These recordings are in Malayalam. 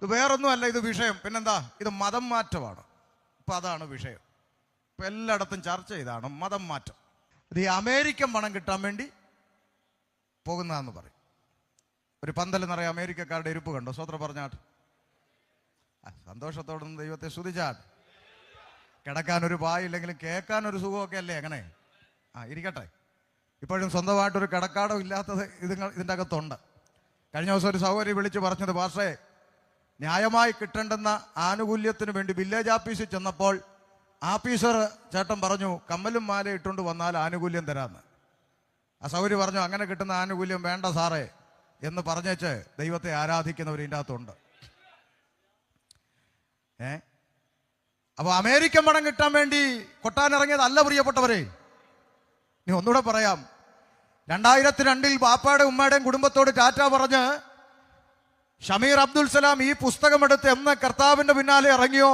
ഇത് വേറൊന്നുമല്ല, ഇത് വിഷയം. പിന്നെന്താ? ഇത് മതം മാറ്റമാണ്. ഇപ്പം അതാണ് വിഷയം. ഇപ്പം എല്ലായിടത്തും ചർച്ച ചെയ്താണ് മതം മാറ്റം. ഇത് ഈ അമേരിക്കൻ പണം കിട്ടാൻ വേണ്ടി പോകുന്നതെന്ന് പറയും. ഒരു പന്തൽ നിറയെ അമേരിക്കക്കാരുടെ ഇരിപ്പ് കണ്ടോ? സ്വത്രം പറഞ്ഞാട്ട് സന്തോഷത്തോടൊന്നും ദൈവത്തെ സ്തുതിച്ചാട്ട്. കിടക്കാനൊരു പായില്ലെങ്കിലും കേൾക്കാനൊരു സുഖമൊക്കെ അല്ലേ അങ്ങനെ? ഇരിക്കട്ടെ. ഇപ്പോഴും സ്വന്തമായിട്ടൊരു കിടക്കാടോ ഇല്ലാത്തത് ഇതിൻ്റെ അകത്തുണ്ട്. കഴിഞ്ഞ ദിവസം ഒരു സഹോദരി വിളിച്ച് പറഞ്ഞത്, പാസ്റ്റേ, ന്യായമായി കിട്ടേണ്ടുന്ന ആനുകൂല്യത്തിന് വേണ്ടി വില്ലേജ് ഓഫീസിൽ ചെന്നപ്പോൾ ആഫീസർ ചേട്ടൻ പറഞ്ഞു കമ്മലും മാല ഇട്ടുകൊണ്ട് വന്നാൽ ആനുകൂല്യം തരാമെന്ന്. ആ സഹോദരി പറഞ്ഞു അങ്ങനെ കിട്ടുന്ന ആനുകൂല്യം വേണ്ട സാറേ എന്ന് പറഞ്ഞേച്ച് ദൈവത്തെ ആരാധിക്കുന്നവർ ഇതിൻ്റെ അകത്തുണ്ട്. അപ്പോൾ അമേരിക്കൻ പണം കിട്ടാൻ വേണ്ടി കൊട്ടാനിറങ്ങിയതല്ല പ്രിയപ്പെട്ടവരെ. ഇനി ഒന്നുകൂടെ പറയാം. 2002 ബാപ്പാടെ ഉമ്മയുടെയും കുടുംബത്തോട് ടാറ്റ പറഞ്ഞ് ഷമീർ അബ്ദുൽ സലാം ഈ പുസ്തകമെടുത്ത് എന്ന് കർത്താവിൻ്റെ പിന്നാലെ ഇറങ്ങിയോ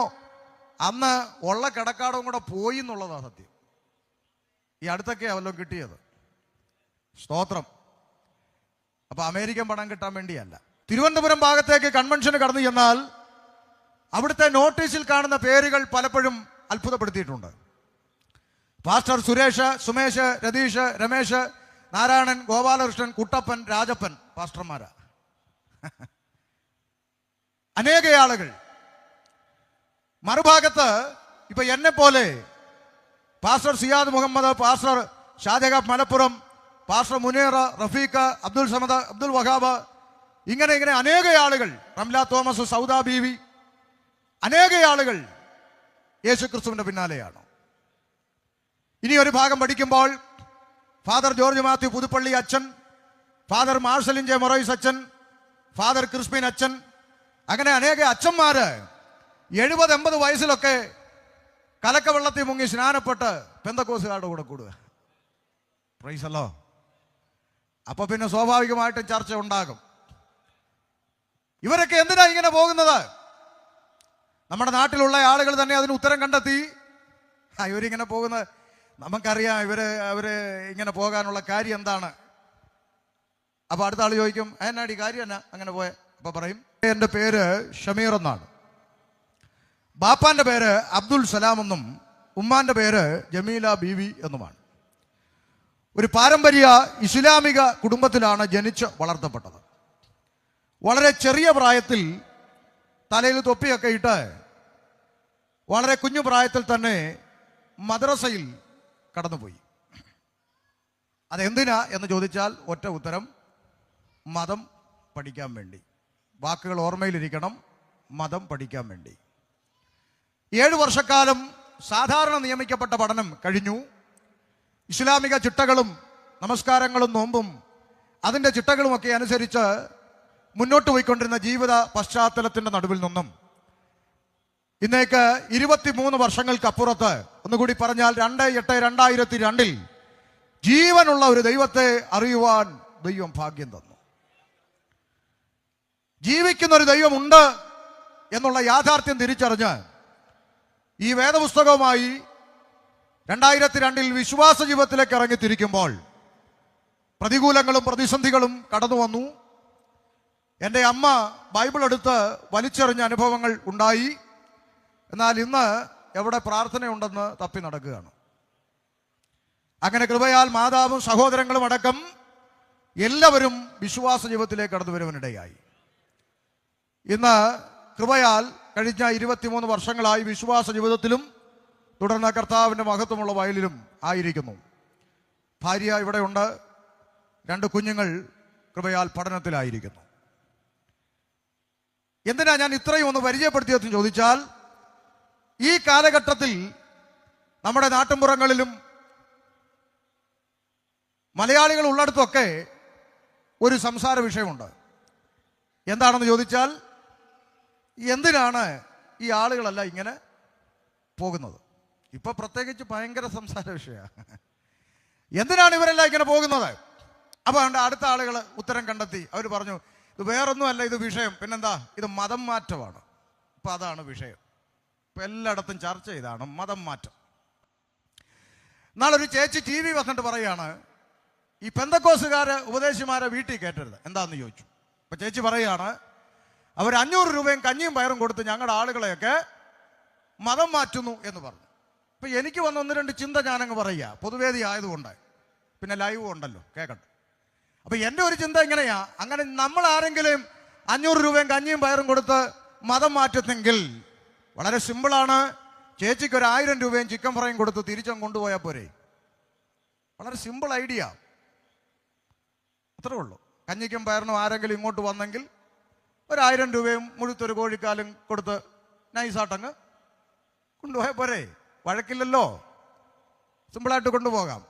അന്ന് ഉള്ള കിടക്കാടവും കൂടെ പോയി എന്നുള്ളതാണ് സത്യം. ഈ അടുത്തൊക്കെയാണ് വല്ലതും കിട്ടിയത്. സ്തോത്രം. അപ്പൊ അമേരിക്കൻ പണം കിട്ടാൻ വേണ്ടിയല്ല. തിരുവനന്തപുരം ഭാഗത്തേക്ക് കൺവെൻഷന് കടന്നു ചെന്നാൽ അവിടുത്തെ നോട്ടീസിൽ കാണുന്ന പേരുകൾ പലപ്പോഴും അത്ഭുതപ്പെടുത്തിയിട്ടുണ്ട്. പാസ്റ്റർ സുരേഷ്, സുമേഷ്, രതീഷ്, രമേശ്, നാരായണൻ, ഗോപാലകൃഷ്ണൻ, കുട്ടപ്പൻ, രാജപ്പൻ പാസ്റ്റർമാരാ. അനേക ആളുകൾ. മറുഭാഗത്ത് ഇപ്പൊ എന്നെ പോലെ pastor Siyad Muhammad, pastor Shajahab Malappuram, pastor Muneer, Rafeeq, Abdul Samad, Abdul Wahab, ഇങ്ങനെ അനേക ആളുകൾ, റംല തോമസ്, സൗദ ബീവി, അനേക ആളുകൾ യേശു ക്രിസ്തുവിന്റെ പിന്നാലെയാണ്. ഇനി ഒരു ഭാഗം പഠിക്കുമ്പോൾ ഫാദർ ജോർജ് മാത്യു പുതുപ്പള്ളി അച്ഛൻ, ഫാദർ മാർഷലിൻ ജെ മൊറൈസ് അച്ഛൻ, ഫാദർ ക്രിസ്പിൻ അച്ഛൻ, അങ്ങനെ അനേക അച്ഛന്മാര് 70-80 വയസ്സിലൊക്കെ കലക്കവെള്ളത്തിൽ മുങ്ങി സ്നാനപ്പെട്ട് പെന്തക്കോസുകാരുടെ കൂടെ കൂടുക. പ്രൈസല്ലോ. അപ്പൊ പിന്നെ സ്വാഭാവികമായിട്ടും ചർച്ച ഉണ്ടാകും. ഇവരൊക്കെ എന്തിനാ ഇങ്ങനെ പോകുന്നത്? നമ്മുടെ നാട്ടിലുള്ള ആളുകൾ തന്നെ അതിന് ഉത്തരം കണ്ടെത്തി. ഇവരിങ്ങനെ പോകുന്നത് നമുക്കറിയാം. അവര് ഇങ്ങനെ പോകാനുള്ള കാര്യം എന്താണ്? അപ്പൊ അടുത്ത ആൾ ചോദിക്കും, എന്നാടി കാര്യം എന്നാ അങ്ങനെ പോയ? അപ്പൊ പറയും, എൻ്റെ പേര് ഷമീർ എന്നാണ്, ബാപ്പാന്റെ പേര് അബ്ദുൽ സലാം എന്നും ഉമ്മാന്റെ പേര് ജമീല ബീവി എന്നുമാണ്. ഒരു പാരമ്പര്യ ഇസ്ലാമിക കുടുംബത്തിലാണ് ജനിച്ച് വളർത്തപ്പെട്ടത്. വളരെ ചെറിയ പ്രായത്തിൽ തലയിൽ തൊപ്പിയൊക്കെ ഇട്ട് വളരെ കുഞ്ഞു പ്രായത്തിൽ തന്നെ മദ്രസയിൽ കടന്നുപോയി. അതെന്തിനാ എന്ന് ചോദിച്ചാൽ ഒറ്റ ഉത്തരം, മതം പഠിക്കാൻ വേണ്ടി. വാക്കുകൾ ഓർമ്മയിലിരിക്കണം, മതം പഠിക്കാൻ വേണ്ടി. 7 വർഷക്കാലം സാധാരണ നിയമിക്കപ്പെട്ട പഠനം കഴിഞ്ഞു. ഇസ്ലാമിക ചിട്ടകളും നമസ്കാരങ്ങളും നോമ്പും അതിൻ്റെ ചിട്ടകളുമൊക്കെ അനുസരിച്ച് മുന്നോട്ട് പോയിക്കൊണ്ടിരുന്ന ജീവിത പശ്ചാത്തലത്തിൻ്റെ നടുവിൽ നിന്നും ഇന്നേക്ക് 23 വർഷങ്ങൾക്കപ്പുറത്ത്, ഒന്നുകൂടി പറഞ്ഞാൽ 2/8/2002 ജീവനുള്ള ഒരു ദൈവത്തെ അറിയുവാൻ ദൈവം ഭാഗ്യം തന്നു. ജീവിക്കുന്ന ഒരു ദൈവമുണ്ട് എന്നുള്ള യാഥാർത്ഥ്യം തിരിച്ചറിഞ്ഞ് ഈ വേദപുസ്തകവുമായി 2002 വിശ്വാസ ജീവിതത്തിലേക്ക് ഇറങ്ങിത്തിരിക്കുമ്പോൾ പ്രതികൂലങ്ങളും പ്രതിസന്ധികളും കടന്നു വന്നു. എൻ്റെ അമ്മ ബൈബിൾ എടുത്ത് വലിച്ചെറിഞ്ഞ അനുഭവങ്ങൾ ഉണ്ടായി. എന്നാൽ ഇന്ന് എവിടെ പ്രാർത്ഥനയുണ്ടെന്ന് തപ്പി നടക്കുകയാണ്. അങ്ങനെ കൃപയാൽ മാതാവും സഹോദരങ്ങളും അടക്കം എല്ലാവരും വിശ്വാസ ജീവിതത്തിലേക്ക് കടന്നു വരുവാനിടയായി. ഇന്ന് കൃപയാൽ കഴിഞ്ഞ 23 വർഷങ്ങളായി വിശ്വാസ ജീവിതത്തിലും തുടർന്ന് കർത്താവിൻ്റെ മഹത്വമുള്ള വയലിലും ആയിരിക്കുന്നു. ഭാര്യ ഇവിടെയുണ്ട്. 2 കുഞ്ഞുങ്ങൾ കൃപയാൽ പഠനത്തിലായിരിക്കുന്നു. എന്തിനാ ഞാൻ ഇത്രയും ഒന്ന് പരിചയപ്പെടുത്തിയതെന്ന് ചോദിച്ചാൽ, ഈ കാലഘട്ടത്തിൽ നമ്മുടെ നാട്ടിൻപുറങ്ങളിലും മലയാളികൾ ഉള്ളിടത്തൊക്കെ ഒരു സംസാര വിഷയമുണ്ട്. എന്താണെന്ന് ചോദിച്ചാൽ, എന്തിനാണ് ഈ ആളുകളെല്ലാം ഇങ്ങനെ പോകുന്നത്? ഇപ്പൊ പ്രത്യേകിച്ച് ഭയങ്കര സംസാര വിഷയമാണ്. എന്തിനാണ് ഇവരെല്ലാം ഇങ്ങനെ പോകുന്നത്? അപ്പൊ അടുത്ത ആളുകൾ ഉത്തരം കണ്ടെത്തി. അവർ പറഞ്ഞു, ഇത് വേറൊന്നുമല്ല, ഇത് വിഷയം. പിന്നെന്താ? ഇത് മതം മാറ്റമാണ്. ഇപ്പൊ അതാണ് വിഷയം. ഇപ്പൊ എല്ലായിടത്തും ചർച്ച ചെയ്താണ് മതം മാറ്റം. നാളൊരു ചേച്ചി TV വന്നിട്ട് പറയാണ്, ഈ പെന്തക്കോസുകാര് ഉപദേശിമാരെ വീട്ടിൽ കയറ്റരുത്. എന്താന്ന് ചോദിച്ചു. അപ്പൊ ചേച്ചി പറയാണ്, അവർ 500 രൂപയും കഞ്ഞിയും പയറും കൊടുത്ത് ഞങ്ങളുടെ ആളുകളെയൊക്കെ മതം മാറ്റുന്നു എന്ന് പറഞ്ഞു. ഇപ്പം എനിക്ക് വന്ന 1-2 ചിന്ത ഞാനങ്ങ് പറയുക, പൊതുവേദി ആയതുകൊണ്ട്, പിന്നെ ലൈവും ഉണ്ടല്ലോ, കേൾക്കട്ടെ. അപ്പം എൻ്റെ ഒരു ചിന്ത എങ്ങനെയാ, അങ്ങനെ നമ്മൾ ആരെങ്കിലും 500 രൂപയും കഞ്ഞിയും പയറും കൊടുത്ത് മതം മാറ്റുന്നെങ്കിൽ വളരെ സിമ്പിളാണ്. ചേച്ചിക്ക് ഒരു 1000 രൂപയും ചിക്കൻ ഫ്രൈയും കൊടുത്ത് തിരിച്ചും കൊണ്ടുപോയാൽ പോരെ. വളരെ സിമ്പിൾ ഐഡിയ, അത്രേ ഉള്ളൂ. കഞ്ഞിക്കും പയറിനും ആരെങ്കിലും ഇങ്ങോട്ട് വന്നെങ്കിൽ ഒരു 1000 രൂപയും മുഴുത്തൊരു കോഴിക്കാലും കൊടുത്ത് നൈസാട്ടങ്ങ് കൊണ്ടുപോയാൽ പോരെ. വഴക്കില്ലല്ലോ, സിമ്പിളായിട്ട് കൊണ്ടുപോകാം.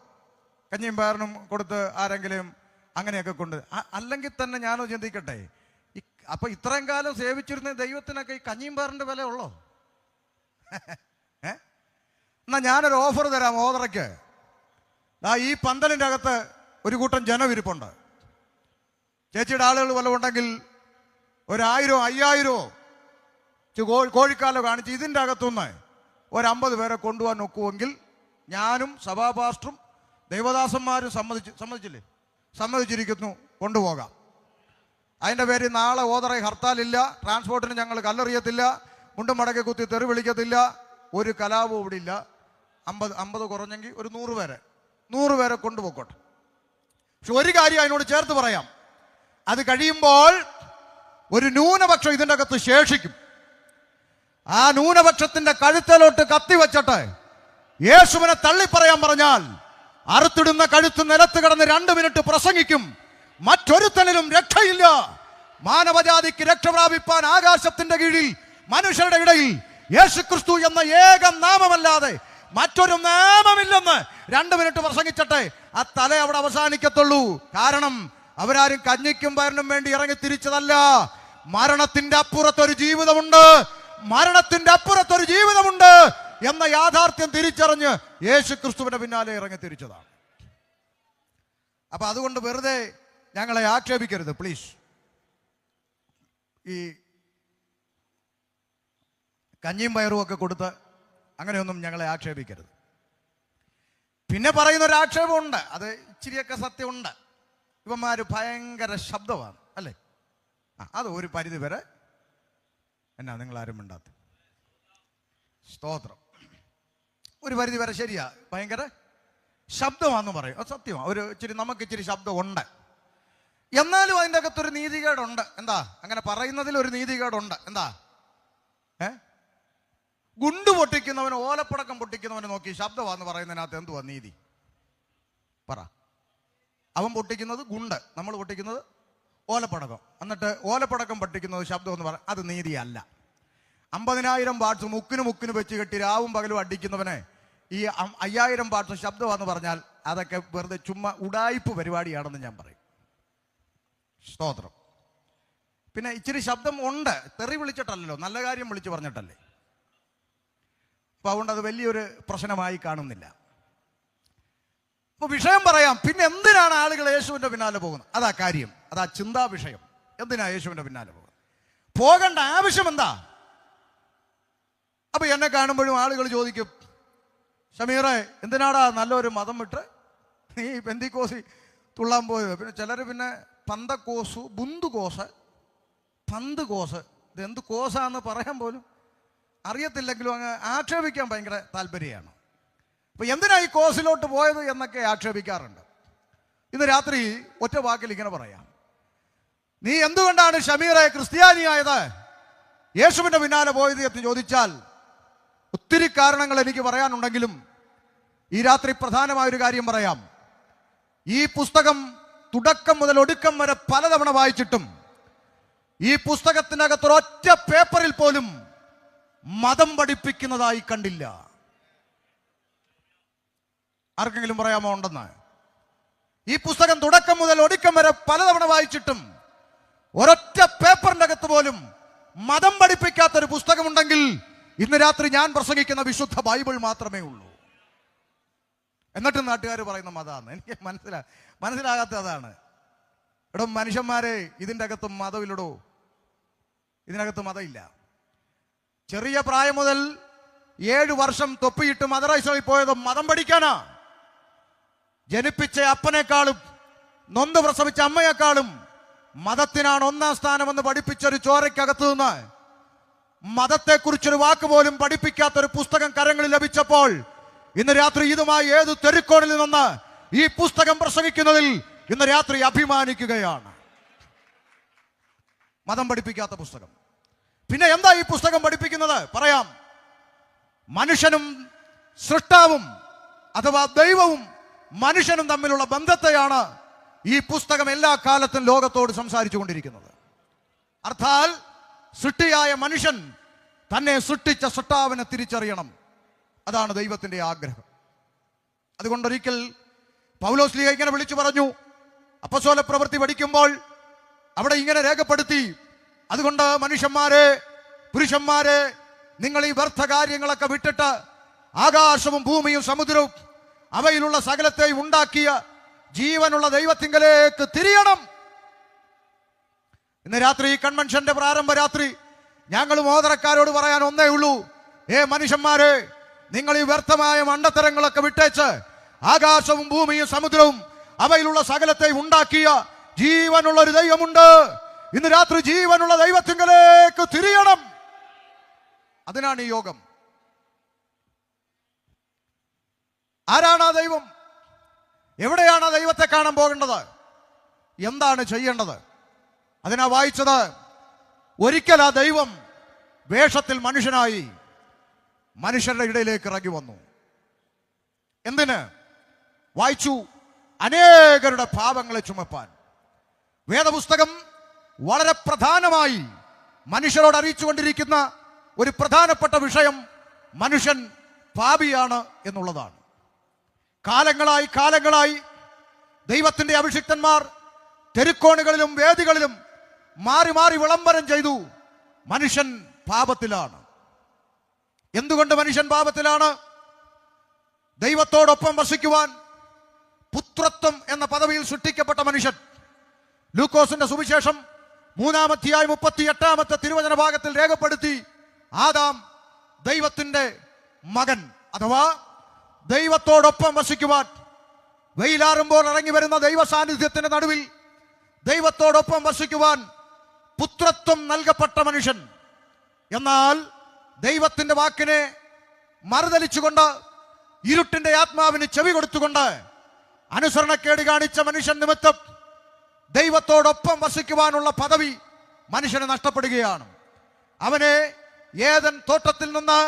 കഞ്ഞിയും പയറിനും കൊടുത്ത് ആരെങ്കിലും അങ്ങനെയൊക്കെ കൊണ്ട്. അല്ലെങ്കിൽ തന്നെ ഞാനോ ചിന്തിക്കട്ടെ, അപ്പൊ ഇത്രയും കാലം സേവിച്ചിരുന്ന ദൈവത്തിനൊക്കെ ഈ കഞ്ഞിയും പയറിന്റെ വില ഉള്ളോ? എന്നാ ഞാനൊരു ഓഫർ തരാം ഓതറയ്ക്ക്. ഈ പന്തലിൻ്റെ അകത്ത് ഒരു കൂട്ടം ജനവിരിപ്പുണ്ട്. ചേച്ചിയുടെ ആളുകൾ വല്ലതും ഉണ്ടെങ്കിൽ ഒരു 1000 5000 കോഴിക്കാലോ കാണിച്ച് ഇതിൻ്റെ അകത്തുനിന്ന് ഒരു 50 പേരെ കൊണ്ടുപോകാൻ ഒക്കുമെങ്കിൽ ഞാനും സഭാപാസ്റ്ററും ദൈവദാസന്മാരും സമ്മതിച്ചിരിക്കുന്നു, കൊണ്ടുപോകാം. അതിൻ്റെ പേര് നാളെ ഓതറ ഹർത്താലില്ല, ട്രാൻസ്പോർട്ടിന് ഞങ്ങൾ കല്ലെറിയത്തില്ല, മുണ്ടും മടക്കി കുത്തി തെറി വിളിക്കത്തില്ല, ഒരു കലാപവും ഇവിടെ ഇല്ല. 50 കുറഞ്ഞെങ്കിൽ ഒരു 100 പേരെ കൊണ്ടുപോയിക്കോട്ടെ. പക്ഷെ ഒരു കാര്യം അതിനോട് ചേർത്ത് പറയാം, അത് കഴിയുമ്പോൾ ഒരു ന്യൂനപക്ഷം ഇതിൻ്റെ അകത്ത് ശേഷിക്കും. ആ ന്യൂനപക്ഷത്തിന്റെ കഴുത്തലോട്ട് കത്തി വെച്ചിട്ട് യേശുവിനെ തള്ളിപ്പറയാൻ പറഞ്ഞാൽ അറുത്തിടുന്ന കഴുത്ത് നിലത്ത് കിടന്ന് 2 മിനിറ്റ് പ്രസംഗിക്കും. മറ്റൊരുത്തനിലും രക്ഷയില്ല. മാനവജാതിക്ക് രക്ഷ പ്രാപിപ്പാൻ ആകാശത്തിന്റെ കീഴിൽ മനുഷ്യരുടെ ഇടയിൽ യേശുക്രിസ്തു എന്ന ഏക നാമമല്ലാതെ മറ്റൊരു നാമമില്ലെന്ന് 2 മിനിറ്റ് പ്രസംഗിച്ചിട്ടെ ആ തല അവിടെ അവസാനിക്കത്തുള്ളൂ. കാരണം അവരാരും കഞ്ഞിക്കും പയറിനും വേണ്ടി ഇറങ്ങി തിരിച്ചതല്ല. മരണത്തിന്റെ അപ്പുറത്തൊരു ജീവിതമുണ്ട്, മരണത്തിന്റെ അപ്പുറത്തൊരു ജീവിതമുണ്ട് എന്ന യാഥാർത്ഥ്യം തിരിച്ചറിഞ്ഞ് യേശുക്രിസ്തുവിന്റെ പിന്നാലെ ഇറങ്ങി തിരിച്ചതാണ്. അപ്പൊ അതുകൊണ്ട് വെറുതെ ഞങ്ങളെ ആക്ഷേപിക്കരുത് പ്ലീസ്. ഈ കഞ്ഞിയും പയറും ഒക്കെ കൊടുത്ത് അങ്ങനെയൊന്നും ഞങ്ങളെ ആക്ഷേപിക്കരുത്. പിന്നെ പറയുന്ന ഒരു ആക്ഷേപമുണ്ട്, അത് ഇച്ചിരിയൊക്കെ സത്യമുണ്ട്. ഇവന്മാർ ഭയങ്കര ശബ്ദമാണ് അല്ലേ? അത് ഒരു പരിധി വരെ എന്നാ നിങ്ങളാരും മിണ്ടാത്ത സ്തോത്രം, ഒരു പരിധി വരെ ശരിയാ, ഭയങ്കര ശബ്ദമാണെന്ന് പറയും. അത് സത്യമാണ്, ഒരു നമുക്ക് ഇച്ചിരി ശബ്ദമുണ്ട്. എന്നാലും അതിൻ്റെ അകത്തൊരു നീതികേടുണ്ട്. എന്താ അങ്ങനെ പറയുന്നതിൽ ഒരു നീതികേടുണ്ട്? എന്താ? ഗുണ്ട് പൊട്ടിക്കുന്നവന്, ഓലപ്പടക്കം പൊട്ടിക്കുന്നവനെ നോക്കി ശബ്ദമാണെന്ന് പറയുന്നതിനകത്ത് എന്തുവാ നീതി? പറ. അവൻ പൊട്ടിക്കുന്നത് ഗുണ്ട്, നമ്മൾ പൊട്ടിക്കുന്നത് ഓലപ്പടക്കം. എന്നിട്ട് ഓലപ്പടക്കം പൊട്ടിക്കുന്നത് ശബ്ദം എന്ന് പറ, അത് നീതിയല്ല. 50,000 വാട്ട്സ് മുക്കിന് വെച്ച് കെട്ടി രാവും പകലും അടിക്കുന്നവനെ ഈ 5000 വാട്ട്സ് ശബ്ദമാണെന്ന് പറഞ്ഞാൽ അതൊക്കെ വെറുതെ ചുമ്മാ ഉടായിപ്പ് പരിപാടിയാണെന്ന് ഞാൻ പറയും. സ്തോത്രം. പിന്നെ ഇച്ചിരി ശബ്ദം ഉണ്ട്, തെറി വിളിച്ചിട്ടല്ലോ, നല്ല കാര്യം വിളിച്ചു പറഞ്ഞിട്ടല്ലേ. അപ്പൊ അതുകൊണ്ട് അത് വലിയൊരു പ്രശ്നമായി കാണുന്നില്ല. അപ്പൊ വിഷയം പറയാം. പിന്നെ എന്തിനാണ് ആളുകൾ യേശുവിന്റെ പിന്നാലെ പോകുന്നത്? അതാ കാര്യം, അതാ ചിന്താ വിഷയം. എന്തിനാ യേശുവിന്റെ പിന്നാലെ പോകുന്നത്? പോകേണ്ട ആവശ്യം എന്താ? അപ്പൊ എന്നെ കാണുമ്പോഴും ആളുകൾ ചോദിക്കും, ഷമീറെ എന്തിനാടാ നല്ലൊരു മതം വിട്ട് നീ പെന്തിക്കോസി തുള്ളാൻ പോയത്? പിന്നെ ചിലർ പിന്നെ പന്തക്കോസു, ബുന്തുകോസ്, പന്ത് കോസ്, ഇത് എന്ത് കോസാന്ന് പറയാൻ പോലും അറിയത്തില്ലെങ്കിലും അങ്ങ് ആക്ഷേപിക്കാൻ ഭയങ്കര താല്പര്യമാണ്. അപ്പൊ എന്തിനാ ഈ കോസിലോട്ട് പോയത് എന്നൊക്കെ ആക്ഷേപിക്കാറുണ്ട്. ഇന്ന് രാത്രി ഒറ്റ വാക്കിൽ ഇങ്ങനെ പറയാം, നീ എന്തുകൊണ്ടാണ് ഷമീറെ ക്രിസ്ത്യാനിയായത്, യേശുവിന്റെ പിന്നാലെ പോയത് എന്ന് ചോദിച്ചാൽ ഒത്തിരി കാരണങ്ങൾ എനിക്ക് പറയാനുണ്ടെങ്കിലും ഈ രാത്രി പ്രധാനമായൊരു കാര്യം പറയാം. ഈ പുസ്തകം തുടക്കം മുതൽ ഒടുക്കം വരെ പലതവണ വായിച്ചിട്ടും ഈ പുസ്തകത്തിനകത്ത് ഒരൊറ്റ പേപ്പറിൽ പോലും മതം പഠിപ്പിക്കുന്നതായി കണ്ടില്ല. ആർക്കെങ്കിലും പറയാമോ ഉണ്ടെന്ന്? ഈ പുസ്തകം തുടക്കം മുതൽ ഒടുക്കം വരെ പലതവണ വായിച്ചിട്ടും ഒരൊറ്റ പേപ്പറിന്റെ അകത്ത് പോലും മതം പഠിപ്പിക്കാത്തൊരു പുസ്തകമുണ്ടെങ്കിൽ ഇന്ന് രാത്രി ഞാൻ പ്രസംഗിക്കുന്ന വിശുദ്ധ ബൈബിൾ മാത്രമേ ഉള്ളൂ. എന്നിട്ട് നാട്ടുകാർ പറയുന്ന മതമാണ്. എനിക്ക് മനസ്സിലാകാത്ത അതാണ്. എടോ മനുഷ്യന്മാരെ, ഇതിൻ്റെ അകത്ത് മതമില്ലടോ, ഇതിനകത്ത് മതമില്ല. ചെറിയ പ്രായം മുതൽ 7 വർഷം തൊപ്പിയിട്ട് മദ്രസയിൽ പോയത് മതം പഠിക്കാനാ. ജനിപ്പിച്ച അപ്പനേക്കാളും നൊന്ത് പ്രസവിച്ച അമ്മയെക്കാളും മതത്തിനാണ് ഒന്നാം സ്ഥാനമെന്ന് പഠിപ്പിച്ചൊരു ചോരയ്ക്കകത്ത് നിന്ന് മതത്തെക്കുറിച്ചൊരു വാക്ക് പോലും പഠിപ്പിക്കാത്തൊരു പുസ്തകം കരങ്ങളിൽ ലഭിച്ചപ്പോൾ ഇന്ന് രാത്രി ഇതുമായി ഏത് തെരുക്കോണിൽ നിന്ന് ഈ പുസ്തകം പ്രസംഗിക്കുന്നതിൽ ഇന്ന് രാത്രി അഭിമാനിക്കുകയാണ്. മതം പഠിപ്പിക്കാത്ത പുസ്തകം. പിന്നെ എന്താ ഈ പുസ്തകം പഠിപ്പിക്കുന്നത്? പറയാം. മനുഷ്യനും സൃഷ്ടാവും അഥവാ ദൈവവും മനുഷ്യനും തമ്മിലുള്ള ബന്ധത്തെയാണ് ഈ പുസ്തകം എല്ലാ കാലത്തും ലോകത്തോട് സംസാരിച്ചു കൊണ്ടിരിക്കുന്നത്. അർത്ഥാൽ സൃഷ്ടിയായ മനുഷ്യൻ തന്നെ സൃഷ്ടിച്ച സൃഷ്ടാവിനെ തിരിച്ചറിയണം. അതാണ് ദൈവത്തിന്റെ ആഗ്രഹം. അതുകൊണ്ടൊരിക്കൽ പൗലോസ്ലീഹ ഇങ്ങനെ വിളിച്ചു പറഞ്ഞു. അപ്പോസ്തല പ്രവൃത്തി പഠിക്കുമ്പോൾ അവിടെ ഇങ്ങനെ രേഖപ്പെടുത്തി, അതുകൊണ്ട് മനുഷ്യന്മാരെ, പുരുഷന്മാരെ, നിങ്ങൾ ഈ വ്യർത്ഥ കാര്യങ്ങളൊക്കെ വിട്ടിട്ട് ആകാശവും ഭൂമിയും സമുദ്രവും അവയിലുള്ള സകലത്തെ ഉണ്ടാക്കിയ ജീവനുള്ള ദൈവത്തിങ്കലേക്ക് തിരിയണം. ഇന്ന് രാത്രി ഈ കൺവെൻഷന്റെ പ്രാരംഭ രാത്രി ഞങ്ങൾ മോദറക്കാരോട് പറയാൻ ഒന്നേ ഉള്ളൂ. മനുഷ്യന്മാരെ, നിങ്ങൾ ഈ വ്യർത്ഥമായ മണ്ടത്തരങ്ങളൊക്കെ വിട്ടേച്ച് ആകാശവും ഭൂമിയും സമുദ്രവും അവയിലുള്ള സകലത്തെ ഉണ്ടാക്കിയ ജീവനുള്ള ഒരു ദൈവമുണ്ട്. ഇന്ന് രാത്രി ജീവനുള്ള ദൈവത്തിങ്കലേക്ക് തിരിയണം. അതിനാണ് ഈ യോഗം. ആരാണ് ആ ദൈവം? എവിടെയാണ് ആ ദൈവത്തെ കാണാൻ പോകേണ്ടത്? എന്താണ് ചെയ്യേണ്ടത്? അതിനാ വായിച്ചത്. ഒരിക്കൽ ആ ദൈവം വേഷത്തിൽ മനുഷ്യനായി മനുഷ്യരുടെ ഇടയിലേക്ക് ഇറങ്ങി വന്നു. എന്തിന്? വായിച്ചു, അനേകരുടെ പാപങ്ങളെ ചുമപ്പാൻ. വേദപുസ്തകം വളരെ പ്രധാനമായി മനുഷ്യരോട് അറിയിച്ചുകൊണ്ടിരിക്കുന്ന ഒരു പ്രധാനപ്പെട്ട വിഷയം മനുഷ്യൻ പാപിയാണ് എന്നുള്ളതാണ്. കാലങ്ങളായി ദൈവത്തിന്റെ അഭിഷിക്തന്മാർ തെരുക്കോണുകളിലും വേദികളിലും മാറി മാറി വിളംബരം ചെയ്തു, മനുഷ്യൻ പാപത്തിലാണ്. എന്തുകൊണ്ട് മനുഷ്യൻ പാപത്തിലാണ്? ദൈവത്തോടൊപ്പം വസിക്കുവാൻ പുത്രത്വം എന്ന പദവിയിൽ സൃഷ്ടിക്കപ്പെട്ട മനുഷ്യൻ. ലൂക്കോസിന്റെ സുവിശേഷം 3-ാം അധ്യായം 38-ാമത്തെ തിരുവചന ഭാഗത്തിൽ രേഖപ്പെടുത്തി, ആദാം ദൈവത്തിന്റെ മകൻ അഥവാ ദൈവത്തോടൊപ്പം വസിക്കുവാൻ, വെയിലാറുമ്പോൾ ഇറങ്ങി വരുന്ന ദൈവ സാന്നിധ്യത്തിന്റെ നടുവിൽ ദൈവത്തോടൊപ്പം വസിക്കുവാൻ പുത്രത്വം നൽകപ്പെട്ട മനുഷ്യൻ. എന്നാൽ ദൈവത്തിന്റെ വാക്കിനെ മറുതലിച്ചുകൊണ്ട് ഇരുട്ടിന്റെ ആത്മാവിന് ചെവി കൊടുത്തുകൊണ്ട് അനുസരണക്കേട് കാണിച്ച മനുഷ്യൻ നിമിത്തം ദൈവത്തോടൊപ്പം വസിക്കുവാനുള്ള പദവി മനുഷ്യന് നഷ്ടപ്പെടുകയാണ്. അവനെ ഏദൻ തോട്ടത്തിൽ നിന്ന്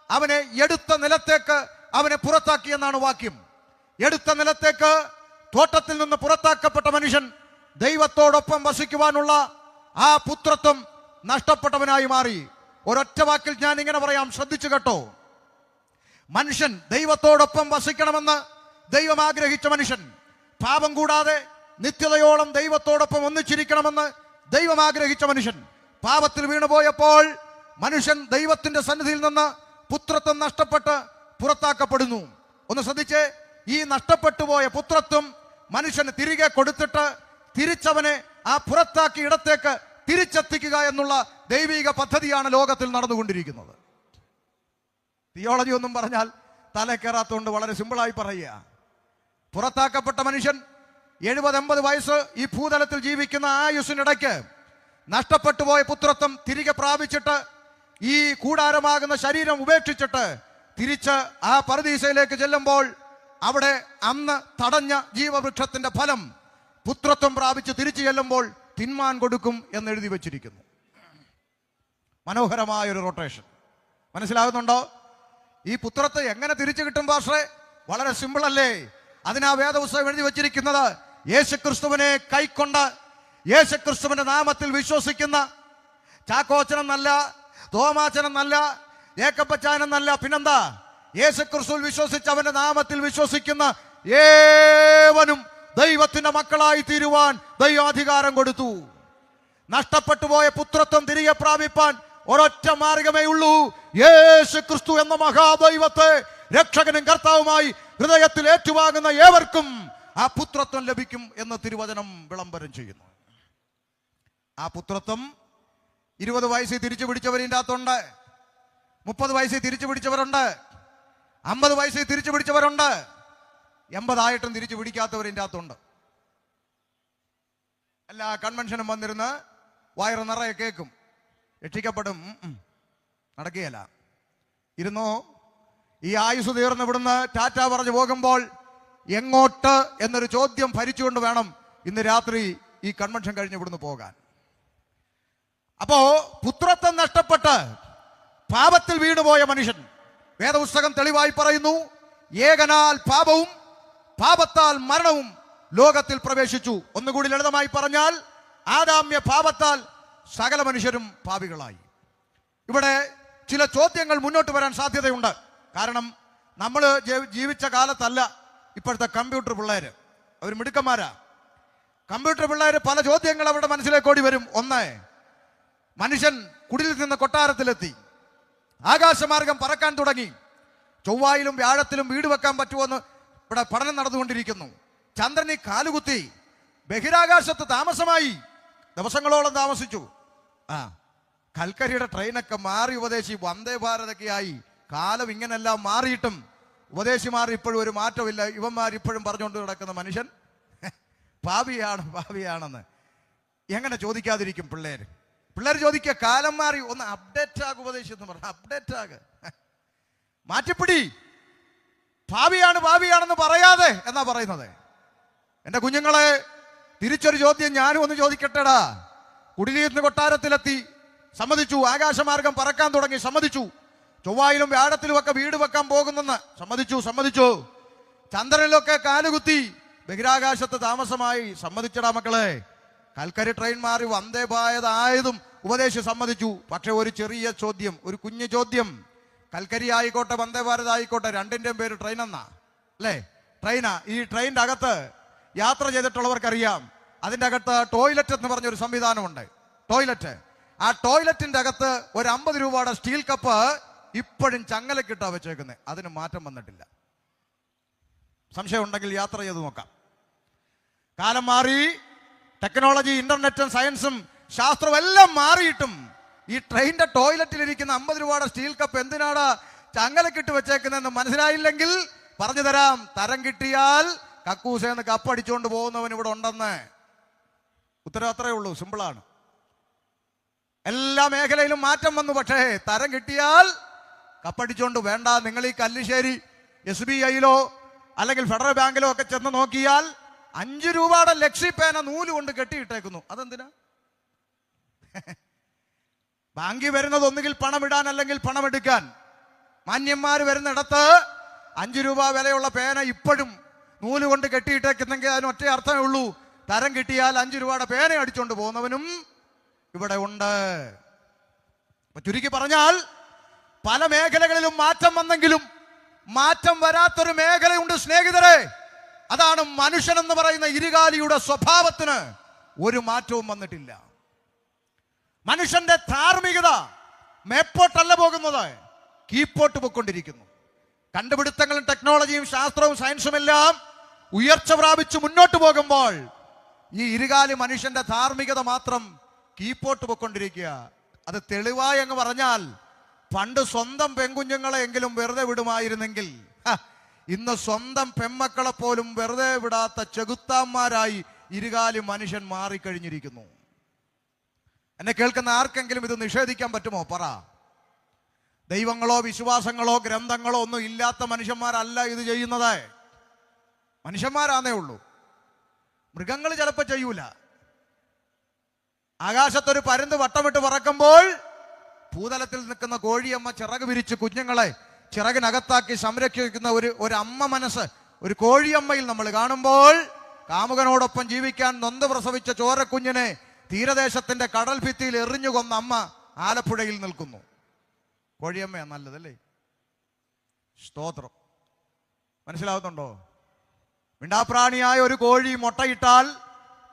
അവനെ എടുത്ത നിലത്തേക്ക് അവനെ പുറത്താക്കിയെന്നാണ് വാക്യം. എടുത്ത നിലത്തേക്ക് തോട്ടത്തിൽ നിന്ന് പുറത്താക്കപ്പെട്ട മനുഷ്യൻ ദൈവത്തോടൊപ്പം വസിക്കുവാനുള്ള ആ പുത്രത്വം നഷ്ടപ്പെട്ടവനായി മാറി. ഒരൊറ്റ വാക്കിൽ ഞാൻ ഇങ്ങനെ പറയാം, ശ്രദ്ധിച്ചു കേട്ടോ. മനുഷ്യൻ ദൈവത്തോടൊപ്പം വസിക്കണമെന്ന് ദൈവം ആഗ്രഹിച്ച മനുഷ്യൻ, പാപം കൂടാതെ നിത്യതയോളം ദൈവത്തോടൊപ്പം ഒന്നിച്ചിരിക്കണമെന്ന് ദൈവം ആഗ്രഹിച്ച മനുഷ്യൻ പാപത്തിൽ വീണുപോയപ്പോൾ മനുഷ്യൻ ദൈവത്തിന്റെ സന്നിധിയിൽ നിന്ന് പുത്രത്വം നഷ്ടപ്പെട്ട് പുറത്താക്കപ്പെടുന്നു. ഒന്ന് ശ്രദ്ധിച്ചേ, ഈ നഷ്ടപ്പെട്ടു പോയ പുത്രത്വം മനുഷ്യന് തിരികെ കൊടുത്തിട്ട് തിരിച്ചവനെ ആ പുറത്താക്കിയ ഇടത്തേക്ക് തിരിച്ചെത്തിക്കുക എന്നുള്ള ദൈവിക പദ്ധതിയാണ് ലോകത്തിൽ നടന്നുകൊണ്ടിരിക്കുന്നത്. തിയോളജി ഒന്നും പറഞ്ഞാൽ തല കയറാത്തതുകൊണ്ട് വളരെ സിമ്പിളായി പറയുക. പുറത്താക്കപ്പെട്ട മനുഷ്യൻ 70-80 വയസ്സ് ഈ ഭൂതലത്തിൽ ജീവിക്കുന്ന ആയുസ്സിനിടയ്ക്ക് നഷ്ടപ്പെട്ടു പോയ പുത്രത്വം തിരികെ പ്രാപിച്ചിട്ട് ഈ കൂടാരമാകുന്ന ശരീരം ഉപേക്ഷിച്ചിട്ട് തിരിച്ച് ആ പരദീസയിലേക്ക് ചെല്ലുമ്പോൾ അവിടെ അന്ന് തടഞ്ഞ ജീവവൃക്ഷത്തിന്റെ ഫലം പുത്രത്വം പ്രാപിച്ച് തിരിച്ചു ചെല്ലുമ്പോൾ തിന്മാൻ കൊടുക്കും എന്ന് എഴുതി വച്ചിരിക്കുന്നു. മനോഹരമായൊരു റൊട്ടേഷൻ. മനസ്സിലാകുന്നുണ്ടോ? ഈ പുത്രത്തെ എങ്ങനെ തിരിച്ചു കിട്ടും പാസ്റ്ററെ? വളരെ സിമ്പിൾ അല്ലേ? അതിനാ വേദപുസ്തകം എഴുതി വച്ചിരിക്കുന്നത്, യേശുക്രിസ്തുവിനെ കൈക്കൊണ്ട് യേശുക്രിസ്തുവിന്റെ നാമത്തിൽ വിശ്വസിക്കുന്ന ചാക്കോച്ചനെന്നല്ല, തോമാച്ചനെന്നല്ല, ഏക്കപ്പച്ചാനെന്നല്ല, പിന്നെന്താ, യേശുക്രിസ്തുവിൽ വിശ്വസിച്ച് അവന്റെ നാമത്തിൽ വിശ്വസിക്കുന്ന ഏവനും ദൈവത്തിന്റെ മക്കളായി തീരുവാൻ ദൈവാധികാരം കൊടുത്തു. നഷ്ടപ്പെട്ടു പോയ പുത്രത്വം തിരികെ പ്രാപിപ്പാൻ ഒരൊറ്റ മാർഗമേ ഉള്ളൂ. യേശുക്രിസ്തു എന്ന മഹാദൈവത്തെ രക്ഷകനും കർത്താവുമായി ഹൃദയത്തിൽ ഏറ്റുവാങ്ങുന്ന ഏവർക്കും ആ പുത്രത്വം ലഭിക്കും എന്ന് തിരുവചനം വിളംബരം ചെയ്യുന്നു. ആ പുത്രത്വം 20 വയസ്സിൽ തിരിച്ചു പിടിച്ചവരിൻ്റെ അകത്തുണ്ട്, 30 വയസ്സിൽ തിരിച്ചു പിടിച്ചവരുണ്ട്, 50 വയസ്സിൽ തിരിച്ചു പിടിച്ചവരുണ്ട്, 80 ആയിട്ടും തിരിച്ചു പിടിക്കാത്തവരിൻ്റെ അകത്തുണ്ട്. എല്ലാ കൺവെൻഷനും വന്നിരുന്ന് വയറ് നിറയെ കേൾക്കും, രക്ഷിക്കപ്പെടും. നടക്കുകയല്ല. ഇരുന്നോ, ഈ ആയുസ് തീർന്ന് ഇവിടുന്ന് ടാറ്റ പറഞ്ഞു പോകുമ്പോൾ എങ്ങോട്ട് എന്നൊരു ചോദ്യം ഭരിച്ചുകൊണ്ട് വേണം ഇന്ന് രാത്രി ഈ കൺവെൻഷൻ കഴിഞ്ഞ് ഇവിടുന്ന് പോകാൻ. അപ്പോ പുത്രത്വം നഷ്ടപ്പെട്ട് പാപത്തിൽ വീണുപോയ മനുഷ്യൻ, വേദപുസ്തകം തെളിവായി പറയുന്നു, ഏകനാൽ പാപവും പാപത്താൽ മരണവും ലോകത്തിൽ പ്രവേശിച്ചു. ഒന്നുകൂടി ലളിതമായി പറഞ്ഞാൽ, ആദാമ്യ പാപത്താൽ സകല മനുഷ്യരും പാപികളായി. ഇവിടെ ചില ചോദ്യങ്ങൾ മുന്നോട്ട് വരാൻ സാധ്യതയുണ്ട്. കാരണം നമ്മൾ ജീവിച്ച കാലത്തല്ല ഇപ്പോഴത്തെ കമ്പ്യൂട്ടർ പിള്ളേർ. അവർ മിടുക്കന്മാരാ. കമ്പ്യൂട്ടർ പിള്ളേർ പല ചോദ്യങ്ങൾ അവരുടെ മനസ്സിലേക്ക് ഓടി വരും. ഒന്ന്, മനുഷ്യൻ കുടിലിൽ നിന്ന് കൊട്ടാരത്തിലെത്തി, ആകാശമാർഗം പറക്കാൻ തുടങ്ങി, ചൊവ്വായിലും വ്യാഴത്തിലും വീട് വെക്കാൻ പറ്റുമെന്ന് ഇവിടെ പഠനം നടന്നുകൊണ്ടിരിക്കുന്നു. ചന്ദ്രനിൽ കാലുകുത്തി, ബഹിരാകാശത്ത് താമസമായി, ദിവസങ്ങളോളം താമസിച്ചു. കൽക്കരിയുടെ ട്രെയിനൊക്കെ മാറി, ഉപദേശി വന്ദേ ഭാരതൊക്കെ ആയി. കാലം ഇങ്ങനെല്ലാം മാറിയിട്ടും ഉപദേശിമാർ ഇപ്പോഴും ഒരു മാറ്റമില്ല. ഇവന്മാർ ഇപ്പോഴും പറഞ്ഞുകൊണ്ട് കിടക്കുന്ന മനുഷ്യൻ ഭാവിയാണെന്ന് എങ്ങനെ ചോദിക്കാതിരിക്കും പിള്ളേർ? പിള്ളേർ ചോദിക്കുക, കാലം മാറി, ഒന്ന് അപ്ഡേറ്റ് ആകും ഉപദേശി എന്ന് പറഞ്ഞു. അപ്ഡേറ്റ് ആക്, മാറ്റിപ്പിടി, ഭാവിയാണെന്ന് പറയാതെ എന്നാ പറയുന്നത്. എൻ്റെ കുഞ്ഞുങ്ങളെ, തിരിച്ചൊരു ചോദ്യം ഞാനും ഒന്ന് ചോദിക്കട്ടെടാ. കുടിലിൽ നിന്ന് കൊട്ടാരത്തിലെത്തി, സമ്മതിച്ചു. ആകാശമാർഗം പറക്കാൻ തുടങ്ങി, സമ്മതിച്ചു. ചൊവ്വായിലും വ്യാഴത്തിലും ഒക്കെ വീട് വെക്കാൻ പോകുന്നെന്ന് സമ്മതിച്ചു. ചന്ദ്രനിലൊക്കെ കാലുകുത്തി, ബഹിരാകാശത്ത് താമസമായി, സമ്മതിച്ചടാ മക്കളെ. കൽക്കരി ട്രെയിൻ മാറി വന്ദേ ഭാരതായതും ഉപദേശി സമ്മതിച്ചു. പക്ഷെ ഒരു ചെറിയ ചോദ്യം, ഒരു കുഞ്ഞു ചോദ്യം. കൽക്കരി ആയിക്കോട്ടെ വന്ദേ ഭാരത് ആയിക്കോട്ടെ, രണ്ടിൻ്റെയും പേര് ട്രെയിൻ എന്നാ അല്ലേ? ട്രെയിനാ. ഈ ട്രെയിനിൻ്റെ അകത്ത് യാത്ര ചെയ്തിട്ടുള്ളവർക്കറിയാം, അതിൻ്റെ അകത്ത് ടോയ്ലറ്റ് എന്ന് പറഞ്ഞൊരു സംവിധാനമുണ്ട്. ടോയ്ലറ്റ്. ആ ടോയ്ലറ്റിൻ്റെ അകത്ത് ഒരു 50 രൂപയുടെ സ്റ്റീൽ കപ്പ് ഇപ്പോഴും ചങ്ങലക്കിട്ടാ വെച്ചേക്കുന്നത്. അതിന് മാറ്റം വന്നിട്ടില്ല. സംശയം ഉണ്ടെങ്കിൽ യാത്ര ചെയ്ത് നോക്കാം. കാലം മാറി, ടെക്നോളജി, ഇന്റർനെറ്റും സയൻസും ശാസ്ത്രവും എല്ലാം മാറിയിട്ടും ഈ ട്രെയിനിന്റെ ടോയ്ലറ്റിലിരിക്കുന്ന 50 രൂപയുടെ സ്റ്റീൽ കപ്പ് എന്തിനാണ് ചങ്ങലക്കിട്ട് വെച്ചേക്കുന്നതെന്ന് മനസ്സിലായില്ലെങ്കിൽ പറഞ്ഞു തരാം. തരം കിട്ടിയാൽ കക്കൂസേന്ന് കപ്പടിച്ചുകൊണ്ട് പോകുന്നവൻ ഇവിടെ ഉണ്ടെന്ന്. ഉത്തരം അത്രയേ ഉള്ളൂ, സിമ്പിളാണ്. എല്ലാ മേഖലയിലും മാറ്റം വന്നു. പക്ഷേ തരം കിട്ടിയാൽ കപ്പടിച്ചുകൊണ്ട് വേണ്ട. നിങ്ങൾ ഈ കല്ലിശ്ശേരി SBIയിലോ അല്ലെങ്കിൽ ഫെഡറൽ ബാങ്കിലോ ഒക്കെ ചെന്ന് നോക്കിയാൽ 5 രൂപയുടെ ലക്ഷ്മി പേന നൂല് കൊണ്ട് കെട്ടിയിട്ടേക്കുന്നു. അതെന്തിനാ? ബാങ്കിൽ വരുന്നത് ഒന്നുകിൽ പണമിടാൻ അല്ലെങ്കിൽ പണമെടുക്കാൻ. മാന്യന്മാർ വരുന്നിടത്ത് 5 രൂപ വിലയുള്ള പേന ഇപ്പോഴും നൂല് കൊണ്ട് കെട്ടിയിട്ടേക്കുന്നെങ്കിൽ അതിന് ഒറ്റ അർത്ഥമേ ഉള്ളൂ, തരം കിട്ടിയാൽ 5 രൂപയുടെ പേന അടിച്ചുകൊണ്ട് പോകുന്നവനും ഇവിടെ ഉണ്ട്. ചുരുക്കി പറഞ്ഞാൽ പല മേഖലകളിലും മാറ്റം വന്നെങ്കിലും മാറ്റം വരാത്തൊരു മേഖലയുണ്ട് സ്നേഹിതരെ. അതാണ് മനുഷ്യൻ എന്ന് പറയുന്ന ഇരുകാലിയുടെ സ്വഭാവത്തിന് ഒരു മാറ്റവും വന്നിട്ടില്ല. മനുഷ്യന്റെ ധാർമ്മികത മേപ്പോട്ടല്ല പോകുന്നത്, കീപ്പോട്ട് പോയിക്കൊണ്ടിരിക്കുന്നു. കണ്ടുപിടുത്തങ്ങളും ടെക്നോളജിയും ശാസ്ത്രവും സയൻസും എല്ലാം ഉയർച്ച പ്രാപിച്ച് മുന്നോട്ട് പോകുമ്പോൾ ഈ ഇരുകാലി മനുഷ്യന്റെ ധാർമ്മികത മാത്രം കീപ്പോട്ട് പോയിക്കൊണ്ടിരിക്കുക. അത് തെളിവായി അങ്ങ് പറഞ്ഞാൽ, പണ്ട് സ്വന്തം പെൺകുഞ്ഞുങ്ങളെ എങ്കിലും വെറുതെ വിടുമായിരുന്നെങ്കിൽ ഇന്ന് സ്വന്തം പെൺമക്കളെ പോലും വെറുതെ വിടാത്ത ചെകുത്താന്മാരായി ഇരുകാലി മനുഷ്യൻ മാറിക്കഴിഞ്ഞിരിക്കുന്നു. എന്നെ കേൾക്കുന്ന ആർക്കെങ്കിലും ഇത് നിഷേധിക്കാൻ പറ്റുമോ? പറ. ദൈവങ്ങളോ വിശ്വാസങ്ങളോ ഗ്രന്ഥങ്ങളോ ഒന്നും ഇല്ലാത്ത മനുഷ്യന്മാരല്ല ഇത് ചെയ്യുന്നത്. മനുഷ്യന്മാരാന്നേ ഉള്ളൂ. മൃഗങ്ങൾ ചിലപ്പോൾ ചെയ്യൂല. ആകാശത്തൊരു പരുന്ത് വട്ടമിട്ട് പറക്കുമ്പോൾ ഭൂതലത്തിൽ നിൽക്കുന്ന കോഴിയമ്മ ചിറക് വിരിച്ച് കുഞ്ഞുങ്ങളെ ചിറകിനകത്താക്കി സംരക്ഷിക്കുന്ന ഒരു അമ്മ മനസ്സ് ഒരു കോഴിയമ്മയിൽ നമ്മൾ കാണുമ്പോൾ, കാമുകനോടൊപ്പം ജീവിക്കാൻ നൊന്ത് പ്രസവിച്ച ചോരക്കുഞ്ഞിനെ തീരദേശത്തിന്റെ കടൽ ഭിത്തിയിൽ എറിഞ്ഞു കൊന്ന അമ്മ ആലപ്പുഴയിൽ നിൽക്കുന്നു. കോഴിയമ്മയാ നല്ലതല്ലേ? സ്തോത്രം. മനസ്സിലാവുന്നുണ്ടോ? മിണ്ടാപ്രാണിയായ ഒരു കോഴി മുട്ടയിട്ടാൽ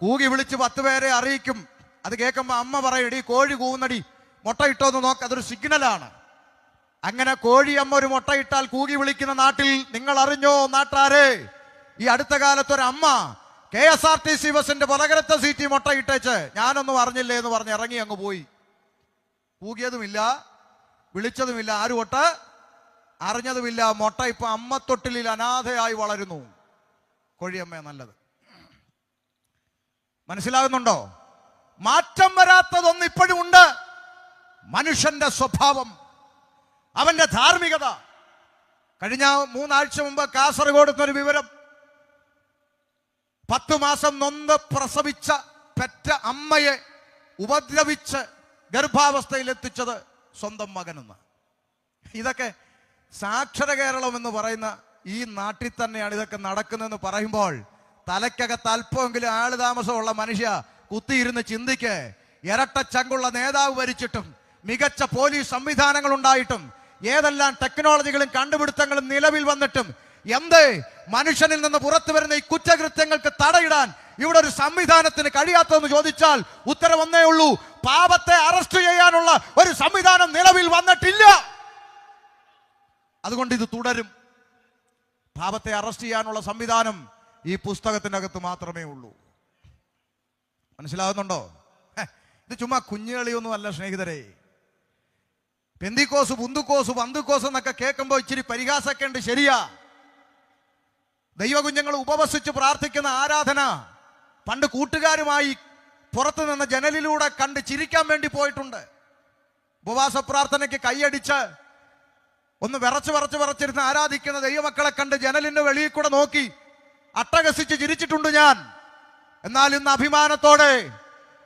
കൂകി വിളിച്ച് 10 പേരെ അറിയിക്കും. അത് കേൾക്കുമ്പോൾ അമ്മ പറയടി കോഴി കൂവുന്നടി, മുട്ടയിട്ടോന്ന് നോക്ക്, അതൊരു സിഗ്നലാണ്. അങ്ങനെ കോഴിയമ്മ ഒരു മുട്ടയിട്ടാൽ കൂകി വിളിക്കുന്ന നാട്ടിൽ നിങ്ങൾ അറിഞ്ഞോ നാട്ടാരെ? ഈ അടുത്ത കാലത്ത് ഒരു അമ്മ KSRTC ബസിന്റെ പുറകരത്തെ സീറ്റിൽ മുട്ടയിട്ടേച്ച് ഞാനൊന്നും അറിഞ്ഞില്ലേ എന്ന് പറഞ്ഞ് ഇറങ്ങി അങ്ങ് പോയി. കൂകിയതുമില്ല, വിളിച്ചതുമില്ല, ആരും ഒട്ട് അറിഞ്ഞതുമില്ല. മുട്ട ഇപ്പൊ അമ്മത്തൊട്ടിലിൽ അനാഥയായി വളരുന്നു. കോഴിയമ്മ നല്ലത്. മനസ്സിലാകുന്നുണ്ടോ? മാറ്റം വരാത്തതൊന്ന് ഇപ്പോഴും ഉണ്ട്. മനുഷ്യന്റെ സ്വഭാവം, അവന്റെ ധാർമ്മികത. കഴിഞ്ഞ 3 ആഴ്ച മുമ്പ് കാസർഗോഡ് ഒരു വിവരം, 10 മാസം നൊന്ത് പ്രസവിച്ച പെറ്റ അമ്മയെ ഉപദ്രവിച്ച് ഗർഭാവസ്ഥയിൽ എത്തിച്ചത് സ്വന്തം മകനെന്ന്. ഇതൊക്കെ സാക്ഷര കേരളം എന്ന് പറയുന്ന ഈ നാട്ടിൽ തന്നെയാണ് ഇതൊക്കെ നടക്കുന്നതെന്ന് പറയുമ്പോൾ തലയ്ക്കകത്ത് അല്പമെങ്കിലും ആള് താമസമുള്ള മനുഷ്യ കുത്തിയിരുന്ന് ചിന്തിക്ക്. ഇരട്ട ചങ്കുള്ള നേതാവ് ഭരിച്ചിട്ടും മികച്ച പോലീസ് സംവിധാനങ്ങൾ ഉണ്ടായിട്ടും ഏതെല്ലാം ടെക്നോളജികളും കണ്ടുപിടുത്തങ്ങളും നിലവിൽ വന്നിട്ടും എന്ത് മനുഷ്യനിൽ നിന്ന് പുറത്തു വരുന്ന ഈ കുറ്റകൃത്യങ്ങൾക്ക് തടയിടാൻ ഇവിടെ ഒരു സംവിധാനത്തിന് കഴിയാത്തതെന്ന് ചോദിച്ചാൽ ഉത്തരം ഒന്നേ ഉള്ളൂ: പാപത്തെ അറസ്റ്റ് ചെയ്യാനുള്ള ഒരു സംവിധാനം നിലവിൽ വന്നിട്ടില്ല. അതുകൊണ്ട് ഇത് തുടരും. പാപത്തെ അറസ്റ്റ് ചെയ്യാനുള്ള സംവിധാനം ഈ പുസ്തകത്തിനകത്ത് മാത്രമേ ഉള്ളൂ. മനസ്സിലാകുന്നുണ്ടോ? ഇത് ചുമ്മാ കുഞ്ഞുകളിയൊന്നും അല്ല സ്നേഹിതരെ. പെന്തിക്കോസ്, പുന്തുക്കോസ്, പന്തുക്കോസ് എന്നൊക്കെ കേൾക്കുമ്പോൾ ഇച്ചിരി പരിഹാസമൊക്കെ ഉണ്ട്, ശരിയാ. ദൈവകുഞ്ഞുങ്ങൾ ഉപവസിച്ച് പ്രാർത്ഥിക്കുന്ന ആരാധന പണ്ട് കൂട്ടുകാരുമായി പുറത്തു നിന്ന് ജനലിലൂടെ കണ്ട് ചിരിക്കാൻ വേണ്ടി പോയിട്ടുണ്ട്. ഉപവാസ പ്രാർത്ഥനയ്ക്ക് കൈയടിച്ച് ഒന്ന് വിറച്ചിരുന്ന് ആരാധിക്കുന്ന ദൈവമക്കളെ കണ്ട് ജനലിന്റെ വെളിയിൽ കൂടെ നോക്കി അട്ടഹസിച്ച് ചിരിച്ചിട്ടുണ്ട് ഞാൻ. എന്നാൽ ഇന്ന് അഭിമാനത്തോടെ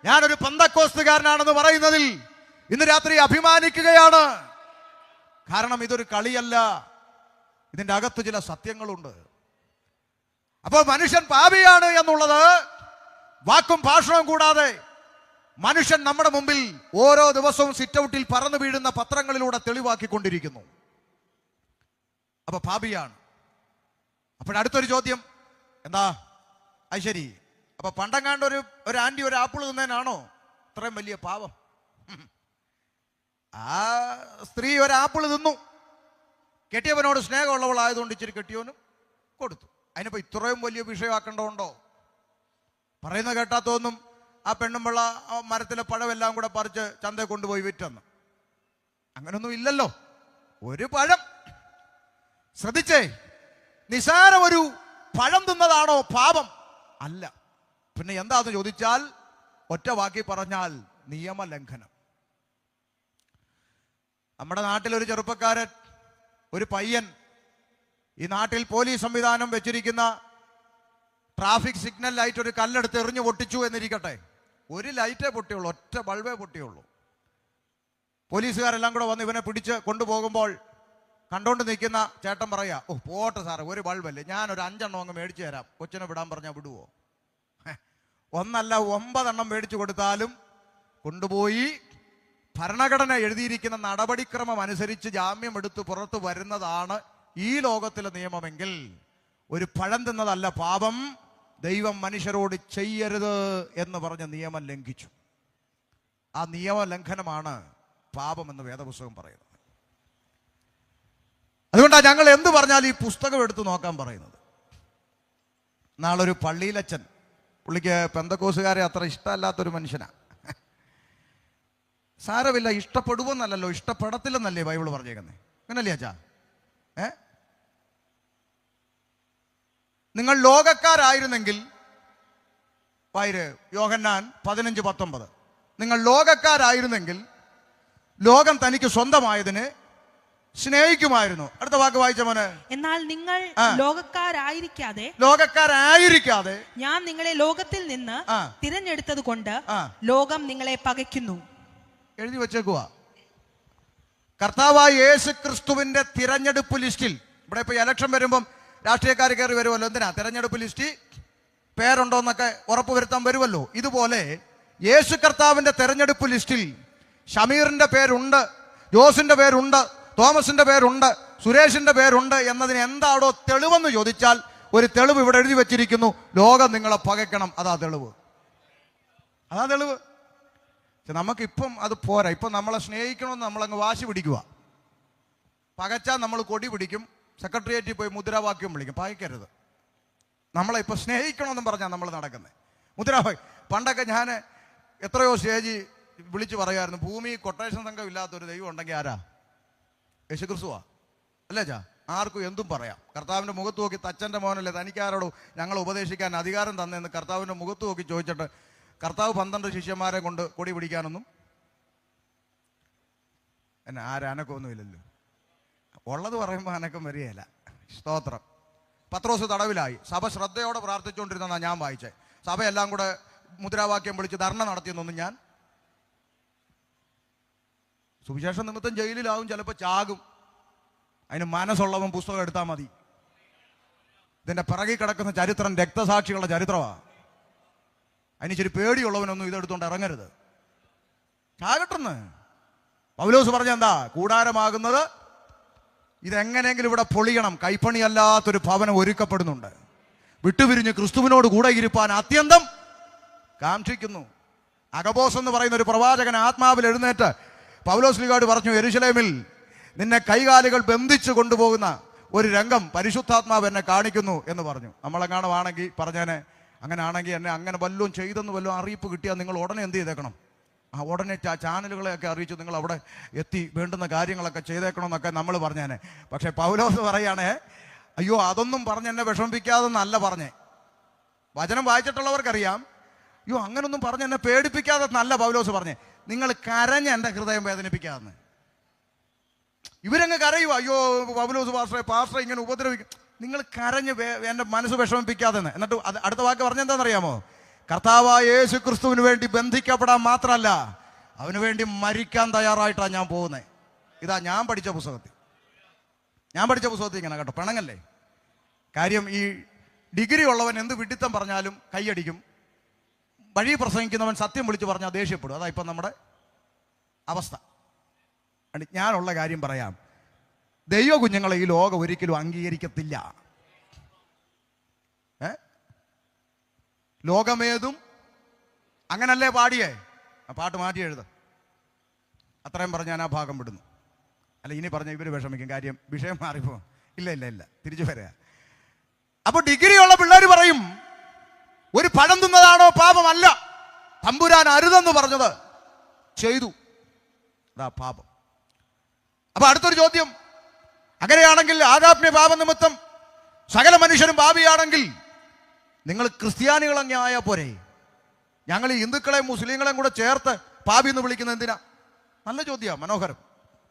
ഞാനൊരു പെന്തക്കോസ്തുകാരനാണെന്ന് പറയുന്നതിൽ ഇന്ന് രാത്രി അഭിമാനിക്കുകയാണ്. കാരണം ഇതൊരു കളിയല്ല, ഇതിന്റെ അകത്ത് ചില സത്യങ്ങളുണ്ട്. അപ്പോൾ മനുഷ്യൻ പാപിയാണ് എന്നുള്ളത് വാക്കും ഭാഷണവും കൂടാതെ മനുഷ്യൻ നമ്മുടെ മുമ്പിൽ ഓരോ ദിവസവും സിറ്റൗട്ടിൽ പറന്നു വീഴുന്ന പത്രങ്ങളിലൂടെ തെളിവാക്കിക്കൊണ്ടിരിക്കുന്നു. അപ്പൊ പാപിയാണ്. അപ്പോഴടുത്തൊരു ചോദ്യം, എന്താ അത് ശരി, അപ്പൊ പണ്ടങ്ങാണ്ട് ഒരു ആന്റി ഒരു ആപ്പിൾ തിന്നേനാണോ ഇത്രയും വലിയ പാപം? ആ സ്ത്രീ ഒരു ആപ്പിൾ തിന്നു, കെട്ടിയവനോട് സ്നേഹമുള്ളവളായതുകൊണ്ട് ഇച്ചിരി കെട്ടിയവനും കൊടുത്തു. അതിനിപ്പോ ഇത്രയും വലിയ വിഷയമാക്കേണ്ടതുണ്ടോ? പറയുന്ന കേട്ടാത്തൊന്നും ആ പെണ്ണുമ്പിള്ള മരത്തിലെ പഴമെല്ലാം കൂടെ പറിച്ച് ചന്തയിൽ കൊണ്ടുപോയി വിറ്റെന്ന്. അങ്ങനൊന്നും ഇല്ലല്ലോ. ഒരു പഴം, ശ്രദ്ധിച്ചേ, നിസാരം ഒരു പഴം തിന്നതാണോ പാപം? അല്ല. പിന്നെ എന്താന്ന് ചോദിച്ചാൽ ഒറ്റ വാക്കി പറഞ്ഞാൽ നിയമലംഘനം. നമ്മുടെ നാട്ടിലൊരു ചെറുപ്പക്കാരൻ, ഒരു പയ്യൻ, ഈ നാട്ടിൽ പോലീസ് സംവിധാനം വെച്ചിരിക്കുന്ന ട്രാഫിക് സിഗ്നൽ ലൈറ്റ് ഒരു കല്ലെടുത്ത് എറിഞ്ഞു പൊട്ടിച്ചു എന്നിരിക്കട്ടെ. ഒരു ലൈറ്റേ പൊട്ടിയുള്ളൂ, ഒറ്റ ബൾബേ പൊട്ടിയുള്ളൂ. പോലീസുകാരെല്ലാം കൂടെ വന്ന് ഇവനെ പിടിച്ച് കൊണ്ടുപോകുമ്പോൾ കണ്ടോണ്ട് നിൽക്കുന്ന ചേട്ടൻ പറയാ, ഓ പോട്ടെ സാറേ, ഒരു ബൾബല്ലേ, ഞാനൊരു 5 എണ്ണം അങ്ങ് മേടിച്ചു തരാം, കൊച്ചിനെ വിടാൻ പറഞ്ഞാൽ വിടുവോ? ഒന്നല്ല 9 എണ്ണം മേടിച്ചു കൊടുത്താലും കൊണ്ടുപോയി ഭരണഘടന എഴുതിയിരിക്കുന്ന നടപടിക്രമം അനുസരിച്ച് ജാമ്യം എടുത്ത് പുറത്തു വരുന്നതാണ് ഈ ലോകത്തിലെ നിയമമെങ്കിൽ ഒരു പഴം തിന്നതല്ല പാപം. ദൈവം മനുഷ്യരോട് ചെയ്യരുത് എന്ന് പറഞ്ഞ നിയമം ലംഘിച്ചു. ആ നിയമലംഘനമാണ് പാപമെന്ന് വേദപുസ്തകം പറയുന്നത്. അതുകൊണ്ടാണ് ഞങ്ങൾ എന്ത് പറഞ്ഞാൽ ഈ പുസ്തകം എടുത്ത് നോക്കാൻ പറയുന്നത്. നാളൊരു പള്ളിയിലച്ഛൻ, പുള്ളിക്ക് പെന്തക്കോസുകാരെ അത്ര ഇഷ്ടമല്ലാത്തൊരു മനുഷ്യനാണ്. സാരമില്ല, ഇഷ്ടപ്പെടുമെന്നല്ലോ, ഇഷ്ടപ്പെടത്തില്ലെന്നല്ലേ ബൈബിൾ പറഞ്ഞേക്കുന്നത്? അങ്ങനല്ലേ അച്ഛാ? നിങ്ങൾ ലോകക്കാരായിരുന്നെങ്കിൽ, യോഹന്നാൻ 15:19, നിങ്ങൾ ലോകക്കാരായിരുന്നെങ്കിൽ ലോകം തനിക്ക് സ്വന്തമായതിന് സ്നേഹിക്കുമായിരുന്നു. അടുത്ത വാക്ക് വായിച്ച മോനെ. എന്നാൽ നിങ്ങൾ ലോകക്കാരായിരിക്കാതെ ഞാൻ നിങ്ങളെ ലോകത്തിൽ നിന്ന് തിരഞ്ഞെടുത്തത് കൊണ്ട് ലോകം നിങ്ങളെ പകയ്ക്കുന്നു. എഴുതി വെച്ചേക്കുക. കർത്താവായ യേശു ക്രിസ്തുവിന്റെ തിരഞ്ഞെടുപ്പ് ലിസ്റ്റിൽ, ഇവിടെ ഇപ്പൊ ഇലക്ഷൻ വരുമ്പം രാഷ്ട്രീയക്കാർ കയറി വരുമല്ലോ, എന്തിനാ തിരഞ്ഞെടുപ്പ് ലിസ്റ്റ് പേരുണ്ടോന്നൊക്കെ ഉറപ്പുവരുത്താൻ വരുമല്ലോ. ഇതുപോലെ യേശു കർത്താവിന്റെ തെരഞ്ഞെടുപ്പ് ലിസ്റ്റിൽ ഷമീറിന്റെ പേരുണ്ട്, ജോസിന്റെ പേരുണ്ട്, തോമസിന്റെ പേരുണ്ട്, സുരേഷിന്റെ പേരുണ്ട് എന്നതിന് എന്താണോ തെളിവെന്ന് ചോദിച്ചാൽ ഒരു തെളിവ് ഇവിടെ എഴുതി വെച്ചിരിക്കുന്നു: ലോകം നിങ്ങളെ പകയ്ക്കണം. അതാ തെളിവ്. പക്ഷെ നമുക്കിപ്പം അത് പോരാ. ഇപ്പം നമ്മളെ സ്നേഹിക്കണമെന്ന് നമ്മളങ്ങ് വാശി പിടിക്കുക. പകച്ചാൽ നമ്മൾ കൊടി പിടിക്കും, സെക്രട്ടേറിയറ്റിൽ പോയി മുദ്രാവാക്യം വിളിക്കും. പകയ്ക്കരുത്. നമ്മളെ ഇപ്പം സ്നേഹിക്കണമെന്നും പറഞ്ഞാൽ നമ്മൾ നടക്കുന്നത്. മുദ്രാവാക്യം പണ്ടൊക്കെ ഞാൻ എത്രയോ സ്റ്റേജ് വിളിച്ച് പറയുമായിരുന്നു, ഭൂമി കൊട്ടേഷൻ സംഘം ഇല്ലാത്തൊരു ദൈവം ഉണ്ടെങ്കിൽ ആരാ? യേശുക്രിസ്തുവാ, അല്ലേ ചാ? ആർക്കും എന്തും പറയാം. കർത്താവിൻ്റെ മുഖത്ത് നോക്കി, തച്ചൻ്റെ മോനല്ലേ തനിക്കാരോട് ഞങ്ങൾ ഉപദേശിക്കാൻ അധികാരം തന്നെന്ന് കർത്താവിൻ്റെ മുഖത്ത് നോക്കി ചോദിച്ചിട്ട് കർത്താവ് 12 ശിഷ്യന്മാരെ കൊണ്ട് കൊടി പിടിക്കാനൊന്നും എന്നെ ആരനക്കൊന്നുമില്ലല്ലോ. ഉള്ളത് പറയുമ്പോൾ അനക്കം വരികയില്ല. സ്തോത്രം. പത്രോസ് തടവിലായി. സഭ ശ്രദ്ധയോടെ പ്രാർത്ഥിച്ചുകൊണ്ടിരുന്നതാണ് ഞാൻ വായിച്ചത്. സഭയെല്ലാം കൂടെ മുദ്രാവാക്യം വിളിച്ച് ധർണ നടത്തിയെന്നൊന്നും ഞാൻ. സുവിശേഷ നിമിത്തം ജയിലിലാവും, ചിലപ്പോൾ ചാകും. അതിന് മനസ്സുള്ളവൻ പുസ്തകം എടുത്താൽ മതി. ഇതിൻ്റെ പിറകിൽ കിടക്കുന്ന ചരിത്രം രക്തസാക്ഷികളുടെ ചരിത്രമാണ്. അതിന് ഇച്ചിരി പേടിയുള്ളവനൊന്നും ഇതെടുത്തോണ്ട് ഇറങ്ങരുത്. ചാകട്ടെന്ന് പൗലോസ് പറഞ്ഞ എന്താ? കൂടാരമാകുന്നത് ഇതെങ്ങനെയെങ്കിലും ഇവിടെ പൊളിയണം. കൈപ്പണിയല്ലാത്തൊരു ഭവനം ഒരുക്കപ്പെടുന്നുണ്ട്. വിട്ടുപിരിഞ്ഞ് ക്രിസ്തുവിനോട് കൂടെ ഇരിപ്പാൻ അത്യന്തം കാക്ഷിക്കുന്നു. അഗബോസ് എന്ന് പറയുന്ന ഒരു പ്രവാചകൻ ആത്മാവിൽ എഴുന്നേറ്റ് പൗലോസ് ലീഗാട് പറഞ്ഞു, യെരുശലേമിൽ നിന്നെ കൈകാലുകൾ ബന്ധിച്ച് കൊണ്ടുപോകുന്ന ഒരു രംഗം പരിശുദ്ധാത്മാവ് എന്നെ കാണിക്കുന്നു എന്ന് പറഞ്ഞു. നമ്മളെങ്ങാണമാണെങ്കിൽ പറഞ്ഞേനെ, അങ്ങനെ ആണെങ്കിൽ എന്നെ അങ്ങനെ വല്ലതും ചെയ്തെന്ന് വല്ലതും അറിയിപ്പ് കിട്ടിയാൽ നിങ്ങൾ ഉടനെ എന്ത് ചെയ്തേക്കണം? ഉടനെ ചാനലുകളെയൊക്കെ അറിയിച്ചു നിങ്ങൾ അവിടെ എത്തി വേണ്ടുന്ന കാര്യങ്ങളൊക്കെ ചെയ്തേക്കണമെന്നൊക്കെ നമ്മൾ പറഞ്ഞേനെ. പക്ഷേ പൗലോസ് പറയുകയാണേ, അയ്യോ അതൊന്നും പറഞ്ഞ് എന്നെ വിഷമിപ്പിക്കാതെന്നല്ല പറഞ്ഞേ. വചനം വായിച്ചിട്ടുള്ളവർക്കറിയാം. അയ്യോ അങ്ങനൊന്നും പറഞ്ഞ് എന്നെ പേടിപ്പിക്കാതെന്നല്ല പൗലോസ് പറഞ്ഞേ. നിങ്ങൾ കരഞ്ഞ് എൻ്റെ ഹൃദയം വേദനിപ്പിക്കാതെന്ന്. ഇവരങ്ങ് കരയുക, അയ്യോ പൗലോസ് പാസ്റ്ററെ ഇങ്ങനെ ഉപദ്രവിക്കും. നിങ്ങൾ കരഞ്ഞ് എൻ്റെ മനസ്സ് വിഷമിപ്പിക്കാതെന്ന്. എന്നിട്ട് അടുത്ത വാക്ക് പറഞ്ഞെന്താണെന്നറിയാമോ? കർത്താവായ യേശു ക്രിസ്തുവിന് വേണ്ടി ബന്ധിക്കപ്പെടാൻ മാത്രമല്ല, അവന് വേണ്ടി മരിക്കാൻ തയ്യാറായിട്ടാണ് ഞാൻ പോകുന്നത്. ഇതാ ഞാൻ പഠിച്ച പുസ്തകത്തിൽ ഇങ്ങനെ കേട്ടോ. പിണങ്ങല്ലേ കാര്യം. ഈ ഡിഗ്രി ഉള്ളവൻ എന്ത് വിഡിത്തം പറഞ്ഞാലും കൈയടിക്കും. വഴി പ്രസംഗിക്കുന്നവൻ സത്യം വിളിച്ച് പറഞ്ഞാൽ ദേഷ്യപ്പെടും. അതാ ഇപ്പം നമ്മുടെ അവസ്ഥ. ഞാനുള്ള കാര്യം പറയാം. ദൈവ കുഞ്ഞുങ്ങളെ ഈ ലോകം ഒരിക്കലും അംഗീകരിക്കത്തില്ല. ലോകമേതും അങ്ങനല്ലേ പാടിയേ? ആ പാട്ട് മാറ്റി എഴുത. അത്രയും പറഞ്ഞ് ഞാൻ ആ ഭാഗം വിടുന്നു. അല്ല ഇനി പറഞ്ഞ ഇവർ വിഷമിക്കും. കാര്യം വിഷയം മാറിപ്പോ. ഇല്ല തിരിച്ചു വരിക. അപ്പൊ ഡിഗ്രി ഉള്ള പിള്ളേർ പറയും, ഒരു പഴം തിന്നതാണോ പാപമല്ല, തമ്പുരാൻ അരുതെന്ന് പറഞ്ഞത് ചെയ്തു, അതാ പാപം. അപ്പൊ അടുത്തൊരു ചോദ്യം, അങ്ങനെയാണെങ്കിൽ ആദാമ്യ പാപ നിമിത്തം സകല മനുഷ്യരും പാപിയാണെങ്കിൽ നിങ്ങൾ ക്രിസ്ത്യാനികളങ്ങ് ആയാൽ പോരെ? ഞങ്ങൾ ഈ ഹിന്ദുക്കളെയും മുസ്ലിങ്ങളെയും കൂടെ ചേർത്ത് പാപി എന്ന് വിളിക്കുന്നത് എന്തിനാ? നല്ല ചോദ്യമാണ്, മനോഹരം.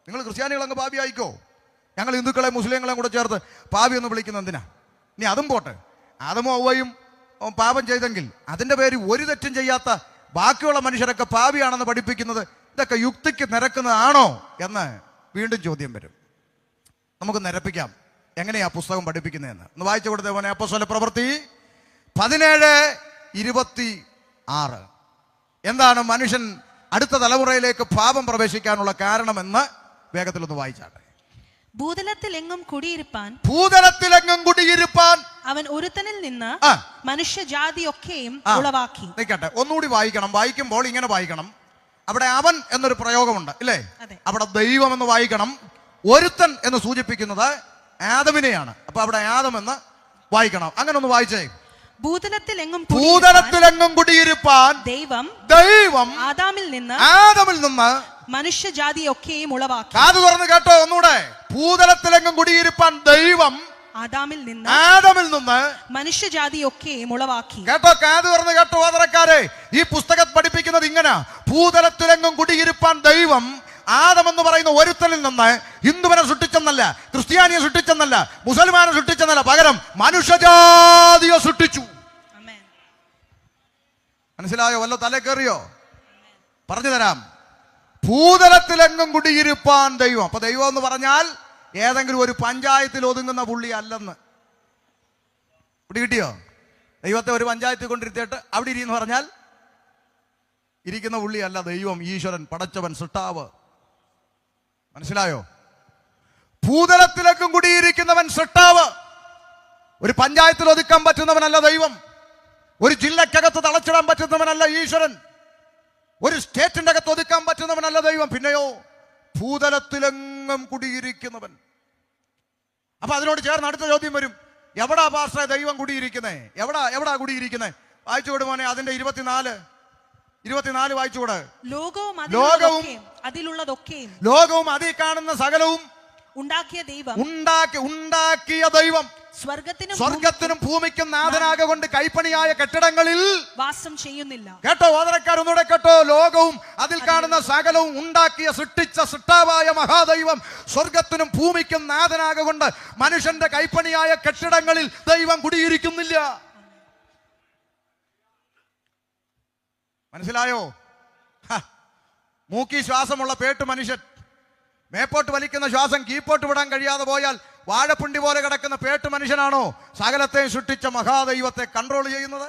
നിങ്ങൾ ക്രിസ്ത്യാനികളങ്ങ് പാപി ആയിക്കോ, ഞങ്ങൾ ഹിന്ദുക്കളെയും മുസ്ലിങ്ങളെയും കൂടെ ചേർത്ത് പാപി എന്ന് വിളിക്കുന്നത് എന്തിനാ? ഇനി അതും പോട്ടെ, ആദമും ഹവ്വയും പാപം ചെയ്തെങ്കിൽ അതിൻ്റെ പേര് ഒരു തെറ്റും ചെയ്യാത്ത ബാക്കിയുള്ള മനുഷ്യരൊക്കെ പാപിയാണെന്ന് പഠിപ്പിക്കുന്നത് ഇതൊക്കെ യുക്തിക്ക് നിരക്കുന്നതാണോ എന്ന് വീണ്ടും ചോദ്യം വരും. നമുക്ക് നിരപ്പിക്കാം എങ്ങനെയാ പുസ്തകം പഠിപ്പിക്കുന്നതെന്ന്. ഒന്ന് വായിച്ചു കൊടുത്തേ. അപ്പോസ്തല പ്രവൃത്തി 17:26. എന്താണ് മനുഷ്യൻ അടുത്ത തലമുറയിലേക്ക് പാപം പ്രവേശിക്കാനുള്ള കാരണമെന്ന് വേഗത്തിലൊന്ന് വായിച്ചാട്ടെ. ഭൂതലത്തിലെങ്ങും കുടിയിരുപ്പാൻ അവൻ ഒരുത്തനിൽ നിന്ന് മനുഷ്യജാതിയൊക്കെയും ഉളവാക്കി. നിൽക്കട്ടെ, ഒന്നുകൂടി വായിക്കണം. വായിക്കുമ്പോൾ ഇങ്ങനെ വായിക്കണം. അവിടെ അവൻ എന്നൊരു പ്രയോഗമുണ്ട് ഇല്ലേ? അവിടെ ദൈവം എന്ന് വായിക്കണം. ഒരുത്തൻ എന്ന് സൂചിപ്പിക്കുന്നത് ആദമിനെയാണ്. അപ്പൊ അവിടെ ആദം എന്ന് വായിക്കണം. അങ്ങനെ ഒന്ന് വായിച്ചേ. ഭൂതലത്തിലെങ്ങും കുടിയിരുപ്പാൻ ദൈവം ആദാമിൽ നിന്ന് മനുഷ്യജാതിയൊക്കെയും ഉളവാക്കി. കാത് തുറന്ന് കേട്ടോ ഒന്നുകൂടെ. ഭൂതലത്തിലെങ്ങും കുടിയിരുപ്പാൻ ദൈവം ആദാമിൽ നിന്ന് മനുഷ്യജാതിയൊക്കെയും ഉളവാക്കി. കേട്ടോ, കാത് തുറന്ന് കേട്ടോ വാതറക്കാരെ. ഈ പുസ്തകം പഠിപ്പിക്കുന്നത് ഇങ്ങനെ: ഭൂതലത്തിലെങ്ങും കുടിയിരുപ്പാൻ ദൈവം ആദം എന്ന് പറയുന്ന ഒരുത്തനിൽ നിന്ന് ഹിന്ദുവിനെ സൃഷ്ടിച്ചെന്നല്ല, ക്രിസ്ത്യാനിയെ സൃഷ്ടിച്ചെന്നല്ല, മുസൽമാനെ സൃഷ്ടിച്ചെന്നല്ല, പകരം മനുഷ്യജാതിയെ സൃഷ്ടിച്ചു. മനസ്സിലായോ? വല്ല തലേ കയറിയോ? പറഞ്ഞു തരാം. ഭൂതലത്തിലെങ്ങും കുടിയിരുപ്പാൻ ദൈവം. അപ്പൊ ദൈവം എന്ന് പറഞ്ഞാൽ ഏതെങ്കിലും ഒരു പഞ്ചായത്തിൽ ഒതുങ്ങുന്ന പുള്ളി അല്ലെന്ന്. ഇവിടെ കിട്ടിയോ? ദൈവത്തെ ഒരു പഞ്ചായത്തിൽ കൊണ്ടിരുത്തിയിട്ട് അവിടെ ഇരിയെന്ന് പറഞ്ഞാൽ ഇരിക്കുന്ന പുള്ളി അല്ല ദൈവം, ഈശ്വരൻ, പടച്ചവൻ, സൃഷ്ടാവ്. മനസ്സിലായോ? ഭൂതലത്തിലേക്കും കുടിയിരിക്കുന്നവൻ സൃഷ്ടാവ്. ഒരു പഞ്ചായത്തിൽ ഒതുക്കാൻ പറ്റുന്നവനല്ല ദൈവം. ഒരു ജില്ലക്കകത്ത് തളച്ചിടാൻ പറ്റുന്നവനല്ല ഈശ്വരൻ. ഒരു സ്റ്റേറ്റിന്റെ അകത്ത് ഒതുക്കാൻ പറ്റുന്നവനല്ല ദൈവം. പിന്നെയോ ഭൂതലത്തിലെങ്ങും കുടിയിരിക്കുന്നവൻ. അപ്പൊ അതിനോട് ചേർന്ന് അടുത്ത ചോദ്യം വരും, എവിടാ പാസ്റ്ററെ ദൈവം കുടിയിരിക്കുന്നേ? എവിടാ കുടിയിരിക്കുന്നേ? വായിച്ചു കൊടുമോനെ. അതിന്റെ 24 വായിച്ചുകൂടെ. ലോകവും അതിൽ കാണുന്ന സകലവും ഉണ്ടാക്കിയ ദൈവം സ്വർഗത്തിനും ഭൂമിക്കും നാഥനാകൊണ്ട് കൈപ്പണിയായ കെട്ടിടങ്ങളിൽ വാസം ചെയ്യുന്നില്ല. കേട്ടോ ഓതരക്കാരൊന്നുകൂടെ കേട്ടോ. ലോകവും അതിൽ കാണുന്ന സകലവും ഉണ്ടാക്കിയ സൃഷ്ടിച്ച സൃഷ്ടാവായ മഹാദൈവം സ്വർഗത്തിനും ഭൂമിക്കും നാഥനാകൊണ്ട് മനുഷ്യന്റെ കൈപ്പണിയായ കെട്ടിടങ്ങളിൽ ദൈവം കുടിയിരിക്കുന്നില്ല. മനസ്സിലായോ? മൂക്കി ശ്വാസമുള്ള പേട്ട് മനുഷ്യൻ മേപ്പോട്ട് വലിക്കുന്ന ശ്വാസം കീപ്പോട്ട് വിടാൻ കഴിയാതെ പോയാൽ വാഴപ്പുണ്ടി പോലെ കിടക്കുന്ന പേട്ട് മനുഷ്യനാണോ സകലത്തെയും സൃഷ്ടിച്ച മഹാദൈവത്തെ കൺട്രോൾ ചെയ്യുന്നത്?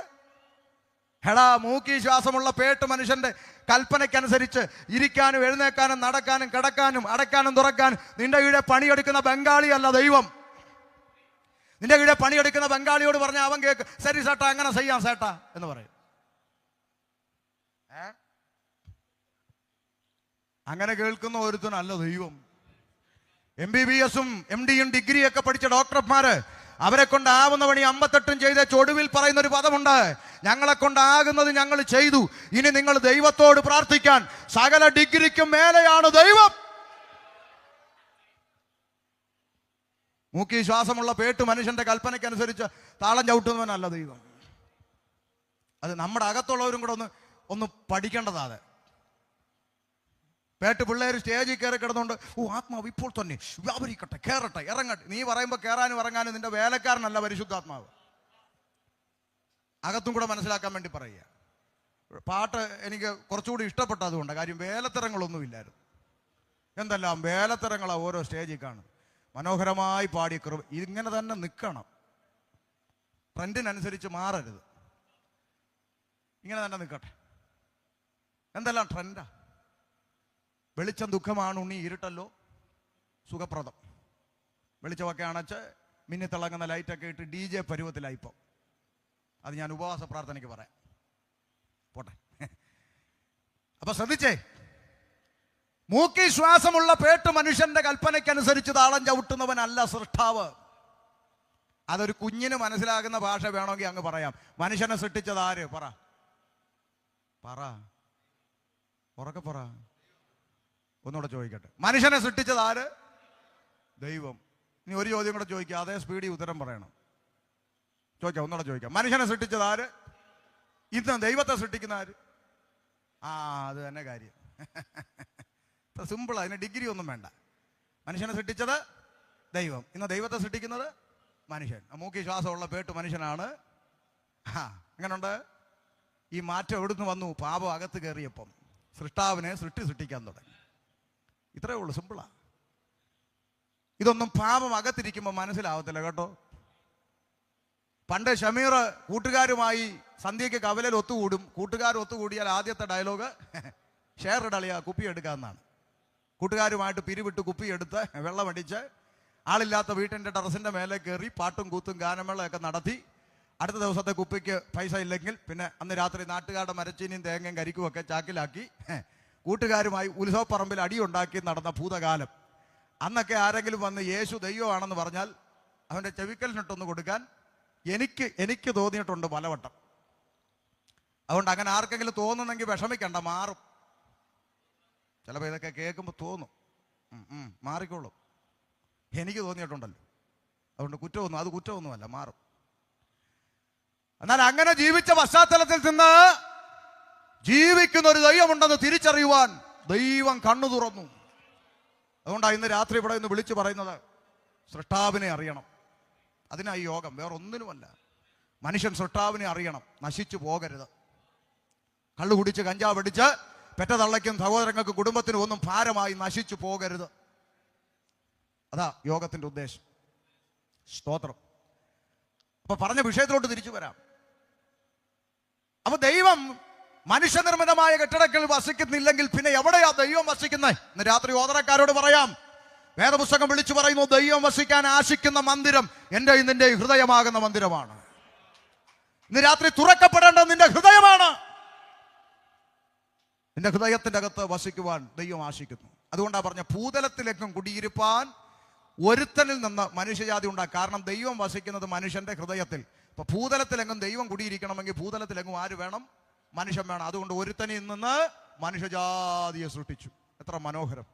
എടാ, മൂക്കി ശ്വാസമുള്ള പേട്ട് മനുഷ്യന്റെ കൽപ്പനയ്ക്കനുസരിച്ച് ഇരിക്കാനും എഴുന്നേക്കാനും നടക്കാനും കിടക്കാനും അടയ്ക്കാനും തുറക്കാനും നിന്റെ കീഴെ പണിയെടുക്കുന്ന ബംഗാളിയല്ല ദൈവം. നിന്റെ കീഴെ പണിയെടുക്കുന്ന ബംഗാളിയോട് പറഞ്ഞാൽ അവൻ കേക്ക് ശരി സേട്ടാ അങ്ങനെ ചെയ്യാം സേട്ടാ എന്ന് പറയും. അങ്ങനെ കേൾക്കുന്ന ഒരുത്തനല്ല ദൈവം. MBBS-ഉം MD-യും ഡിഗ്രിയൊക്കെ പഠിച്ച ഡോക്ടർമാര് അവരെ കൊണ്ടാവുന്ന പണി 58 ചെയ്ത ഒടുവിൽ പറയുന്ന ഒരു പദമുണ്ട്, ഞങ്ങളെ കൊണ്ടാകുന്നത് ഞങ്ങൾ ചെയ്തു, ഇനി നിങ്ങൾ ദൈവത്തോട് പ്രാർത്ഥിക്കാൻ. സകല ഡിഗ്രിക്കും മേലെയാണ് ദൈവം. മൂക്കി ശ്വാസമുള്ള പേട്ട് മനുഷ്യന്റെ കൽപ്പനയ്ക്കനുസരിച്ച് താളം ചവിട്ടുന്നവനല്ല ദൈവം. അത് നമ്മുടെ അകത്തുള്ളവരും കൂടെ ഒന്ന് പഠിക്കേണ്ടതാണ്. പേട്ട് പിള്ളേർ സ്റ്റേജിൽ കയറി കിടന്നുകൊണ്ട് ആത്മാവ് ഇപ്പോൾ തന്നെ വ്യാപരിക്കട്ടെ, കയറട്ടെ, ഇറങ്ങട്ടെ. നീ പറയുമ്പോൾ കയറാനും ഇറങ്ങാനും നിന്റെ വേലക്കാരനല്ല പരിശുദ്ധാത്മാവ്. അകത്തും കൂടെ മനസ്സിലാക്കാൻ വേണ്ടി പറയുക. പാട്ട് എനിക്ക് കുറച്ചുകൂടി ഇഷ്ടപ്പെട്ടതുകൊണ്ട്, കാര്യം വേലത്തരങ്ങളൊന്നുമില്ലായിരുന്നു. എന്തെല്ലാം വേലത്തരങ്ങളാണ് ഓരോ സ്റ്റേജിൽ കാണും. മനോഹരമായി പാടി ഇങ്ങനെ തന്നെ നിൽക്കണം, ട്രെൻഡിനനുസരിച്ച് മാറരുത്, ഇങ്ങനെ തന്നെ നിൽക്കട്ടെ. എന്തെല്ലാം ട്രെൻഡാ. വെളിച്ചം ദുഃഖമാണ് ഉണ്ണി, ഇരുട്ടല്ലോ സുഖപ്രദം. വെളിച്ചമൊക്കെ അണച്ച് മിന്നിത്തിളങ്ങുന്ന ലൈറ്റൊക്കെ ഇട്ട് DJ പരുവത്തിലായിപ്പോൾ. അത് ഞാൻ ഉപവാസ പ്രാർത്ഥനയ്ക്ക് പറയാം, പോട്ടെ. അപ്പൊ ശ്രദ്ധിച്ചേ, മൂക്കി ശ്വാസമുള്ള പേട്ട് മനുഷ്യന്റെ കൽപ്പനയ്ക്കനുസരിച്ച് താളം ചവിട്ടുന്നവനല്ല സൃഷ്ടാവ്. അതൊരു കുഞ്ഞിന് മനസ്സിലാകുന്ന ഭാഷ വേണമെങ്കിൽ അങ്ങ് പറയാം. മനുഷ്യനെ സൃഷ്ടിച്ചത് ആര്? പറ ഉറക്കെ പറ. ഒന്നുകൂടെ ചോദിക്കട്ടെ, മനുഷ്യനെ സൃഷ്ടിച്ചത് ആര്? ദൈവം. ഇനി ഒരു ചോദ്യം കൂടെ ചോദിക്കുക, അതേ സ്പീഡിൽ ഉത്തരം പറയണം. ചോദിക്കാം, ഒന്നുകൂടെ ചോദിക്കാം. മനുഷ്യനെ സൃഷ്ടിച്ചത് ആര്? ഇന്ന് ദൈവത്തെ സൃഷ്ടിക്കുന്ന ആര്? അത് തന്നെ കാര്യം. സിമ്പിൾ, അതിന് ഡിഗ്രി ഒന്നും വേണ്ട. മനുഷ്യനെ സൃഷ്ടിച്ചത് ദൈവം, ഇന്ന് ദൈവത്തെ സൃഷ്ടിക്കുന്നത് മനുഷ്യൻ. മൂക്കി ശ്വാസമുള്ള പേട്ട് മനുഷ്യനാണ്. എങ്ങനുണ്ട് ഈ മാറ്റം? എവിടുന്ന് വന്നു? പാപം അകത്ത് കയറിയപ്പം സൃഷ്ടാവിനെ സൃഷ്ടിക്കാൻ തുടങ്ങി. ഇത്രയേ ഉള്ളൂ, സിമ്പിളാ. ഇതൊന്നും പാപം അകത്തിരിക്കുമ്പോൾ മനസ്സിലാവത്തില്ല കേട്ടോ. പണ്ട് ഷമീർ കൂട്ടുകാരുമായി സന്ധ്യയ്ക്ക് കവലയിൽ ഒത്തുകൂടും. കൂട്ടുകാർ ഒത്തുകൂടിയാൽ ആദ്യത്തെ ഡയലോഗ് ഷെയർ ഇടളിയാ കുപ്പി എടുക്കാമെന്നാണ്. കൂട്ടുകാരുമായിട്ട് പിരിവിട്ട് കുപ്പിയെടുത്ത് വെള്ളമടിച്ച് ആളില്ലാത്ത വീട്ടിൻ്റെ ടെറസിൻ്റെ മേലെ കയറി പാട്ടും കൂത്തും ഗാനമേളയൊക്കെ നടത്തി അടുത്ത ദിവസത്തെ കുപ്പിക്ക് പൈസ ഇല്ലെങ്കിൽ പിന്നെ അന്ന് രാത്രി നാട്ടുകാരുടെ മരച്ചീനിയും തേങ്ങയും കരിക്കുമൊക്കെ ചാക്കിലാക്കി കൂട്ടുകാരുമായി ഉത്സവപ്പറമ്പിൽ അടിയുണ്ടാക്കി നടന്ന ഭൂതകാലം. അന്നൊക്കെ ആരെങ്കിലും വന്ന് യേശു ദൈവമാണെന്ന് പറഞ്ഞാൽ അവൻ്റെ ചെവിക്കലിനിട്ടൊന്ന് കൊടുക്കാൻ എനിക്ക് തോന്നിയിട്ടുണ്ട് പലവട്ടം. അതുകൊണ്ട് അങ്ങനെ ആർക്കെങ്കിലും തോന്നുന്നെങ്കിൽ വിഷമിക്കണ്ട, മാറും. ചിലപ്പോൾ ഇതൊക്കെ കേൾക്കുമ്പോൾ തോന്നും, മാറിക്കോളും. എനിക്ക് തോന്നിയിട്ടുണ്ടല്ലോ, അതുകൊണ്ട് കുറ്റമൊന്നുമല്ല, മാറും. എന്നാൽ അങ്ങനെ ജീവിച്ച പശ്ചാത്തലത്തിൽ നിന്ന് ജീവിക്കുന്ന ഒരു ദൈവമുണ്ടെന്ന് തിരിച്ചറിയുവാൻ ദൈവം കണ്ണു തുറന്നു. അതുകൊണ്ടാണ് ഇന്ന് രാത്രി ഇവിടെ നിന്ന് വിളിച്ചു പറയുന്നത്, സൃഷ്ടാവിനെ അറിയണം. അതിനായി യോഗം, വേറെ ഒന്നിനുമല്ല. മനുഷ്യൻ സൃഷ്ടാവിനെ അറിയണം, നശിച്ചു പോകരുത്. കള്ളു കുടിച്ച് കഞ്ചാവ് അടിച്ച് പെറ്റതള്ളയ്ക്കും സഹോദരങ്ങൾക്കും കുടുംബത്തിനും ഒന്നും ഭാരമായി നശിച്ചു പോകരുത്. അതാ യോഗത്തിന്റെ ഉദ്ദേശം. സ്തോത്രം. അപ്പൊ പറഞ്ഞ വിഷയത്തിലോട്ട് തിരിച്ചു വരാം. അപ്പൊ ദൈവം മനുഷ്യനിർമ്മിതമായ കെട്ടിടങ്ങളിൽ വസിക്കുന്നില്ലെങ്കിൽ പിന്നെ എവിടെയാ ദൈവം വസിക്കുന്നത്? ഇന്ന് രാത്രി ഓതറക്കാരോട് പറയാം, വേദപുസ്തകം വിളിച്ചു പറയുന്നു, ദൈവം വസിക്കാൻ ആശിക്കുന്ന മന്ദിരം എൻ്റെ നിന്റെ ഹൃദയമാകുന്ന മന്ദിരമാണ്. ഇന്ന് രാത്രി തുറക്കപ്പെടേണ്ടത് നിന്റെ ഹൃദയമാണ്. നിന്റെ ഹൃദയത്തിന്റെ അകത്ത് വസിക്കുവാൻ ദൈവം ആശിക്കുന്നു. അതുകൊണ്ടാണ് പറഞ്ഞ ഭൂതലത്തിലേക്കും കുടിയിരുപ്പാൻ ഒരുത്തനിൽ നിന്ന് മനുഷ്യജാതി ഉണ്ടാകും. കാരണം ദൈവം വസിക്കുന്നത് മനുഷ്യന്റെ ഹൃദയത്തിൽ. ഇപ്പൊ ഭൂതലത്തിലെങ്ങും ദൈവം കുടിയിരിക്കണമെങ്കിൽ ഭൂതലത്തിലെങ്ങും ആര് വേണം? മനുഷ്യൻ വേണം. അതുകൊണ്ട് ഒരുത്തനിൽ നിന്ന് മനുഷ്യജാതിയെ സൃഷ്ടിച്ചു. എത്ര മനോഹരം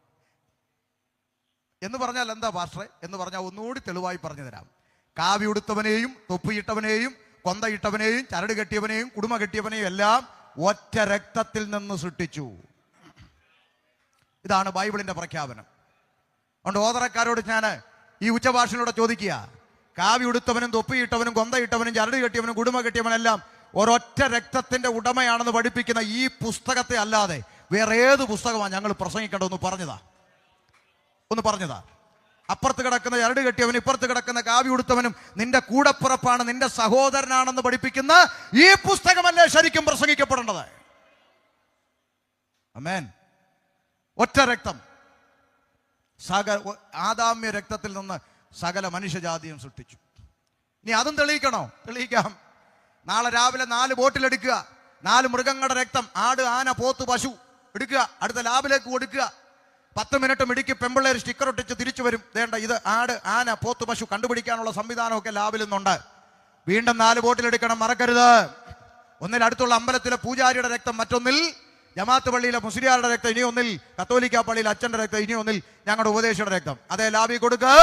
എന്ന് പറഞ്ഞാൽ എന്താ പാസ്റ്ററെ എന്ന് പറഞ്ഞാൽ ഒന്നുകൂടി തെളിവായി പറഞ്ഞു തരാം. കാവി ഉടുത്തവനെയും തൊപ്പിയിട്ടവനെയും കൊന്തയിട്ടവനെയും ചരട് കെട്ടിയവനെയും കുടുമ കെട്ടിയവനെയും എല്ലാം ഒറ്റ രക്തത്തിൽ നിന്ന് സൃഷ്ടിച്ചു. ഇതാണ് ബൈബിളിന്റെ പ്രഖ്യാപനം. അതുകൊണ്ട് ഓതറക്കാരോട് ഞാൻ ഈ ഉച്ചഭാഷയിലൂടെ ചോദിക്കുക, കാവി ഉടുത്തവനും തൊപ്പിയിട്ടവനും കൊന്തയിട്ടവനും ചരട് കെട്ടിയവനും കുടുമ കെട്ടിയവനെല്ലാം ഒരൊറ്റ രക്തത്തിന്റെ ഉടമയാണെന്ന് പഠിപ്പിക്കുന്ന ഈ പുസ്തകത്തെ അല്ലാതെ വേറെ ഏത് പുസ്തകമാണ് ഞങ്ങൾ പ്രസംഗിക്കേണ്ടതെന്ന് പറഞ്ഞതാ. അപ്പുറത്ത് കിടക്കുന്ന ചരട് കെട്ടിയവനും ഇപ്പുറത്ത് കിടക്കുന്ന കാവി ഉടുത്തവനും നിന്റെ കൂടപ്പിറപ്പാണ്, നിന്റെ സഹോദരനാണെന്ന് പഠിപ്പിക്കുന്ന ഈ പുസ്തകമല്ലേ ശരിക്കും പ്രസംഗിക്കപ്പെടേണ്ടത്? ആമേൻ. ഒറ്റ രക്തം, ആദാമ്യ രക്തത്തിൽ നിന്ന് സകല മനുഷ്യജാതിയും സൃഷ്ടിച്ചു. ഇനി അതും തെളിയിക്കണോ? തെളിയിക്കാം. നാളെ രാവിലെ 4 ബോട്ടിലെടുക്കുക, 4 മൃഗങ്ങളുടെ രക്തം, ആട്, ആന, പോത്ത്, പശു എടുക്കുക, അടുത്ത ലാബിലേക്ക് കൊടുക്കുക. 10 മിനിറ്റ് മിടുക്കി പെമ്പിള്ളേർ സ്റ്റിക്കർ ഒട്ടിച്ച് തിരിച്ചു വരും. വേണ്ട, ഇത് ആട്, ആന, പോത്ത്, പശു കണ്ടുപിടിക്കാനുള്ള സംവിധാനമൊക്കെ ലാബിൽ നിന്നുണ്ട്. വീണ്ടും 4 ബോട്ടിലെടുക്കണം, മറക്കരുത്. ഒന്നിൽ അടുത്തുള്ള അമ്പലത്തിലെ പൂജാരിയുടെ രക്തം, മറ്റൊന്നിൽ ജമാഅത്ത് പള്ളിയിലെ മുസ്ലിയാരുടെ രക്തം, ഇനി ഒന്നിൽ കത്തോലിക്ക പള്ളിയിലെ അച്ഛന്റെ രക്തം, ഇനി ഒന്നിൽ ഞങ്ങളുടെ ഉപദേശിയുടെ രക്തം. അതേ ലാബിൽ കൊടുക്കുക.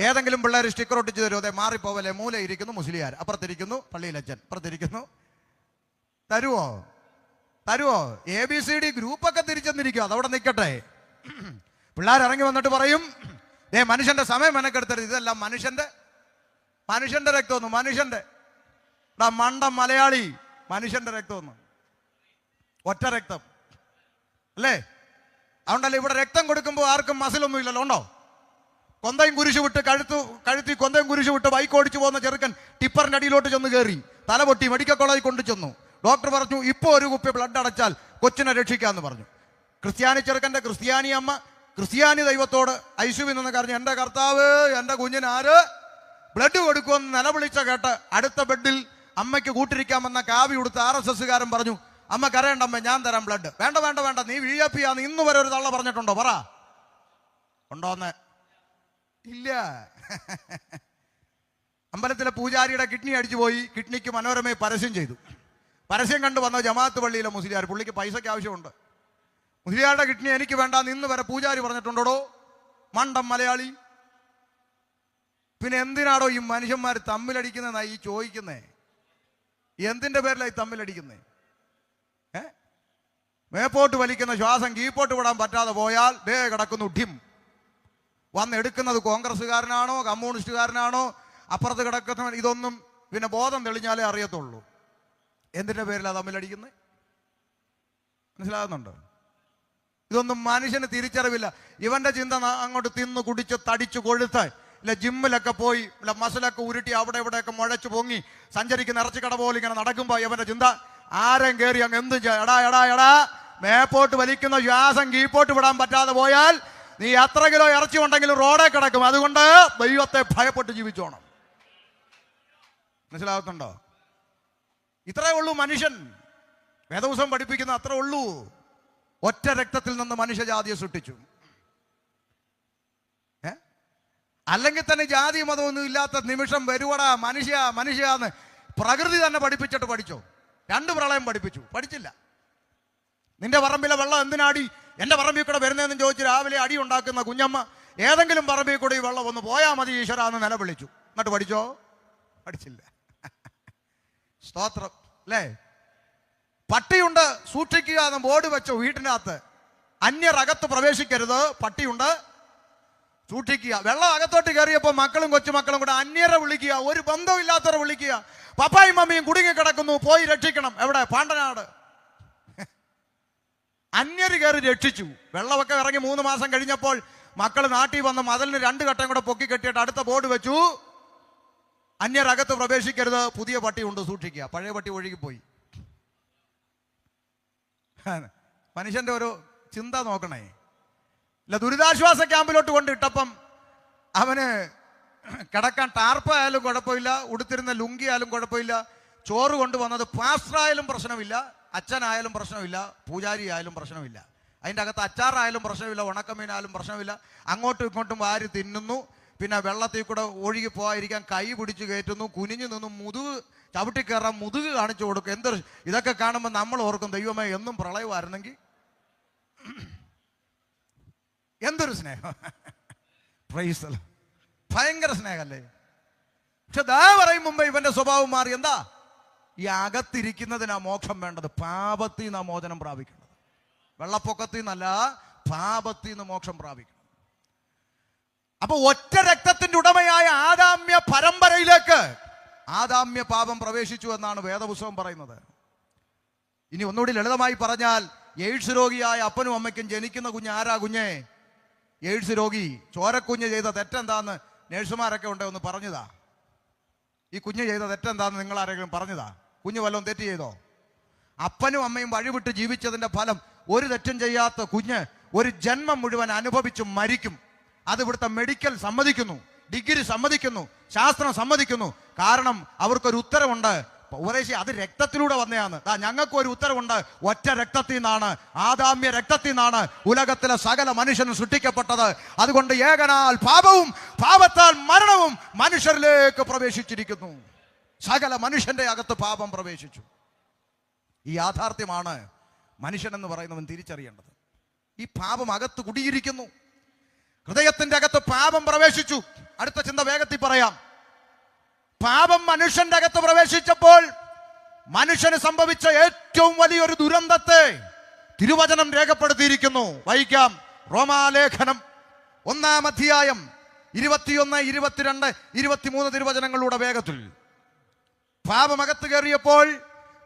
ഏതെങ്കിലും പിള്ളേർ സ്റ്റിക്കർ ഒട്ടിച്ച് തരും, അതെ മാറിപ്പോവല്ലേ, മൂല ഇരിക്കുന്നു മുസ്ലിയാർ, അപ്പുറത്തിരിക്കുന്നു പള്ളിയിൽ അച്ഛൻ, അപ്പുറത്തിരിക്കുന്നു. തരുവോ? ABCD ഗ്രൂപ്പൊക്കെ തിരിച്ചെന്നിരിക്കും, അതവിടെ നിൽക്കട്ടെ. പിള്ളേർ ഇറങ്ങി വന്നിട്ട് പറയും, മനുഷ്യന്റെ സമയം മെനക്കെടുത്തരുത്, ഇതെല്ലാം മനുഷ്യന്റെ രക്തമൊന്നും, മനുഷ്യന്റെ മണ്ടം മലയാളി, മനുഷ്യന്റെ രക്തമൊന്നും, ഒറ്റ രക്തം അല്ലേ? അതുകൊണ്ടല്ലേ ഇവിടെ രക്തം കൊടുക്കുമ്പോൾ ആർക്കും മസിലൊന്നും ഇല്ലല്ലോ. ഉണ്ടോ? കൊന്തയും കുരിശു വിട്ട് കഴുത്തി കൊന്തയും കുരിശു വിട്ട് ബൈക്ക് ഓടിച്ചു പോകുന്ന ചെറുക്കൻ ടിപ്പറിന്റെ അടിയിലോട്ട് ചെന്ന് കയറി തല പൊട്ടി മെഡിക്കൽ കോളേജിൽ കൊണ്ടു ചെന്നു. ഡോക്ടർ പറഞ്ഞു, ഇപ്പോൾ ഒരു കുപ്പി ബ്ലഡ് അടച്ചാൽ കൊച്ചിനെ രക്ഷിക്കാന്ന് പറഞ്ഞു. ക്രിസ്ത്യാനി ചെറുക്കന്റെ ക്രിസ്ത്യാനി അമ്മ ക്രിസ്ത്യാനി ദൈവത്തോട് ഐശുവിൽ നിന്ന് കരഞ്ഞു, എൻ്റെ കർത്താവ്, എൻ്റെ കുഞ്ഞിന് ആര് ബ്ലഡ് കൊടുക്കുമെന്ന് നിലവിളിച്ച കേട്ട് അടുത്ത ബെഡിൽ അമ്മയ്ക്ക് കൂട്ടിരിക്കാമെന്ന കാവി ഉടുത്ത RSSകാരൻ പറഞ്ഞു, അമ്മ കരയണ്ടമ്മ, ഞാൻ തരാം ബ്ലഡ്. വേണ്ട, നീ VIP ആന്ന് ഇന്ന് വരെ ഒരു തള്ള പറഞ്ഞിട്ടുണ്ടോ? പറ, ഉണ്ടോന്ന്? ഇല്ല. അമ്പലത്തിലെ പൂജാരിയുടെ കിഡ്നി അടിച്ചു പോയി. കിഡ്നിക്ക് മനോരമയെ പരസ്യം ചെയ്തു. പരസ്യം കണ്ടു വന്ന ജമാഅത്ത് പള്ളിയിലെ മുസ്ലിയാർ, പുള്ളിക്ക് പൈസയ്ക്ക് ആവശ്യമുണ്ട്. മുസ്ലിയാരുടെ കിഡ്നി എനിക്ക് വേണ്ടാന്ന് ഇന്ന് വരെ പൂജാരി പറഞ്ഞിട്ടുണ്ടോ? മണ്ടം മലയാളി. പിന്നെ എന്തിനാടോ ഈ മനുഷ്യന്മാർ തമ്മിലടിക്കുന്നതായി ഈ ചോദിക്കുന്നേ? എന്തിന്റെ പേരിലായി തമ്മിലടിക്കുന്നേ? മേപ്പോട്ട് വലിക്കുന്ന ശ്വാസം കീപ്പോട്ട് വിടാൻ പറ്റാതെ പോയാൽ ദേ കിടക്കുന്നു ഡിം. വന്നെടുക്കുന്നത് കോൺഗ്രസ്സുകാരനാണോ കമ്മ്യൂണിസ്റ്റുകാരനാണോ അപ്പുറത്ത് കിടക്കുന്നവൻ, ഇതൊന്നും പിന്നെ ബോധം തെളിഞ്ഞാലേ അറിയത്തുള്ളൂ. എന്തിന്റെ പേരിലാണ് തമ്മിലടിക്കുന്നത്? മനസ്സിലാകുന്നുണ്ടോ? ഇതൊന്നും മനുഷ്യന് തിരിച്ചറിവില്ല. ഇവന്റെ ചിന്ത അങ്ങോട്ട് തിന്നു കുടിച്ച് തടിച്ചു കൊഴുത്ത് ഇല്ല ജിമ്മിലൊക്കെ പോയി ഇല്ല മസിലൊക്കെ ഉരുട്ടി അവിടെ ഇവിടെയൊക്കെ മുഴച്ചു പൊങ്ങി സഞ്ചരിക്കുന്ന ഇറച്ചിക്കട പോലെ ഇങ്ങനെ നടക്കുമ്പോ ഇവന്റെ ചിന്ത ആരെയും കയറി അങ്ങ് എന്തും എടാ മേപ്പോട്ട് വലിക്കുന്ന ശ്വാസം കീപ്പോട്ട് വിടാൻ പറ്റാതെ പോയാൽ നീ എത്ര കിലോ ഇറച്ചി ഉണ്ടെങ്കിലും റോഡേ കിടക്കും. അതുകൊണ്ട് ദൈവത്തെ ഭയപ്പെട്ട് ജീവിച്ചോണം. മനസ്സിലാകുന്നുണ്ടോ? ഇത്രേ ഉള്ളൂ മനുഷ്യൻ. വേദപുസ്തകം പഠിപ്പിക്കുന്ന അത്രേ ഉള്ളൂ. ഒറ്റ രക്തത്തിൽ നിന്ന് മനുഷ്യജാതിയെ സൃഷ്ടിച്ചു. അല്ലെങ്കിൽ തന്നെ ജാതി മതമൊന്നും ഇല്ലാത്ത നിമിഷം വരുവടാ മനുഷ്യാന്ന് പ്രകൃതി തന്നെ പഠിപ്പിച്ചിട്ട് പഠിച്ചോ? 2 പ്രളയം പഠിച്ചില്ല. നിന്റെ പറമ്പിലെ വെള്ളം എന്തിനാടി എന്റെ പറമ്പിൽ കൂടെ വരുന്നതെന്ന് ചോദിച്ച് രാവിലെ അടി ഉണ്ടാക്കുന്ന കുഞ്ഞമ്മ ഏതെങ്കിലും പറമ്പിൽ കൂടെ ഈ വെള്ളം ഒന്ന് പോയാൽ മതി ഈശ്വര എന്ന് നിലവിളിച്ചു. എന്നിട്ട് പഠിച്ചില്ല. സ്തോത്രം അല്ലേ? പട്ടിയുണ്ട് സൂക്ഷിക്കുക എന്ന് ബോർഡ് വെച്ചോ വീട്ടിനകത്ത്. അന്യരകത്ത് പ്രവേശിക്കരുത്, പട്ടിയുണ്ട് സൂക്ഷിക്കുക. വെള്ളം അകത്തോട്ട് കയറിയപ്പോ മക്കളും കൊച്ചുമക്കളും കൂടെ അന്യരെ വിളിക്കുക, ഒരു ബന്ധമില്ലാത്തവരെ വിളിക്കുക. പപ്പായും മമ്മിയും കുടുങ്ങിക്കിടക്കുന്നു, പോയി രക്ഷിക്കണം. എവിടെ? പാണ്ടനാട്. അന്യര് കയറി രക്ഷിച്ചു. വെള്ളമൊക്കെ ഇറങ്ങി 3 മാസം കഴിഞ്ഞപ്പോൾ മക്കൾ നാട്ടിൽ വന്ന് മതിലിന് 2 ഘട്ടം കൂടെ പൊക്കി കെട്ടിയിട്ട് അടുത്ത ബോർഡ് വെച്ചു, അന്യരകത്ത് പ്രവേശിക്കരുത്, പുതിയ പട്ടിയുണ്ട് സൂക്ഷിക്കുക. പഴയ പട്ടി ഒഴുകിപ്പോയി. മനുഷ്യന്റെ ഒരു ചിന്ത നോക്കണേ. ഇല്ല, ദുരിതാശ്വാസ ക്യാമ്പിലോട്ട് കൊണ്ടിട്ടപ്പം അവന് കിടക്കാൻ ടാർപ്പായാലും കുഴപ്പമില്ല, ഉടുത്തിരുന്ന ലുങ്കി ആയാലും കുഴപ്പമില്ല, ചോറ് കൊണ്ടുവന്നത് പാസ്റ്ററായാലും പ്രശ്നമില്ല, അച്ഛനായാലും പ്രശ്നമില്ല, പൂജാരി ആയാലും പ്രശ്നമില്ല, അതിൻ്റെ അകത്ത് അച്ചാറായാലും പ്രശ്നമില്ല, ഉണക്കമീനായാലും പ്രശ്നമില്ല. അങ്ങോട്ടും ഇങ്ങോട്ടും വാരി തിന്നുന്നു. പിന്നെ വെള്ളത്തിൽ കൂടെ ഒഴുകി പോകാതിരിക്കാൻ കൈ പിടിച്ച് കയറ്റുന്നു, കുനിഞ്ഞു നിന്നും മുതുക് ചവിട്ടി കയറാൻ മുതുക് കാണിച്ചു കൊടുക്കും. എന്തൊരു ഇതൊക്കെ കാണുമ്പോൾ നമ്മൾ ഓർക്കും, ദൈവമേ എന്നും പ്രളയമായിരുന്നെങ്കിൽ. എന്തൊരു സ്നേഹം! പ്രൈസ്, ഭയങ്കര സ്നേഹമല്ലേ? പക്ഷെ ദാ പറയും മുമ്പേ ഇവന്റെ സ്വഭാവം മാറി. എന്താ? ഈ അകത്തിരിക്കുന്നതിനാ മോക്ഷം വേണ്ടത്, പാപത്തിൽ നിന്നാ മോചനം പ്രാപിക്കേണ്ടത്. വെള്ളപ്പൊക്കത്തിൽ നിന്നല്ല, പാപത്തിൽ നിന്ന് മോക്ഷം പ്രാപിക്കണം. അപ്പൊ ഒറ്റ രക്തത്തിന്റെ ഉടമയായ ആദാമ്യ പരമ്പരയിലേക്ക് ആദാമ്യ പാപം പ്രവേശിച്ചു എന്നാണ് വേദപുസ്തകം പറയുന്നത്. ഇനി ഒന്നുകൂടി ലളിതമായി പറഞ്ഞാൽ, എയ്ഡ്സ് രോഗിയായ അപ്പനും അമ്മയ്ക്കും ജനിക്കുന്ന കുഞ്ഞ് ആരാ? കുഞ്ഞേ എയ്ഡ്സ് രോഗി. ചോരക്കുഞ്ഞ് ചെയ്ത തെറ്റെന്താന്ന് നേഴ്സുമാരൊക്കെ ഉണ്ട്, ഒന്ന് പറഞ്ഞതാ. ഈ കുഞ്ഞ് ചെയ്ത തെറ്റെന്താന്ന് നിങ്ങൾ ആരെങ്കിലും പറഞ്ഞതാ? കുഞ്ഞ് വല്ലതും തെറ്റ് ചെയ്തോ? അപ്പനും അമ്മയും വഴിവിട്ട് ജീവിച്ചതിന്റെ ഫലം ഒരു തെറ്റും ചെയ്യാത്ത കുഞ്ഞ് ഒരു ജന്മം മുഴുവൻ അനുഭവിച്ചു മരിക്കും. അത് ഇവിടുത്തെ മെഡിക്കൽ സമ്മതിക്കുന്നു, ഡിഗ്രി സമ്മതിക്കുന്നു, ശാസ്ത്രം സമ്മതിക്കുന്നു. കാരണം അവർക്കൊരു ഉത്തരവുണ്ട്. ഉപദേശി, അത് രക്തത്തിലൂടെ വന്നതാണ്. ഞങ്ങൾക്ക് ഒരു ഉത്തരവുണ്ട്. ഒറ്റ രക്തത്തിൽ നിന്നാണ്, ആദാമ്യ രക്തത്തിൽ നിന്നാണ് ഉലകത്തിലെ സകല മനുഷ്യനും സൃഷ്ടിക്കപ്പെട്ടത്. അതുകൊണ്ട് ഏകനാൽ പാപവും പാപത്താൽ മരണവും മനുഷ്യരിലേക്ക് പ്രവേശിച്ചിരിക്കുന്നു. സകല മനുഷ്യന്റെ അകത്ത് പാപം പ്രവേശിച്ചു. ഈ യാഥാർത്ഥ്യമാണ് മനുഷ്യൻ എന്ന് പറയുന്നവൻ തിരിച്ചറിയേണ്ടത്. ഈ പാപം അകത്ത് കുടിയിരിക്കുന്നു. ഹൃദയത്തിന്റെ അകത്ത് പാപം പ്രവേശിച്ചു. അടുത്ത ചിന്ത വേഗത്തിൽ പറയാം. പാപം മനുഷ്യന്റെ അകത്ത് പ്രവേശിച്ചപ്പോൾ മനുഷ്യന് സംഭവിച്ച ഏറ്റവും വലിയൊരു ദുരന്തത്തെ തിരുവചനം രേഖപ്പെടുത്തിയിരിക്കുന്നു. വായിക്കാം. റോമാലേഖനം 1-ാം അധ്യായം 21, 22, 23 തിരുവചനങ്ങളുടെ വേഗത്തിൽ. പാപം അകത്ത് കയറിയപ്പോൾ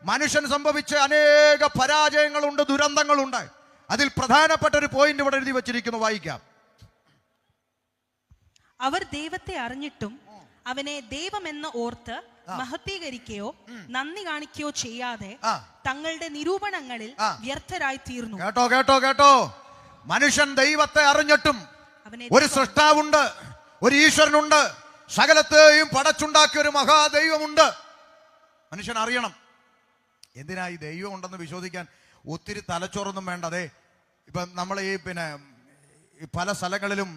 മനുഷ്യന് സംഭവിച്ച അനേക പരാജയങ്ങളുണ്ട്, ദുരന്തങ്ങളുണ്ട്. അതിൽ പ്രധാനപ്പെട്ട ഒരു പോയിന്റ് ഇവിടെ എഴുതി വച്ചിരിക്കുന്നു. വായിക്കാം. അവർ ദൈവത്തെ അറിഞ്ഞിട്ടും അവനെ ദൈവമെന്ന് ഓർത്ത് മഹത്വീകരിക്കുകയോ നന്ദി കാണിക്കുകയോ ചെയ്യാതെ തങ്ങളുടെ നിരൂപണങ്ങളിൽ വ്യർത്ഥരായി തീർന്നു. കേട്ടോ കേട്ടോ കേട്ടോ. മനുഷ്യൻ ദൈവത്തെ അറിഞ്ഞിട്ടും, ഒരു സൃഷ്ടാവുണ്ട്, ഒരു ഈശ്വരനുണ്ട്, സകലത്തെയും പടച്ചുണ്ടാക്കിയ ഒരു മഹാദൈവമുണ്ട്. മനുഷ്യൻ അറിയണം. എന്തിനാ ഈ ദൈവം ഉണ്ടെന്ന് വിശ്വസിക്കാൻ ഒത്തിരി തലച്ചോറൊന്നും വേണ്ടതേ. ഇപ്പം നമ്മൾ ഈ പല സ്ഥലങ്ങളിലും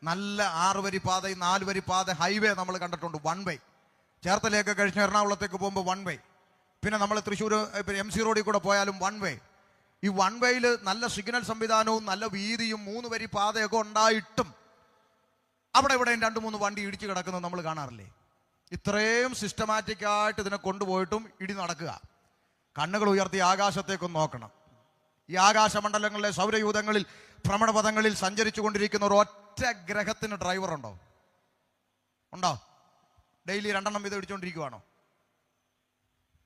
നല്ല 6 വരി പാതയും 4 വരി പാത ഹൈവേ നമ്മൾ കണ്ടിട്ടുണ്ട്. 1 വേ. ചേർത്തലയൊക്കെ കഴിഞ്ഞ് എറണാകുളത്തേക്ക് പോകുമ്പോൾ 1 വേ. പിന്നെ നമ്മൾ തൃശ്ശൂർ MC റോഡിൽ കൂടെ പോയാലും 1 വേ. ഈ 1 വേയിൽ നല്ല സിഗ്നൽ സംവിധാനവും നല്ല വീതിയും 3 വരി പാതയൊക്കെ ഉണ്ടായിട്ടും അവിടെ ഇവിടെയും 2-3 വണ്ടി ഇടിച്ചു കിടക്കുന്നത് നമ്മൾ കാണാറില്ലേ? ഇത്രയും സിസ്റ്റമാറ്റിക്കായിട്ട് ഇതിനെ കൊണ്ടുപോയിട്ടും ഇടി നടക്കുക. കണ്ണുകൾ ഉയർത്തി ആകാശത്തേക്കൊന്ന് നോക്കണം. ഈ ആകാശമണ്ഡലങ്ങളിലെ സൗരയൂഥങ്ങളിൽ ഭ്രമണപഥങ്ങളിൽ സഞ്ചരിച്ചു കൊണ്ടിരിക്കുന്ന ഒരു ഒറ്റ ഗ്രഹത്തിന് ഡ്രൈവർ ഉണ്ടോ? ഉണ്ടോ? ഡെയിലി 2 വീതം ഇടിച്ചുകൊണ്ടിരിക്കുവാണോ?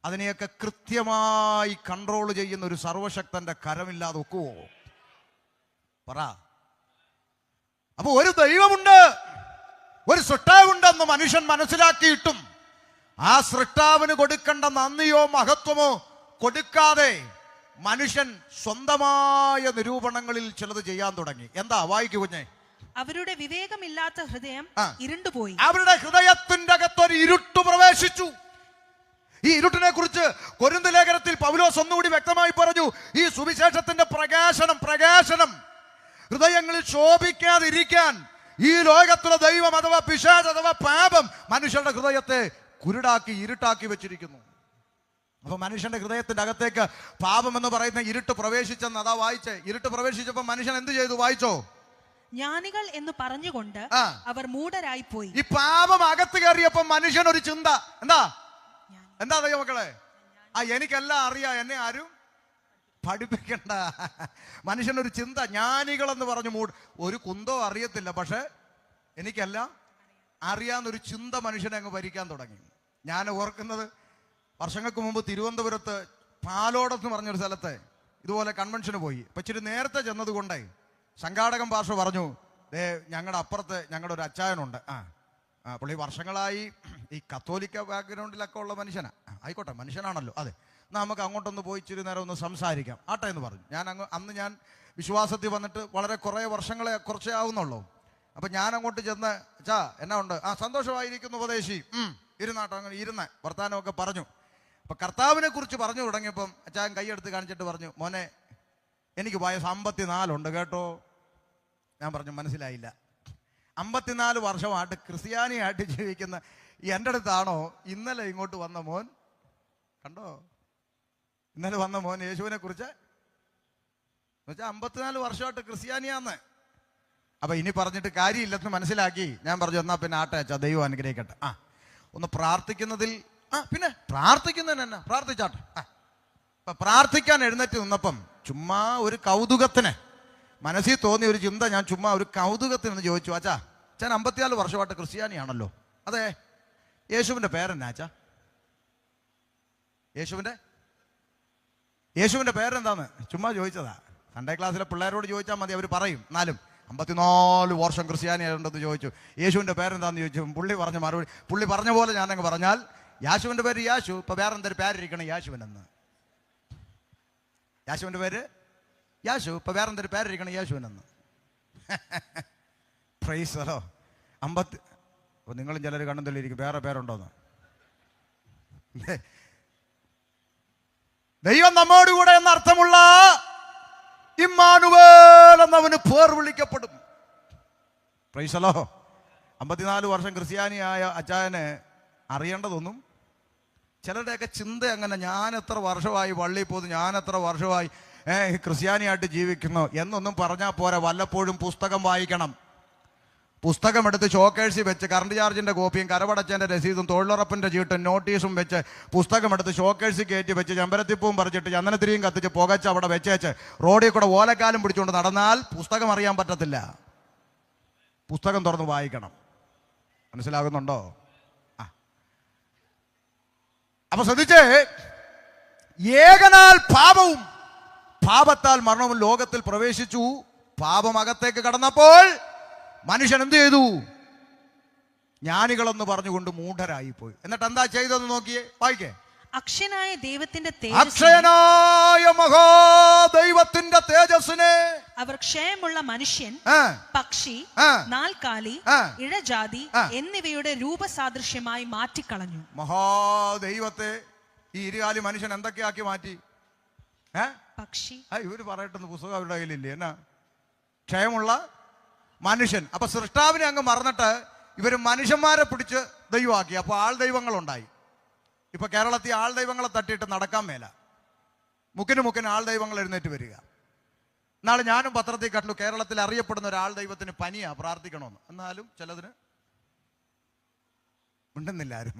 അതിനെയൊക്കെ കൃത്യമായി കൺട്രോൾ ചെയ്യുന്ന ഒരു സർവശക്തന്റെ കരമില്ലാതെ ഒക്കുവോ? പറ. അപ്പൊ ഒരു ദൈവമുണ്ട്, ഒരു സൃഷ്ടാവുണ്ടെന്ന് മനുഷ്യൻ മനസ്സിലാക്കിയിട്ടും ആ സൃഷ്ടാവിന് കൊടുക്കേണ്ട നന്ദിയോ മഹത്വമോ കൊടുക്കാതെ മനുഷ്യൻ സ്വന്തമായ നിരൂപണങ്ങളിൽ ചിലത് ചെയ്യാൻ തുടങ്ങി. എന്താ? വായിക്കൂ കുഞ്ഞെ. അവരുടെ വിവേകമില്ലാത്ത ഹൃദയം ഇരുണ്ടുപോയി. അവരുടെ ഹൃദയത്തിന്റെ അകത്തൊരു ഇരുട്ട് പ്രവേശിച്ചു. ഈ ഇരുട്ടിനെ കുറിച്ച് കൊരിന്ത് ലേഖനത്തിൽ പൗലോസ് ഒന്നുകൂടി വ്യക്തമായി പറഞ്ഞു. ഈ സുവിശേഷത്തിന്റെ പ്രകാശനം ഹൃദയങ്ങളിൽ ശോഭിക്കാതിരിക്കാൻ ഈ ലോകത്തിലെ ദൈവം അഥവാ പിശാച് അഥവാ പാപം മനുഷ്യരുടെ ഹൃദയത്തെ കുരുടാക്കി ഇരുട്ടാക്കി വെച്ചിരിക്കുന്നു. അപ്പൊ മനുഷ്യന്റെ ഹൃദയത്തിന്റെ അകത്തേക്ക് പാപം എന്ന് പറയുന്ന ഇരുട്ട് പ്രവേശിച്ചെന്ന് അതാ വായിച്ചേ. ഇരുട്ട് പ്രവേശിച്ചപ്പോ മനുഷ്യൻ എന്ത് ചെയ്തു? വായിച്ചോ. ജ്ഞാനികൾ എന്ന് പറഞ്ഞുകൊണ്ട് അവർ മൂഢരായി പോയി. ഈ പാപം അകത്ത് കയറിയപ്പോ മനുഷ്യൻ ഒരു ചിന്ത. എന്താ ദൈവമക്കളെ? എനിക്കെല്ലാം അറിയാം, എന്നെ ആരും പഠിപ്പിക്കണ്ട. മനുഷ്യനൊരു ചിന്ത. ജ്ഞാനികൾ എന്ന് പറഞ്ഞു ഒരു കുന്തോ അറിയത്തില്ല, പക്ഷെ എനിക്കെല്ലാം അറിയാവുന്നൊരു ചിന്ത മനുഷ്യനെ അങ്ങ് ഭരിക്കാൻ തുടങ്ങി. ഞാൻ ഓർക്കുന്നത് വർഷങ്ങൾക്ക് മുമ്പ് തിരുവനന്തപുരത്ത് പാലോടെന്ന് പറഞ്ഞൊരു സ്ഥലത്ത് ഇതുപോലെ കൺവെൻഷന് പോയി. അപ്പം ഇച്ചിരി നേരത്തെ ചെന്നതുകൊണ്ടേ സംഘാടകൻ പാഷ പറഞ്ഞു, ഞങ്ങളുടെ അപ്പുറത്ത് ഞങ്ങളുടെ ഒരു അച്ചായനുണ്ട്. പുള്ളി വർഷങ്ങളായി ഈ കത്തോലിക്ക ബാക്ക്ഗ്രൗണ്ടിലൊക്കെ ഉള്ള മനുഷ്യനാ. ആയിക്കോട്ടെ, മനുഷ്യനാണല്ലോ. അതെ, നമുക്ക് അങ്ങോട്ടൊന്ന് പോയി ഇച്ചിരി നേരം ഒന്ന് സംസാരിക്കാം ആട്ടെ എന്ന് പറഞ്ഞു. അന്ന് ഞാൻ വിശ്വാസത്തിൽ വന്നിട്ട് വളരെ കുറേ വർഷങ്ങളെ കുറച്ചേ ആവുന്നുള്ളൂ. അപ്പം ഞാൻ അങ്ങോട്ട് ചെന്ന്, അച്ഛാ എന്നാ ഉണ്ട്? സന്തോഷമായിരിക്കുന്നു ഉപദേശി. ഇരുന്നാട്ടോ. അങ്ങനെ ഇരുന്ന് വർത്താനമൊക്കെ പറഞ്ഞു. അപ്പം കർത്താവിനെ കുറിച്ച് പറഞ്ഞു തുടങ്ങിയപ്പം അച്ഛൻ കൈയെടുത്ത് കാണിച്ചിട്ട് പറഞ്ഞു, മോനെ എനിക്ക് വയസ്സ് 54 കേട്ടോ. ഞാൻ പറഞ്ഞു മനസ്സിലായില്ല. 54 വർഷമായിട്ട് ക്രിസ്ത്യാനിയായിട്ട് ജീവിക്കുന്ന എൻ്റെ അടുത്താണോ ഇന്നലെ ഇങ്ങോട്ട് വന്ന മോൻ? കണ്ടോ, ഇന്നലെ വന്ന മോൻ യേശുവിനെ കുറിച്ച് എന്നുവെച്ചാൽ 54 വർഷമായിട്ട് ക്രിസ്ത്യാനിയാന്ന്. അപ്പൊ ഇനി പറഞ്ഞിട്ട് കാര്യമില്ലെന്ന് മനസ്സിലാക്കി ഞാൻ പറഞ്ഞു, എന്നാ പിന്നെ ആട്ടെ അച്ഛാ, ദൈവം അനുഗ്രഹിക്കട്ടെ. ഒന്ന് പ്രാർത്ഥിക്കുന്നതിൽ പിന്നെ പ്രാർത്ഥിക്കുന്നതിന് എന്നാ, പ്രാർത്ഥിച്ചാട്ടെ. പ്രാർത്ഥിക്കാൻ എഴുന്നേറ്റ് നിന്നപ്പം ചുമ്മാ ഒരു കൗതുകത്തിന് മനസ്സിൽ തോന്നിയ ഒരു ചിന്ത, ഞാൻ ചുമ്മാ ഒരു കൗതുകത്തിന് ചോദിച്ചു, അച്ഛാ ഞാൻ 54 വർഷമായിട്ട് ക്രിസ്ത്യാനിയാണല്ലോ, അതെ യേശുവിൻ്റെ പേരെന്നാ അച്ഛാ? യേശുവിൻ്റെ പേരെന്താന്ന് ചുമ്മാ ചോദിച്ചതാ. സൺഡേ ക്ലാസ്സിലെ പിള്ളേരോട് ചോദിച്ചാൽ മതി, അവർ പറയും. എന്നാലും 54 വർഷം ക്രിസ്ത്യാനിയായിട്ടുണ്ടെന്ന് ചോദിച്ചു, യേശുവിൻ്റെ പേരെന്താന്ന് ചോദിച്ചു. പുള്ളി പറഞ്ഞ പോലെ ഞാനങ്ങ് പറഞ്ഞാൽ, യാശുവിൻ്റെ പേര് യാശു, ഇപ്പം വേറെ എന്തൊരു പേരിരിക്കണം യാശുവിനെന്ന്. യാശുവിൻ്റെ പേര് യാശു, ഇപ്പം വേറെ എന്തൊരു പേരിരിക്കണം യേശുവിനെന്ന്. Price hello. അപ്പോൾ നിങ്ങളും ചിലർ കണ്ണും തള്ളിയിരിക്കും, വേറെ പേരുണ്ടോന്ന്. ദൈവം നമ്മോടുകൂടെ എന്നർത്ഥമുള്ള ഇമ്മാനുവേൽ എന്നവന് പേർ വിളിക്കപ്പെടും. Price hello. 54 വർഷം ക്രിസ്ത്യാനിയായ അച്ചായനെ അറിയേണ്ടതൊന്നും, ചിലരുടെയൊക്കെ ചിന്ത അങ്ങനെ, ഞാൻ എത്ര വർഷമായി പള്ളിയിൽ പോകുന്നു, ഞാൻ എത്ര വർഷമായി ക്രിസ്ത്യാനിയായിട്ട് ജീവിക്കുന്നു എന്നൊന്നും പറഞ്ഞാൽ പോരാ. വല്ലപ്പോഴും പുസ്തകം വായിക്കണം. പുസ്തകം എടുത്ത് ഷോക്കേഴ്സിൽ വെച്ച് കറണ്ട് ചാർജിൻ്റെ കോപ്പിയും കരവടച്ചതിൻ്റെ രസീതും തൊഴിലുറപ്പിൻ്റെ ചീട്ടും നോട്ടീസും വെച്ച് പുസ്തകം എടുത്ത് ഷോക്കേഴ്സിൽ കയറ്റി വെച്ച് ചെമ്പരത്തിപ്പൂവും പറിച്ചിട്ട് ചന്ദനത്തിരിയും കത്തിച്ച് പുകച്ച് അവിടെ വെച്ചേച്ച് റോഡിൽ കൂടെ ഓലക്കാലം പിടിച്ചുകൊണ്ട് നടന്നാൽ പുസ്തകം അറിയാൻ പറ്റത്തില്ല. പുസ്തകം തുറന്ന് വായിക്കണം. മനസ്സിലാകുന്നുണ്ടോ? അപ്പൊ ശ്രദ്ധിച്ച്, ഏകനാൽ പാപവും പാപത്താൽ മരണവും ലോകത്തിൽ പ്രവേശിച്ചു. പാപം അകത്തേക്ക് കടന്നപ്പോൾ മനുഷ്യൻ എന്ത് ചെയ്തു? ജ്ഞാനികളെന്ന് പറഞ്ഞുകൊണ്ട് മൂഢരായി പോയി. എന്നിട്ട് എന്താ ചെയ്തതെന്ന് നോക്കിയേ, വായിക്കേ. അക്ഷയനായ ദൈവത്തിന്റെ മഹാദൈവത്തിന്റെ തേജസ്സിനെ അവർ ക്ഷയമുള്ള മനുഷ്യൻ, പക്ഷി, നാൽക്കാലി, ഇഴജാതി എന്നിവയുടെ രൂപസാദൃശ്യമായി മാറ്റിക്കളഞ്ഞു. മഹാദൈവത്തെ ഈ ഇരുകാലി മനുഷ്യൻ എന്തൊക്കെയാക്കി മാറ്റി? പക്ഷി. ഇവര് പറയട്ടെന്ന് പുസ്തകം അവരുടെ കയ്യിലില്ലേ? എന്നാ ക്ഷയമുള്ള മനുഷ്യൻ. അപ്പൊ സൃഷ്ടാവിനെ അങ്ങ് മറന്നിട്ട് ഇവര് മനുഷ്യന്മാരെ പിടിച്ച് ദൈവമാക്കി. അപ്പൊ ആൾ ദൈവങ്ങളുണ്ടായി. ഇപ്പൊ കേരളത്തിൽ ആൾ ദൈവങ്ങളെ തട്ടിയിട്ട് നടക്കാൻ മേല. മുക്കിന് ആൾ ദൈവങ്ങൾ എഴുന്നേറ്റ് വരിക. നാളെ ഞാനും പത്രത്തിൽ കണ്ടു, കേരളത്തിൽ അറിയപ്പെടുന്ന ഒരാൾ ദൈവത്തിന് പനിയാ, പ്രാർത്ഥിക്കണമെന്ന്. എന്നാലും ചിലതിന് ഉണ്ടെന്നില്ല ആരും.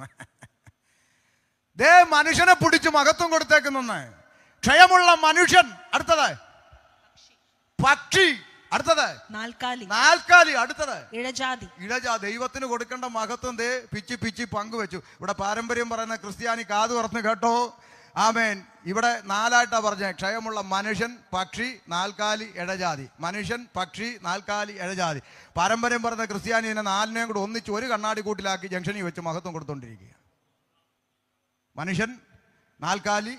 ദേ മനുഷ്യനെ പിടിച്ച് മഹത്വം കൊടുത്തേക്കുന്നെന്ന്. ക്ഷയമുള്ള മനുഷ്യൻ, അടുത്തത് പക്ഷി, അടുത്തത് നാൽക്കാലി, അടുത്തത് ഇഴജാതി. ദൈവത്തിന് കൊടുക്കേണ്ട മഹത്വം ദേ പിച്ചി പങ്കുവെച്ചു. ഇവിടെ പാരമ്പര്യം പറയുന്ന ക്രിസ്ത്യാനി കാതു തുറന്ന് കേട്ടോ. ആമേൻ. ഇവിടെ 4ആയിട്ടാ പറഞ്ഞത്. ക്ഷയമുള്ള മനുഷ്യൻ, പക്ഷി, നാൽക്കാലി, ഇഴജാതി. മനുഷ്യൻ, പക്ഷി, നാൽക്കാലി, ഇഴജാതി. പാരമ്പര്യം പറയുന്ന ക്രിസ്ത്യാനി ഇതിനെ 4നെയും കൂടെ ഒന്നിച്ച് ഒരു കണ്ണാടി കൂട്ടിലാക്കി ജംഗ്ഷനിൽ വെച്ച് മഹത്വം കൊടുത്തോണ്ടിരിക്കുക. മനുഷ്യൻ, നാൽക്കാലി,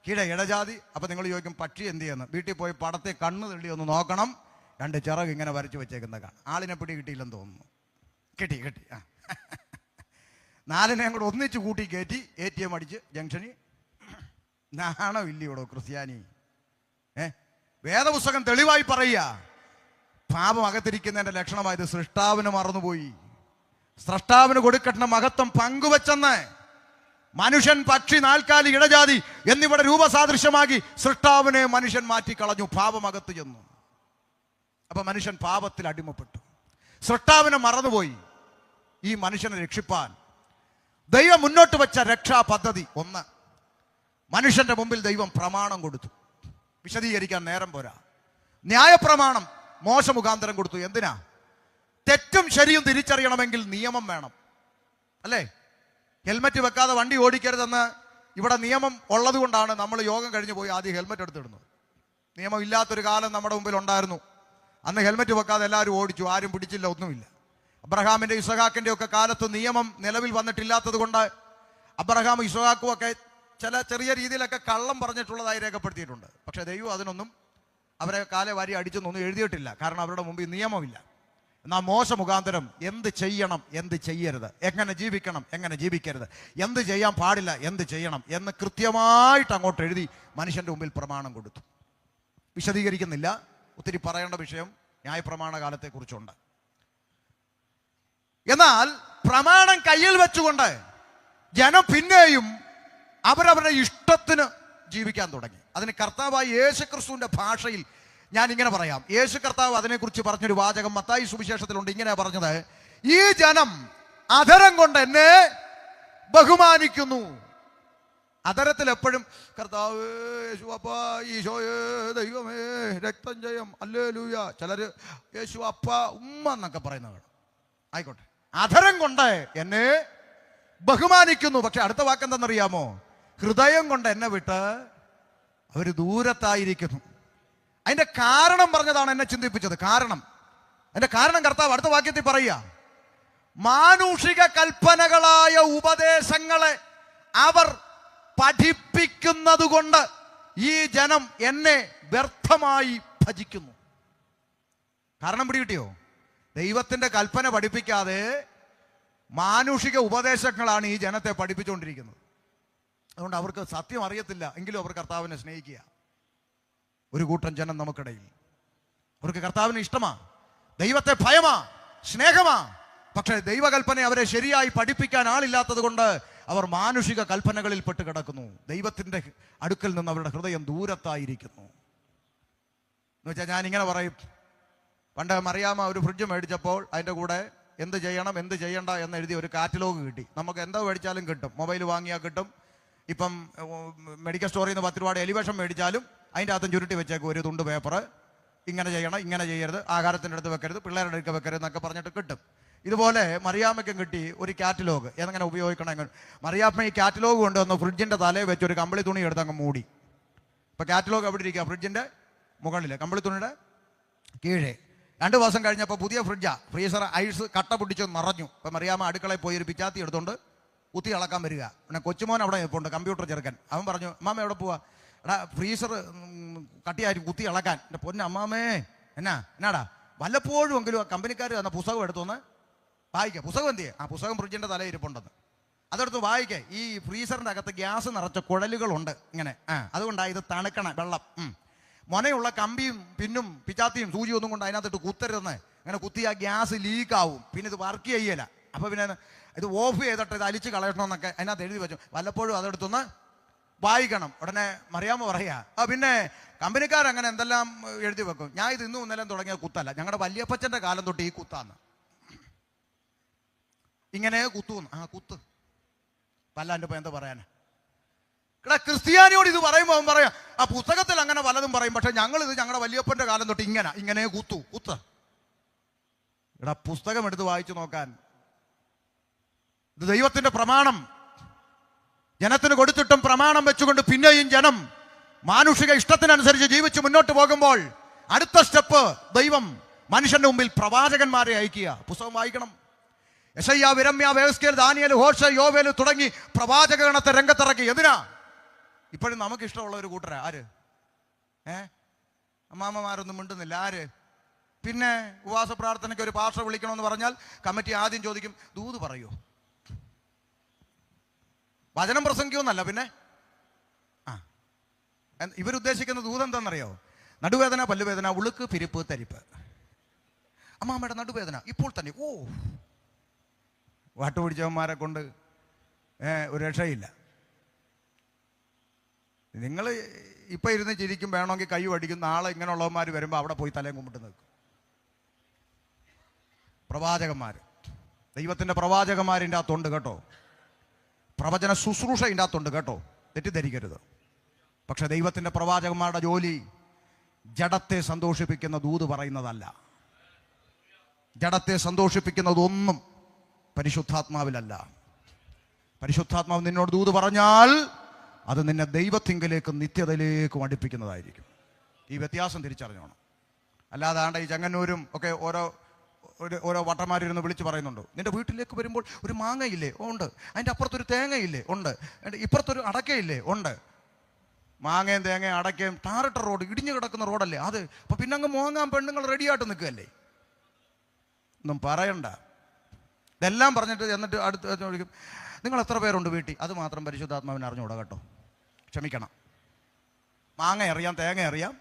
ഇഴജാതി. അപ്പൊ നിങ്ങൾ ചോദിക്കും പക്ഷി എന്ത് ചെയ്യുന്നു? വീട്ടിൽ പോയി പടത്തെ കണ്ണ് തള്ളി ഒന്ന് നോക്കണം. 2 ചിറക് ഇങ്ങനെ വരച്ചു വെച്ചേക്കുന്ന കാണാം. ആളിനെ പിടി കിട്ടിയില്ലെന്ന് തോന്നുന്നു. കിട്ടി. 4നെയും കൂടെ ഒന്നിച്ച് കൂട്ടി കയറ്റി ATM അടിച്ച് ജംഗ്ഷനിൽ. നാണോ ഇല്ലയോടോ ക്രിസ്ത്യാനി? വേദപുസ്തകം തെളിവായി പറയുക, പാപം അകത്തിരിക്കുന്നതിന്റെ ലക്ഷണമായത് സൃഷ്ടാവിന് മറന്നുപോയി. സൃഷ്ടാവിന് കൊടുക്കേണ്ട മഹത്വം പങ്കുവെച്ചെന്ന് മനുഷ്യൻ, പക്ഷി, നാൽക്കാലി, ഇഴജാതി എന്നിവിടെ രൂപസാദൃശ്യമാക്കി സൃഷ്ടാവിനെ മനുഷ്യൻ മാറ്റിക്കളഞ്ഞു. പാപമകത്ത് ചെന്നു. അപ്പൊ മനുഷ്യൻ പാപത്തിൽ അടിമപ്പെട്ടു. സൃഷ്ടാവിനെ മറന്നുപോയി. ഈ മനുഷ്യനെ രക്ഷിപ്പാൻ ദൈവം മുന്നോട്ട് വെച്ച രക്ഷാ പദ്ധതി 1, മനുഷ്യന്റെ മുമ്പിൽ ദൈവം പ്രമാണം കൊടുത്തു. വിശദീകരിക്കാൻ നേരം പോരാ. ന്യായപ്രമാണം മോശ മുഖാന്തരം കൊടുത്തു. എന്തിനാ? തെറ്റും ശരിയും തിരിച്ചറിയണമെങ്കിൽ നിയമം വേണം, അല്ലേ? ഹെൽമറ്റ് വെക്കാതെ വണ്ടി ഓടിക്കരുതെന്ന് ഇവിടെ നിയമം ഉള്ളത് കൊണ്ടാണ് നമ്മൾ യോഗം കഴിഞ്ഞ് പോയി ആദ്യം ഹെൽമറ്റ് എടുത്തിടുന്നത്. നിയമം ഇല്ലാത്തൊരു കാലം നമ്മുടെ മുമ്പിൽ ഉണ്ടായിരുന്നു. അന്ന് ഹെൽമറ്റ് വെക്കാതെ എല്ലാവരും ഓടിച്ചു, ആരും പിടിച്ചില്ല, ഒന്നുമില്ല. അബ്രഹാമിന്റെ ഇസഹാക്കിന്റെ ഒക്കെ കാലത്ത് നിയമം നിലവിൽ വന്നിട്ടില്ലാത്തത് കൊണ്ട് അബ്രഹാം ഇസഹാക്കും ഒക്കെ ചില ചെറിയ രീതിയിലൊക്കെ കള്ളം പറഞ്ഞിട്ടുള്ളതായി രേഖപ്പെടുത്തിയിട്ടുണ്ട്. പക്ഷെ ദൈവം അതിനൊന്നും അവരെ കാലെ വാരി അടിച്ചെന്നൊന്നും എഴുതിയിട്ടില്ല. കാരണം അവരുടെ മുമ്പിൽ നിയമമില്ല. എന്നാൽ മോശ മുഖാന്തരം എന്ത് ചെയ്യണം, എന്ത് ചെയ്യരുത്, എങ്ങനെ ജീവിക്കണം, എങ്ങനെ ജീവിക്കരുത്, എന്ത് ചെയ്യാൻ പാടില്ല, എന്ത് ചെയ്യണം എന്ന് കൃത്യമായിട്ട് അങ്ങോട്ട് എഴുതി മനുഷ്യന്റെ മുമ്പിൽ പ്രമാണം കൊടുത്തു. വിശദീകരിക്കുന്നില്ല, ഒത്തിരി പറയേണ്ട വിഷയം ന്യായപ്രമാണ കാലത്തെക്കുറിച്ചുണ്ട്. എന്നാൽ പ്രമാണം കയ്യിൽ വെച്ചുകൊണ്ട് ജനം പിന്നെയും അവരവരുടെ ഇഷ്ടത്തിന് ജീവിക്കാൻ തുടങ്ങി. അതിന് കർത്താവായ യേശുക്രിസ്തുവിന്റെ ഭാഷയിൽ ഞാൻ ഇങ്ങനെ പറയാം. യേശു കർത്താവ് അതിനെക്കുറിച്ച് പറഞ്ഞൊരു വാചകം മത്തായി സുവിശേഷത്തിലുണ്ട്. ഇങ്ങനെ പറഞ്ഞത്, ഈ ജനം അധരം കൊണ്ട് എന്നെ ബഹുമാനിക്കുന്നു. അതരത്തിൽ എപ്പോഴും കർത്താവ് യേശുവപ്പ, ഈശോയേ, ദൈവമേ, രക്തം ജയം, ഹല്ലേലൂയ. ചിലര് യേശു അപ്പ, ഉമ്മ എന്നൊക്കെ പറയുന്നതാണ്. ആയിക്കോട്ടെ, അധരം കൊണ്ട് എന്നെ ബഹുമാനിക്കുന്നു. പക്ഷെ അടുത്ത വാക്കെന്തെന്നറിയാമോ? ഹൃദയം കൊണ്ട് എന്നെ വിട്ട് അവര് ദൂരത്തായിരിക്കുന്നു. അതിന്റെ കാരണം പറഞ്ഞതാണ് എന്നെ ചിന്തിപ്പിച്ചത്. അതിന്റെ കാരണം കർത്താവ് അടുത്ത വാക്യത്തിൽ പറയുക, മാനുഷിക കൽപ്പനകളായ ഉപദേശങ്ങളെ അവർ പഠിപ്പിക്കുന്നത് കൊണ്ട് ഈ ജനം എന്നെ വ്യർത്ഥമായി ഭജിക്കുന്നു. കാരണം പിടികിട്ടിയോ? ദൈവത്തിന്റെ കൽപ്പന പഠിപ്പിക്കാതെ മാനുഷിക ഉപദേശങ്ങളാണ് ഈ ജനത്തെ പഠിപ്പിച്ചുകൊണ്ടിരിക്കുന്നത്. അതുകൊണ്ട് അവർക്ക് സത്യം അറിയത്തില്ല, എങ്കിലും അവർ കർത്താവിനെ സ്നേഹിക്കുക. ഒരു കൂട്ടം ജനം നമുക്കിടയിൽ, അവർക്ക് കർത്താവിന് ഇഷ്ടമാ, ദൈവത്തെ ഭയമാ, സ്നേഹമാ. പക്ഷേ ദൈവകൽപ്പന അവരെ ശരിയായി പഠിപ്പിക്കാൻ ആളില്ലാത്തത് കൊണ്ട് അവർ മാനുഷിക കൽപ്പനകളിൽ പെട്ട് കിടക്കുന്നു. ദൈവത്തിന്റെ അടുക്കൽ നിന്ന് അവരുടെ ഹൃദയം ദൂരത്തായിരിക്കുന്നു. എന്ന് വെച്ചാൽ ഞാൻ ഇങ്ങനെ പറയും, പണ്ട് മറിയാമ്മ ഒരു ഫ്രിഡ്ജ് മേടിച്ചപ്പോൾ അതിൻ്റെ കൂടെ എന്ത് ചെയ്യണം എന്ത് ചെയ്യണ്ട എന്ന് എഴുതി ഒരു കാറ്റലോഗ് കിട്ടി. നമുക്ക് എന്താ മേടിച്ചാലും കിട്ടും, മൊബൈൽ വാങ്ങിയാൽ കിട്ടും. ഇപ്പം മെഡിക്കൽ സ്റ്റോറിൽ നിന്ന് 10 രൂപയുടെ എലിവേഷൻ മേടിച്ചാലും അതിൻ്റെ അകത്തും ചുരുട്ടി വെച്ചേക്കും ഒരു തുണ്ട് പേപ്പർ. ഇങ്ങനെ ചെയ്യണം, ഇങ്ങനെ ചെയ്യരുത്, ആഹാരത്തിൻ്റെ അടുത്ത് വെക്കരുത്, പിള്ളേരുടെ അടുത്ത് വെക്കരുത് എന്നൊക്കെ പറഞ്ഞിട്ട് കിട്ടും. ഇതുപോലെ മറിയാമ്മയ്ക്കും കിട്ടി ഒരു കാറ്റലോഗ്, എങ്ങനെ ഉപയോഗിക്കണം എങ്ങനെ. മറിയാമ്മ ഈ കാറ്റലോഗ് കൊണ്ടുവന്ന് ഫ്രിഡ്ജിൻ്റെ തലയിൽ വെച്ച് ഒരു കമ്പിളി തുണി എടുത്ത് അങ്ങ് മൂടി. ഇപ്പം കാറ്റലോഗ് എവിടെ ഇരിക്കുക? ഫ്രിഡ്ജിൻ്റെ മുകളിൽ, കമ്പിളി തുണിയുടെ കീഴേ. 2 ദിവസം കഴിഞ്ഞപ്പോൾ പുതിയ ഫ്രിഡ്ജാ, ഫ്രീസർ ഐസ് കട്ട പിടിച്ച് നിറഞ്ഞു. ഇപ്പം മറിയാമ്മ അടുക്കളയിൽ പോയി ഒരു പിച്ചാത്തി എടുത്തുകൊണ്ട് കുത്തി ഇളക്കാൻ വരിക. പിന്നെ കൊച്ചുമോൻ അവിടെ നിൽപ്പുണ്ട്, കമ്പ്യൂട്ടർ ചെറുക്കൻ. അവൻ പറഞ്ഞു, അമ്മാമ്മ എവിടെ പോവാ? എടാ ഫ്രീസർ കട്ടിയായിട്ട് കുത്തി ഇളക്കാൻ. എൻ്റെ പൊന്നെ അമ്മാമ്മേ, എന്നാടാ വല്ലപ്പോഴും എങ്കിലും ആ കമ്പനിക്കാർ തന്ന പുസ്തകം എടുത്തൊന്ന് വായിക്കുക. പുസ്തകം എന്തിയെ? ആ പുസ്തകം ഫ്രിഡ്ജിൻ്റെ തലയിൽ ഇരിപ്പുണ്ടെന്ന്. അതെടുത്ത് വായിക്കേ. ഈ ഫ്രീസറിൻ്റെ അകത്ത് ഗ്യാസ് നിറച്ച കുഴലുകളുണ്ട് ഇങ്ങനെ, അതുകൊണ്ടാണ് ഇത് തണുക്കണ വെള്ളം. മൊനയുള്ള കമ്പിയും പിന്നും പിച്ചാത്തിയും സൂചിയും ഒന്നും കൊണ്ട് അതിനകത്തിട്ട് കുത്തരുതെന്ന്. അങ്ങനെ കുത്തി ആ ഗ്യാസ് ലീക്കാവും, പിന്നെ ഇത് വർക്ക് ചെയ്യല. അപ്പോൾ പിന്നെ ഇത് ഓഫ് ചെയ്തിട്ട് ഇത് അലിച്ച് കളയണമെന്നൊക്കെ അതിനകത്ത് എഴുതി വെച്ചു. വല്ലപ്പോഴും അതെടുത്തൊന്ന് വായിക്കണം. ഉടനെ മറിയാമ്മ പറയാ, പിന്നെ കമ്പനിക്കാരങ്ങനെ എന്തെല്ലാം എഴുതി വെക്കും. ഞാൻ ഇത് ഇന്നും ഇന്നലെ തുടങ്ങിയ കുത്തല്ല, ഞങ്ങളുടെ വല്യപ്പച്ചൻ്റെ കാലം തൊട്ട് ഈ കുത്താന്ന്, ഇങ്ങനെ കുത്തുന്നു. ആ കുത്ത് പല്ലാൻ്റെ ഇപ്പം എന്താ പറയാനാ? ഇവിടെ ക്രിസ്ത്യാനിയോട് ഇത് പറയുമ്പോൾ അവൻ പറയാം, ആ പുസ്തകത്തിൽ അങ്ങനെ പലതും പറയും, പക്ഷെ ഞങ്ങളിത് ഞങ്ങളുടെ വല്യപ്പൻ്റെ കാലം തൊട്ട് ഇങ്ങനെ കുത്ത്. ഇവിടെ പുസ്തകം എടുത്ത് വായിച്ചു നോക്കാൻ, ഇത് ദൈവത്തിന്റെ പ്രമാണം ജനത്തിന് കൊടുത്തിട്ടും പ്രമാണം വെച്ചുകൊണ്ട് പിന്നെയും ജനം മാനുഷിക ഇഷ്ടത്തിനനുസരിച്ച് ജീവിച്ച് മുന്നോട്ട് പോകുമ്പോൾ അടുത്ത സ്റ്റെപ്പ് ദൈവം മനുഷ്യന്റെ മുമ്പിൽ പ്രവാചകന്മാരെ അയക്കുക. പുസ്തകം വായിക്കണം. യെശയ്യാ, യിരെമ്യാ, എഹെസ്കേൽ, ദാനിയേൽ, ഹോശ, യോവേൽ തുടങ്ങി പ്രവാചകഗണത്തെ രംഗത്തിറക്കി. എന്തിനാ? ഇപ്പോഴും നമുക്ക് ഇഷ്ടമുള്ള ഒരു കൂട്ടരാ. ആര്? അമ്മാമ്മമാരൊന്നും മിണ്ടുന്നില്ല. ആര്? പിന്നെ ഉപവാസ പ്രാർത്ഥനയ്ക്ക് ഒരു പാസ്റ്റർ വിളിക്കണമെന്ന് പറഞ്ഞാൽ കമ്മിറ്റി ആദ്യം ചോദിക്കും, ദൂത് പറയൂ, വചനം പ്രസംഗിക്കുമെന്നല്ല. പിന്നെ ഇവരുദ്ദേശിക്കുന്ന ദൂത് എന്താണെന്നറിയോ? നടുവേദന, പല്ലുവേദന, ഉളുക്ക്, പിരിപ്പ്, തരിപ്പ്. അമ്മാമ്മയുടെ നടുവേദന ഇപ്പോൾ തന്നെ. ഓ, വാട്ടുപിടിച്ചവന്മാരെ കൊണ്ട് ഒരു രക്ഷയില്ല. നിങ്ങൾ ഇപ്പം ഇരുന്ന് ചിരിക്കും, വേണമെങ്കിൽ കൈ അടിക്കും. നാളെ ഇങ്ങനെയുള്ളവന്മാർ വരുമ്പോൾ അവിടെ പോയി തലയും കുമ്പിട്ട് നിൽക്കും. പ്രവാചകന്മാർ, ദൈവത്തിൻ്റെ പ്രവാചകന്മാരിൻ്റെ അകത്തുണ്ട് കേട്ടോ, പ്രവചന ശുശ്രൂഷ ഇതിൻ്റെ അകത്തുണ്ട് കേട്ടോ, തെറ്റിദ്ധരിക്കരുത്. പക്ഷെ ദൈവത്തിൻ്റെ പ്രവാചകന്മാരുടെ ജോലി ജഡത്തെ സന്തോഷിപ്പിക്കുന്ന ദൂത് പറയുന്നതല്ല. ജഡത്തെ സന്തോഷിപ്പിക്കുന്നതൊന്നും പരിശുദ്ധാത്മാവിലല്ല. പരിശുദ്ധാത്മാവ് നിന്നോട് ദൂത് പറഞ്ഞാൽ അത് നിന്നെ ദൈവത്തിങ്കലേക്കും നിത്യതയിലേക്കും അടുപ്പിക്കുന്നതായിരിക്കും. ഈ വ്യത്യാസം തിരിച്ചറിഞ്ഞോണം. അല്ലാതെ ഈ ചെങ്ങന്നൂരും ഒക്കെ ഓരോ വട്ടന്മാരിരുന്ന് വിളിച്ച് പറയുന്നുണ്ട്, നിന്റെ വീട്ടിലേക്ക് വരുമ്പോൾ ഒരു മാങ്ങയില്ലേ? ഉണ്ട്. അതിൻ്റെ അപ്പുറത്തൊരു തേങ്ങയില്ലേ? ഉണ്ട്. ഇപ്പുറത്തൊരു അടക്കയില്ലേ? ഉണ്ട്. മാങ്ങയും തേങ്ങയും അടക്കയും ടാറിട്ട റോഡ്, ഇടിഞ്ഞു കിടക്കുന്ന റോഡല്ലേ അത്. അപ്പം പിന്നെ അങ്ങ് മോങ്ങാൻ പെണ്ണുങ്ങൾ റെഡിയായിട്ട് നിൽക്കുകയല്ലേ? ഒന്നും പറയണ്ട. ഇതെല്ലാം പറഞ്ഞിട്ട് എന്നിട്ട് അടുത്ത് ചോദിക്കും, നിങ്ങൾ എത്ര പേരുണ്ട് വീട്ടിൽ? അത് മാത്രം പരിശുദ്ധാത്മാവിനെ അറിഞ്ഞുകൂടാ കേട്ടോ, ക്ഷമിക്കണം. മാങ്ങ അറിയാം, തേങ്ങ അറിയാം.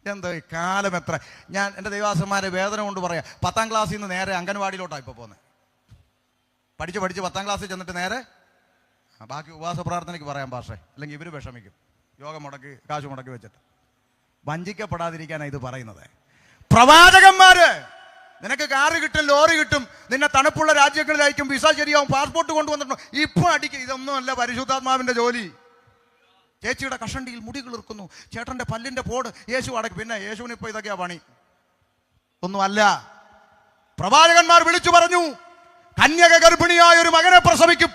എന്താ കാലം എത്ര! ഞാൻ എൻ്റെ ദൈവാസന്മാരെ വേദന കൊണ്ട് പറയാം, 10ാം ക്ലാസ്സിൽ നിന്ന് നേരെ അംഗൻവാടിയിലോട്ടാണ് ഇപ്പോൾ പോകുന്നത്. പഠിച്ച് 10ാം ക്ലാസ്സിൽ ചെന്നിട്ട് നേരെ ബാക്കി ഉപവാസ പ്രാർത്ഥനയ്ക്ക് പറയാം പാഷേ, അല്ലെങ്കിൽ ഇവർ വിഷമിക്കും. യോഗം മുടക്കി കാശ് മുടക്കി വെച്ചിട്ട് വഞ്ചിക്കപ്പെടാതിരിക്കാനാണ് ഇത് പറയുന്നത്. പ്രവാചകന്മാര് നിനക്ക് കാറ് കിട്ടും, ലോറി കിട്ടും, നിന്നെ തണുപ്പുള്ള രാജ്യങ്ങളിലായിരിക്കും, വിസ ശരിയാവും, പാസ്പോർട്ട് കൊണ്ടുവന്നിട്ടുണ്ടോ, ഇപ്പൊ അടിക്കും. ഇതൊന്നുമല്ല പരിശുദ്ധാത്മാവിന്റെ ജോലി. ചേച്ചിയുടെ കഷണ്ടിയിൽ മുടി കിളിർക്കുന്നു, ചേട്ടന്റെ പല്ലിന്റെ പോട് യേശു അടക്കും. പിന്നെ യേശുവിന് ഇപ്പൊ ഇതൊക്കെയാ പണി. ഒന്നുമല്ല. പ്രവാചകന്മാർ വിളിച്ചു പറഞ്ഞു, കന്യക ഗർഭിണിയായ ഒരു മകനെ പ്രസവിക്കും,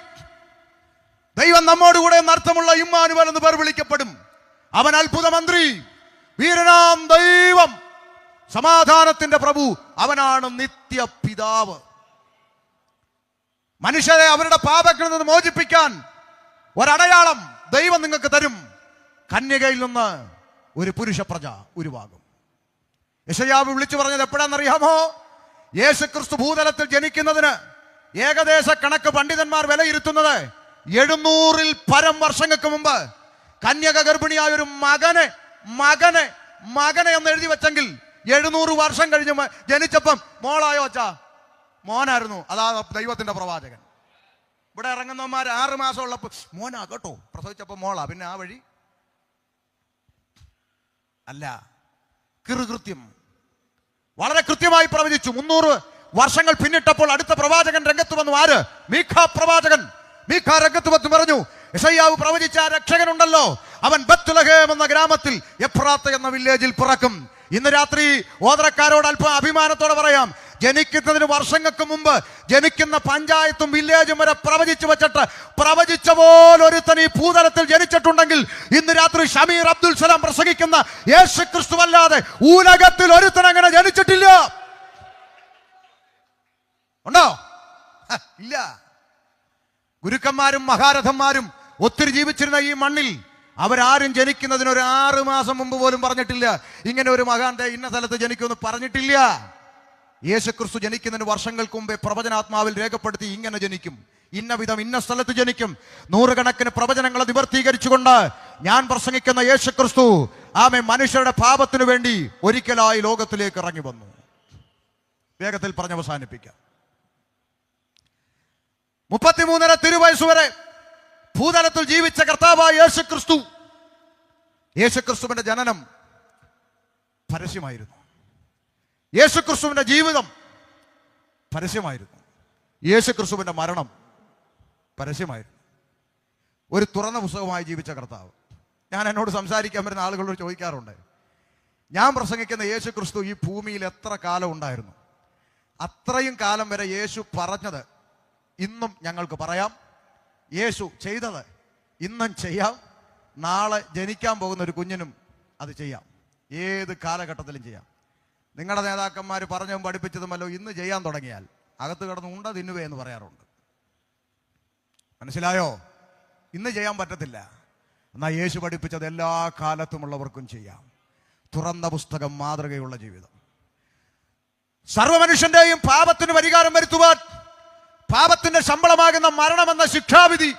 ദൈവം നമ്മോടുകൂടെ അർത്ഥമുള്ള ഇമ്മാനുവേൽ എന്ന് പേർ വിളിക്കപ്പെടും. അവൻ അത്ഭുത മന്ത്രി, വീരനാം ദൈവം, സമാധാനത്തിന്റെ പ്രഭു, അവനാണ് നിത്യ പിതാവ്. മനുഷ്യരെ അവരുടെ പാപങ്ങളിൽ നിന്ന് മോചിപ്പിക്കാൻ ഒരടയാളം ദൈവം നിങ്ങൾക്ക് തരും. കന്യകയിൽ നിന്ന് ഒരു പുരുഷ പ്രജ ഉരുവാകും. യെശയ്യാവ് വിളിച്ചു പറഞ്ഞത് എപ്പോഴാണെന്നറിയാമോ? യേശുക്രിസ്തു ഭൂതലത്തിൽ ജനിക്കുന്നതിന് ഏകദേശ കണക്ക് പണ്ഡിതന്മാർ വിലയിരുത്തുന്നത് 700-ൽ പരം വർഷങ്ങൾക്ക് മുമ്പ് കന്യക ഗർഭിണിയായ ഒരു മകനെ എന്ന് എഴുതി വെച്ചെങ്കിൽ 700 വർഷം കഴിഞ്ഞ് ജനിച്ചപ്പം മോളായോ അച്ഛാ? മോനായിരുന്നു. അതാ ദൈവത്തിന്റെ പ്രവാചകൻ. ഇവിടെ ഇറങ്ങുന്നവന്മാർ 6 മാസം ഉള്ളപ്പോ മോനാ കേട്ടോ, പ്രസവിച്ചപ്പോ മോളാ, പിന്നെ ആ വഴി അല്ല. കൃത്യം വളരെ കൃത്യമായി പ്രവചിച്ചു. 300 വർഷങ്ങൾ പിന്നിട്ടപ്പോൾ അടുത്ത പ്രവാചകൻ രംഗത്ത് വന്നു. ആര്? മീഖാ പ്രവാചകൻ. മീഖാ രംഗത്ത് വന്ന് പറഞ്ഞു, യെശയ്യാവ് പ്രവചിച്ച രക്ഷകനുണ്ടല്ലോ, അവൻ ബത്ലഹേം എന്ന ഗ്രാമത്തിൽ എഫ്രാത്ത എന്ന വില്ലേജിൽ പിറക്കും. ഇന്ന് രാത്രി ഓതറക്കാരോട് അല്പം അഭിമാനത്തോടെ പറയാം, ജനിക്കുന്നതിന് വർഷങ്ങൾക്ക് മുമ്പ് ജനിക്കുന്ന പഞ്ചായത്തും വില്ലേജും വരെ പ്രവചിച്ചു വെച്ചിട്ട് പ്രവചിച്ച പോലെ ഒരുത്തൻ ഈ ഭൂതലത്തിൽ ജനിച്ചിട്ടുണ്ടെങ്കിൽ ഇന്ന് രാത്രി ഷമീർ അബ്ദുൽ സലാം പ്രസംഗിക്കുന്ന യേശു ക്രിസ്തു അല്ലാതെ ഉലകത്തിൽ ഒരുത്തൻ അങ്ങനെ ജനിച്ചിട്ടില്ല. ഉണ്ടോ? ഇല്ല. ഗുരുക്കന്മാരും മഹാരഥന്മാരും ഒത്തിരി ജീവിച്ചിരുന്ന ഈ മണ്ണിൽ അവരാരും ജനിക്കുന്നതിന് ഒരു 6 മാസം മുമ്പ് പോലും പറഞ്ഞിട്ടില്ല ഇങ്ങനെ ഒരു മഹാന്റെ ഇന്ന സ്ഥലത്ത് ജനിക്കുമെന്ന് പറഞ്ഞിട്ടില്ല. യേശുക്രിസ്തു ജനിക്കുന്നതിന് വർഷങ്ങൾക്ക് മുമ്പേ പ്രവചനാത്മാവിൽ രേഖപ്പെടുത്തി ഇങ്ങനെ ജനിക്കും, ഇന്ന വിധം ഇന്ന സ്ഥലത്ത് ജനിക്കും. 100 കണക്കിന് പ്രവചനങ്ങളെ നിവർത്തീകരിച്ചുകൊണ്ട് ഞാൻ പ്രസംഗിക്കുന്ന യേശുക്രിസ്തു ആമേ മനുഷ്യരുടെ പാപത്തിനു വേണ്ടി ഒരിക്കലായി ലോകത്തിലേക്ക് ഇറങ്ങി വന്നു. വേഗത്തിൽ പറഞ്ഞ് അവസാനിപ്പിക്കാം. 33.5 തിരുവയസ്സ് വരെ ഭൂതലത്തിൽ ജീവിച്ച കർത്താവായ യേശുക്രിസ്തു, യേശുക്രിസ്തുവിന്റെ ജനനം പരസ്യമായിരുന്നു. യേശുക്രിസ്തുവിന്റെ ജീവിതം പരസ്യമായിരുന്നു. യേശുക്രിസ്തുവിന്റെ മരണം പരസ്യമായിരുന്നു. ഒരു തുറന്ന പുസ്തകമായി ജീവിച്ച കർത്താവ്. ഞാൻ എന്നോട് സംസാരിക്കാൻ വരുന്ന ആളുകളോട് ചോദിക്കാറുണ്ട്, ഞാൻ പ്രസംഗിക്കുന്ന യേശുക്രിസ്തു ഈ ഭൂമിയിൽ എത്ര കാലം ഉണ്ടായിരുന്നു? അത്രയും കാലം വരെ യേശു പറഞ്ഞത് ഇന്നും ഞങ്ങൾക്ക് പറയാം, യേശു ചെയ്തത് ഇന്നും ചെയ്യാം, നാളെ ജനിക്കാൻ പോകുന്ന ഒരു കുഞ്ഞിനും അത് ചെയ്യാം, ഏത് കാലഘട്ടത്തിലും ചെയ്യാം. നിങ്ങളുടെ നേതാക്കന്മാർ പറഞ്ഞതും പഠിപ്പിച്ചതുമല്ലോ ഇന്ന് ചെയ്യാൻ തുടങ്ങിയാൽ അകത്ത് കിടന്ന് ഉണ്ട തിന്നുവേ എന്ന് പറയാറുണ്ട്. മനസ്സിലായോ? ഇന്ന് ചെയ്യാൻ പറ്റത്തില്ല. എന്നാൽ യേശു പഠിപ്പിച്ചത് എല്ലാ കാലത്തുമുള്ളവർക്കും ചെയ്യാം. തുറന്ന പുസ്തകം, മാതൃകയുള്ള ജീവിതം. സർവ്വമനുഷ്യന്റെയും പാപത്തിന് പരിഹാരം വരുത്തുവാൻ പാപത്തിന്റെ ശമ്പളമാകുന്ന മരണമെന്ന ശിക്ഷാവിധി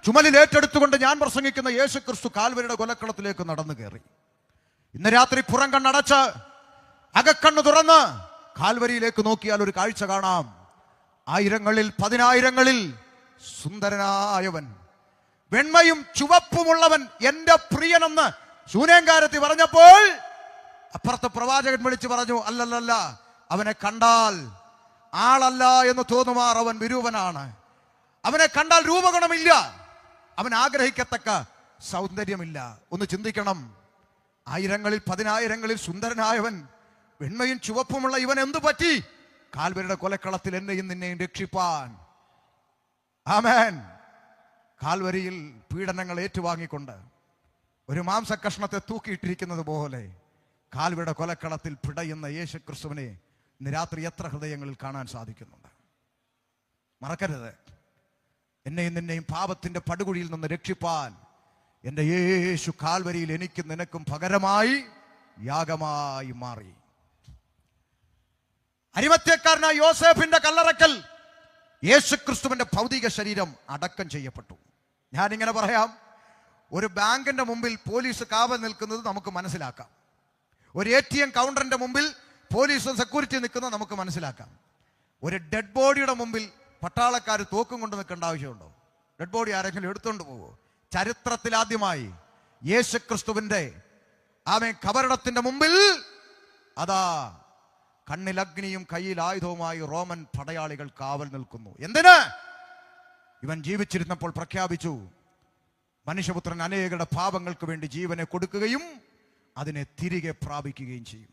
ചുമലിൽ ഏറ്റെടുത്തുകൊണ്ട് ഞാൻ പ്രസംഗിക്കുന്ന യേശുക്രിസ്തു കാൽവരിയുടെ കൊലക്കളത്തിലേക്ക് നടന്നു കയറി. ഇന്ന് രാത്രി പുറം കണ്ണടച്ച് അകക്കണ്ണ് തുറന്ന് കാൽവരിയിലേക്ക് നോക്കിയാൽ ഒരു കാഴ്ച കാണാം. ആയിരങ്ങളിൽ പതിനായിരങ്ങളിൽ സുന്ദരനായവൻ, വെണ്മയും ചുവപ്പുമുള്ളവൻ, എന്റെ പ്രിയനെന്ന് ശൂനേങ്കാരത്തി പറഞ്ഞപ്പോൾ അപ്പുറത്തെ പ്രവാചകൻ വിളിച്ചു പറഞ്ഞു, അല്ലല്ല, അവനെ കണ്ടാൽ ആളല്ല എന്ന് തോന്നുമാർ അവൻ വിരൂപനാണ്. അവനെ കണ്ടാൽ രൂപഗുണമില്ല, അവൻ ആഗ്രഹിക്കത്തക്ക സൗന്ദര്യമില്ല. ഒന്ന് ചിന്തിക്കണം, ആയിരങ്ങളിൽ പതിനായിരങ്ങളിൽ സുന്ദരനായവൻ, വെണ്മയും ചുവപ്പുമുള്ള ഇവൻ എന്തു പറ്റി? കാൽവരിയുടെ കൊലക്കളത്തിൽ എന്നെയും നിന്നെയും രക്ഷിപ്പാൻ. ആമേൻ. കാൽവരിയിൽ പീഡനങ്ങൾ ഏറ്റുവാങ്ങിക്കൊണ്ട് ഒരു മാംസക്കഷ്ണത്തെ തൂക്കിയിട്ടിരിക്കുന്നത് പോലെ കാൽവരിയുടെ കൊലക്കളത്തിൽ പിടയുന്ന യേശുക്രിസ്തുവിനെ ഇന്ന് രാത്രി എത്ര ഹൃദയങ്ങളിൽ കാണാൻ സാധിക്കുന്നുണ്ട്. മറക്കരുത്, എന്നെയും നിന്നെയും പാപത്തിന്റെ പടുകുഴിയിൽ നിന്ന് രക്ഷിപ്പാൻ എൻ്റെ യേശു കാൽവരിയിൽ എനിക്കും നിനക്കും പകരമായി യാഗമായി മാറി. അരിമത്യക്കാരനായ യോസേഫിന്റെ കല്ലറക്കൽ യേശുക്രിസ്തുവിന്റെ ഭൗതിക ശരീരം അടക്കം ചെയ്യപ്പെട്ടു. ഞാനിങ്ങനെ പറയാം, ഒരു ബാങ്കിന്റെ മുമ്പിൽ പോലീസ് കാവൽ നിൽക്കുന്നത് നമുക്ക് മനസ്സിലാക്കാം. ഒരു ATM കൗണ്ടറിന്റെ മുമ്പിൽ പോലീസും സെക്യൂരിറ്റി നിൽക്കുന്നത് നമുക്ക് മനസ്സിലാക്കാം. ഒരു ഡെഡ് ബോഡിയുടെ മുമ്പിൽ പട്ടാളക്കാർ തോക്കും കൊണ്ട് നിൽക്കേണ്ട ആവശ്യമുണ്ടോ? ഡെഡ് ബോഡി ആരെങ്കിലും എടുത്തുകൊണ്ട് പോവോ? ചരിത്രത്തിലാദ്യമായി യേശുക്രിസ്തുവിന്റെ കബറിടത്തിന്റെ മുമ്പിൽ അതാ കണ്ണിൽ അഗ്നിയും കയ്യിൽ ആയുധവുമായി റോമൻ പടയാളികൾ കാവൽ നിൽക്കുന്നു. എന്തിന്? ഇവൻ ജീവിച്ചിരുന്നപ്പോൾ പ്രഖ്യാപിച്ചു, മനുഷ്യപുത്രൻ അനേകരുടെ പാപങ്ങൾക്ക് വേണ്ടി ജീവനെ കൊടുക്കുകയും അതിനെ തിരികെ പ്രാപിക്കുകയും ചെയ്യും.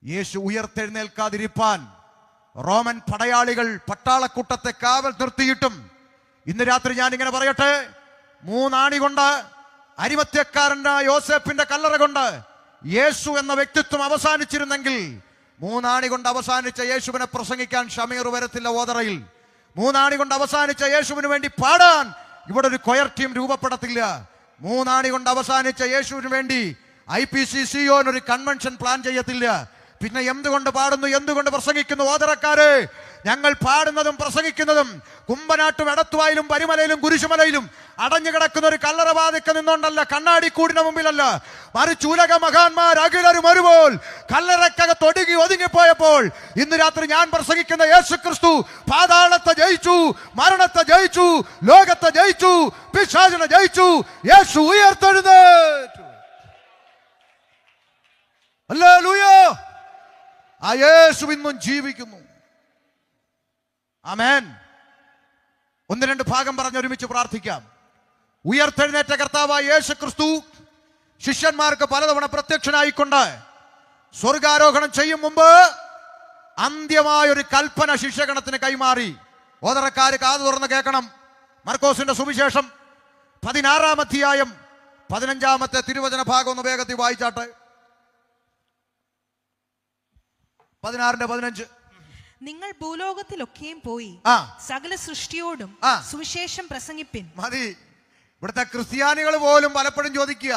യേശു ഉയർത്തെഴുന്നേൽക്കാതിരിപ്പാൻ റോമൻ പടയാളികൾ പട്ടാളക്കൂട്ടത്തെ കാവൽ നിർത്തിയിട്ടും ഇന്ന് രാത്രി ഞാൻ ഇങ്ങനെ പറയട്ടെ, 3 ആണി കൊണ്ട് അരിമത്യക്കാരനായ യോസേപ്പിന്റെ കല്ലറ കൊണ്ട് യേശു എന്ന വ്യക്തിത്വം അവസാനിച്ചിരുന്നെങ്കിൽ 3 ആണി കൊണ്ട് അവസാനിച്ച യേശുവിനെ പ്രസംഗിക്കാൻ ഷമീർ വരത്തില്ല ഓതറയിൽ. 3 ആണി കൊണ്ട് അവസാനിച്ച യേശുവിന് വേണ്ടി പാടാൻ ഇവിടെ ഒരു കൊയർ ടീം രൂപപ്പെടത്തില്ല. 3 ആണി കൊണ്ട് അവസാനിച്ച യേശുവിന് വേണ്ടി IPCCO ഒരു കൺവെൻഷൻ പ്ലാൻ ചെയ്യത്തില്ല. പിന്നെ എന്തുകൊണ്ട് പാടുന്നു, എന്തുകൊണ്ട് പ്രസംഗിക്കുന്നു? ഓതറക്കാരെ, ഞങ്ങൾ പാടുന്നതും പ്രസംഗിക്കുന്നതും കുമ്പനാട്ടും എടത്തുവായിലും പരിമലയിലും കുരിശുമലയിലും അടഞ്ഞു കിടക്കുന്ന ഒരു കല്ലറവാതിക്ക നിന്നുകൊണ്ടല്ല, കണ്ണാടി കൂടിന് മുമ്പിലല്ല, മറിച്ച് ഉലക മഹാന്മാർ അഖിലരും ഒരുപോൽ കല്ലറക്കകത്ത് ഒടുങ്ങി ഒതുങ്ങിപ്പോയപ്പോൾ ഇന്ന് രാത്രി ഞാൻ പ്രസംഗിക്കുന്ന യേശു ക്രിസ്തു പാതാളത്തെ ജയിച്ചു, മരണത്തെ ജയിച്ചു, ലോകത്തെ ജയിച്ചു, പിശാചിനെ ജയിച്ചു. യേശു ഉയർത്തെഴുന്നേറ്റു. ഹല്ലേലൂയ! ആ യേശു ഇന്നും ജീവിക്കുന്നു. ആമേൻ. 1-2 ഭാഗം പറഞ്ഞ് ഒരുമിച്ച് പ്രാർത്ഥിക്കാം. ഉയർത്തെഴുന്നേറ്റ കർത്താവായ യേശു ക്രിസ്തു ശിഷ്യന്മാർക്ക് പലതവണ പ്രത്യക്ഷനായിക്കൊണ്ട് സ്വർഗാരോഹണം ചെയ്യും മുമ്പ് അന്ത്യമായൊരു കൽപ്പന ശിഷ്യഗണത്തിന് കൈമാറി. ഓതറക്കാര് കാതു തുറന്ന് കേൾക്കണം. മർക്കോസിന്റെ സുവിശേഷം 16-ാം അധ്യായം 15-ാമത്തെ തിരുവചന ഭാഗം ഒന്ന് വേഗത്തിൽ വായിച്ചാട്ടെ. 16-15. നിങ്ങൾ ഭൂലോകത്തിലൊക്കെയും പോയി സകല സൃഷ്ടിയോടും സുവിശേഷം പ്രസംഗിപ്പിൻ. മതി. ഇവിടുത്തെ ക്രിസ്ത്യാനികൾ പോലും പലപ്പോഴും ചോദിക്കുക,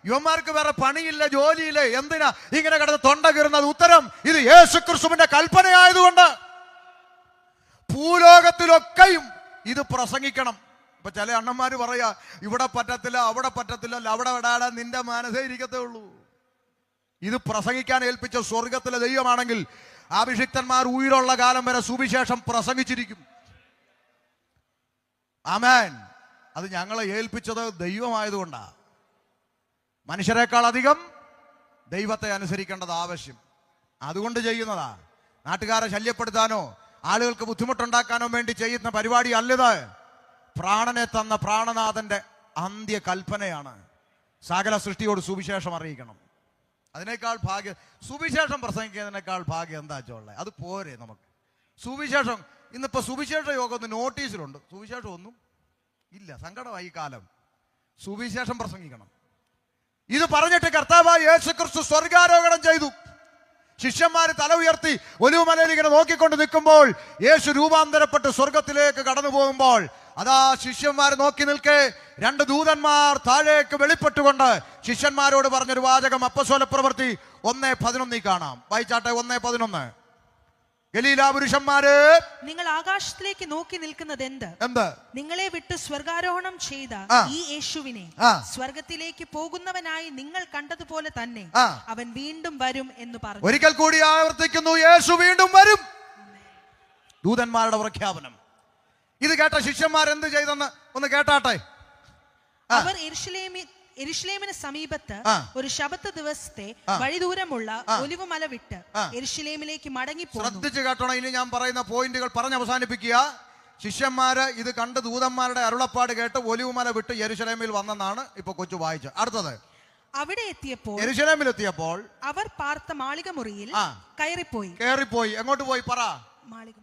യുവന്മാർക്ക് വേറെ പണിയില്ല, ജോലിയില്ല, എന്തിനാ ഇങ്ങനെ കിടന്ന് തൊണ്ട കീറുന്നത്? ഉത്തരം, ഇത് യേശുക്രിസ്തുവിന്റെ കൽപ്പനയായതുകൊണ്ട് ഭൂലോകത്തിലൊക്കെയും ഇത് പ്രസംഗിക്കണം. ഇപ്പൊ ചില അണ്ണന്മാര് പറയാ, ഇവിടെ പറ്റത്തില്ല, അവിടെ പറ്റത്തില്ല, അവിടെ വിടാടാ, നിന്റെ മനസ്സേ ഇരിക്കത്തേ ഉള്ളൂ. ഇത് പ്രസംഗിക്കാൻ ഏൽപ്പിച്ച സ്വർഗത്തിലെ ദൈവമാണെങ്കിൽ അഭിഷിക്തന്മാർ ഉയരുള്ള കാലം വരെ സുവിശേഷം പ്രസംഗിച്ചിരിക്കും. ആമേൻ. അത് ഞങ്ങളെ ഏൽപ്പിച്ചത് ദൈവമായതുകൊണ്ടാ. മനുഷ്യരെക്കാൾ അധികം ദൈവത്തെ അനുസരിക്കേണ്ടത് ആവശ്യം. അതുകൊണ്ട് ചെയ്യുന്നതാ. നാട്ടുകാരെ ശല്യപ്പെടുത്താനോ ആളുകൾക്ക് ബുദ്ധിമുട്ടുണ്ടാക്കാനോ വേണ്ടി ചെയ്യുന്ന പരിപാടി അല്ലത്. പ്രാണനെ തന്ന പ്രാണനാഥന്റെ അന്ത്യ കൽപ്പനയാണ്. സകല സൃഷ്ടിയോട് സുവിശേഷം അറിയിക്കണം. അതിനേക്കാൾ ഭാഗ്യം, സുവിശേഷം പ്രസംഗിക്കുന്നതിനേക്കാൾ ഭാഗ്യം എന്താ വെച്ചുള്ളത്? അത് പോരെ നമുക്ക്. സുവിശേഷം ഇന്നിപ്പോ സുവിശേഷ യോഗം ഒന്ന് നോട്ടീസിലുണ്ട്, സുവിശേഷം ഒന്നും ഇല്ല. സങ്കടമായി ഈ കാലം. സുവിശേഷം പ്രസംഗിക്കണം. ഇത് പറഞ്ഞിട്ട് കർത്താവായ യേശുക്രിസ്തു സ്വർഗാരോഹണം ചെയ്തു. ശിഷ്യന്മാര് തല ഉയർത്തി ഒലിവുമലയിൽ ഇങ്ങനെ നോക്കിക്കൊണ്ട് നിൽക്കുമ്പോൾ യേശു രൂപാന്തരപ്പെട്ട് സ്വർഗത്തിലേക്ക് കടന്നു പോകുമ്പോൾ അതാ ശിഷ്യന്മാർ നോക്കി നിൽക്കെ 2 ദൂതന്മാർ താഴേക്ക് വെളിപ്പെട്ടുകൊണ്ട് ശിഷ്യന്മാരോട് പറഞ്ഞൊരു വാചകം അപ്പോസ്തല പ്രവൃത്തി 1:11 കാണാം. വായിച്ചാട്ടെ. 1:11. ഗലീല പുരുഷന്മാര്, നിങ്ങൾ ആകാശത്തിലേക്ക് നോക്കി നിൽക്കുന്നത് എന്ത്? നിങ്ങളെ വിട്ട് സ്വർഗാരോഹണം ചെയ്ത ഈ യേശുവിനെ സ്വർഗത്തിലേക്ക് പോകുന്നവനായി നിങ്ങൾ കണ്ടതുപോലെ തന്നെ അവൻ വീണ്ടും വരും എന്ന് പറഞ്ഞു. ഒരിക്കൽ കൂടി ആവർത്തിക്കുന്നു, യേശു വീണ്ടും വരും. ദൂതന്മാരുടെ പ്രഖ്യാപനം. ഇത് കേട്ട ശിഷ്യന്മാർ എന്ത് ചെയ്തെന്ന് ഒന്ന് കേട്ടാട്ടെ. അവർ യെരുശലേമിന് സമീപത്ത് ഒരു ശബത്ത് ദിവസത്തെ വഴിദൂരമുള്ള ഒലിവുമല വിട്ട് യെരുശലേമിലേക്ക് മടങ്ങിപ്പോന്നു. ശ്രദ്ധിച്ചു കേട്ടോണം. ഇനി ഞാൻ പറയുന്ന പോയിന്റുകൾ പറഞ്ഞ് അവസാനിപ്പിക്കുക. ശിഷ്യന്മാര് ഇത് കണ്ട് ദൂതന്മാരുടെ അരുളപ്പാട് കേട്ട് ഒലിവുമല വിട്ട് യെരുശലേമിൽ വന്നെന്നാണ് ഇപ്പൊ കൊച്ചു വായിച്ചത്. അടുത്തത്, അവിടെ എത്തിയപ്പോൾ യെരുശലേമിലെത്തിയപ്പോൾ അവർ പാർത്ത മാളിക മുറിയിൽ കയറിപ്പോയി. എങ്ങോട്ട് പോയി പറ?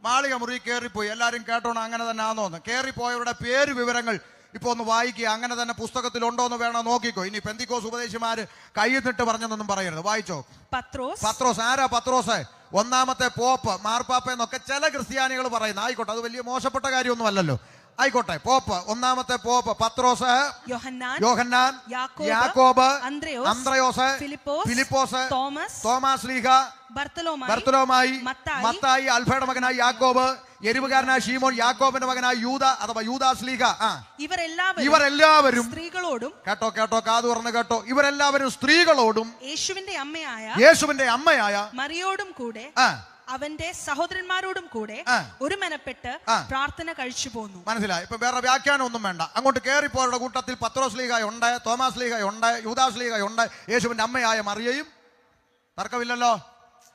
മാളിക മുറി കയറിപ്പോയി. എല്ലാരും കേട്ടോണം. അങ്ങനെ തന്നെ ആണോന്ന്? കയറിപ്പോയവരുടെ പേര് വിവരങ്ങൾ ഇപ്പൊ ഒന്ന് വായിക്കുക. അങ്ങനെ തന്നെ പുസ്തകത്തിൽ ഉണ്ടോ എന്ന് വേണം നോക്കിക്കോ. ഇനി പെന്തിക്കോസ് ഉപദേശിമാര് കയ്യിന്നിട്ട് പറഞ്ഞതൊന്നും പറയരുത്. വായിച്ചോ. പത്രോസ്. ആരാ പത്രോസ്? 1ാമത്തെ പോപ്പ്, മാർപ്പാപ്പ എന്നൊക്കെ ചില ക്രിസ്ത്യാനികൾ പറയുന്നു. ആയിക്കോട്ടെ, അത് വലിയ മോശപ്പെട്ട കാര്യമൊന്നും അല്ലല്ലോ. ആയിക്കോട്ടെ. പോപ്പ്, 1ാമത്തെ പോപ്പ് പത്രോസ്, യോഹന്നാൻ, യാക്കോബ്, അന്ത്രയോസ്, ഫിലിപ്പോസ്, തോമാസ് ലീഹ, ബർത്തലോമായി, മത്തായി, അൽഫയുടെ മകനായ യാക്കോബ്, എരിവുകാരനായ ശീമോൻ, യാക്കോബിന്റെ മകനായ യൂദ അഥവാ യൂദാസ് ലീഹ. ഇവരെല്ലാവരും സ്ത്രീകളോടും, കേട്ടോ കാതു തുറന്ന് കേട്ടോ, ഇവരെല്ലാവരും സ്ത്രീകളോടും യേശുവിന്റെ അമ്മയായ മറിയോടും കൂടെ അവന്റെ സഹോദരന്മാരോടും കൂടെ ഒരു മനപ്പെട്ട് പ്രാർത്ഥന കഴിച്ചു പോന്നു. മനസ്സിലായി? ഇപ്പൊ വേറെ വ്യാഖ്യാനം ഒന്നും വേണ്ട. അങ്ങോട്ട് കയറിപ്പോരുടെ കൂട്ടത്തിൽ പത്രോസ് ലീഹ ഉണ്ട്, തോമാസ് ലീഹ ഉണ്ട്, യൂദാസ് ലീഹ ഉണ്ട്, യേശുവിന്റെ അമ്മയായ മറിയയും. തർക്കമില്ലല്ലോ.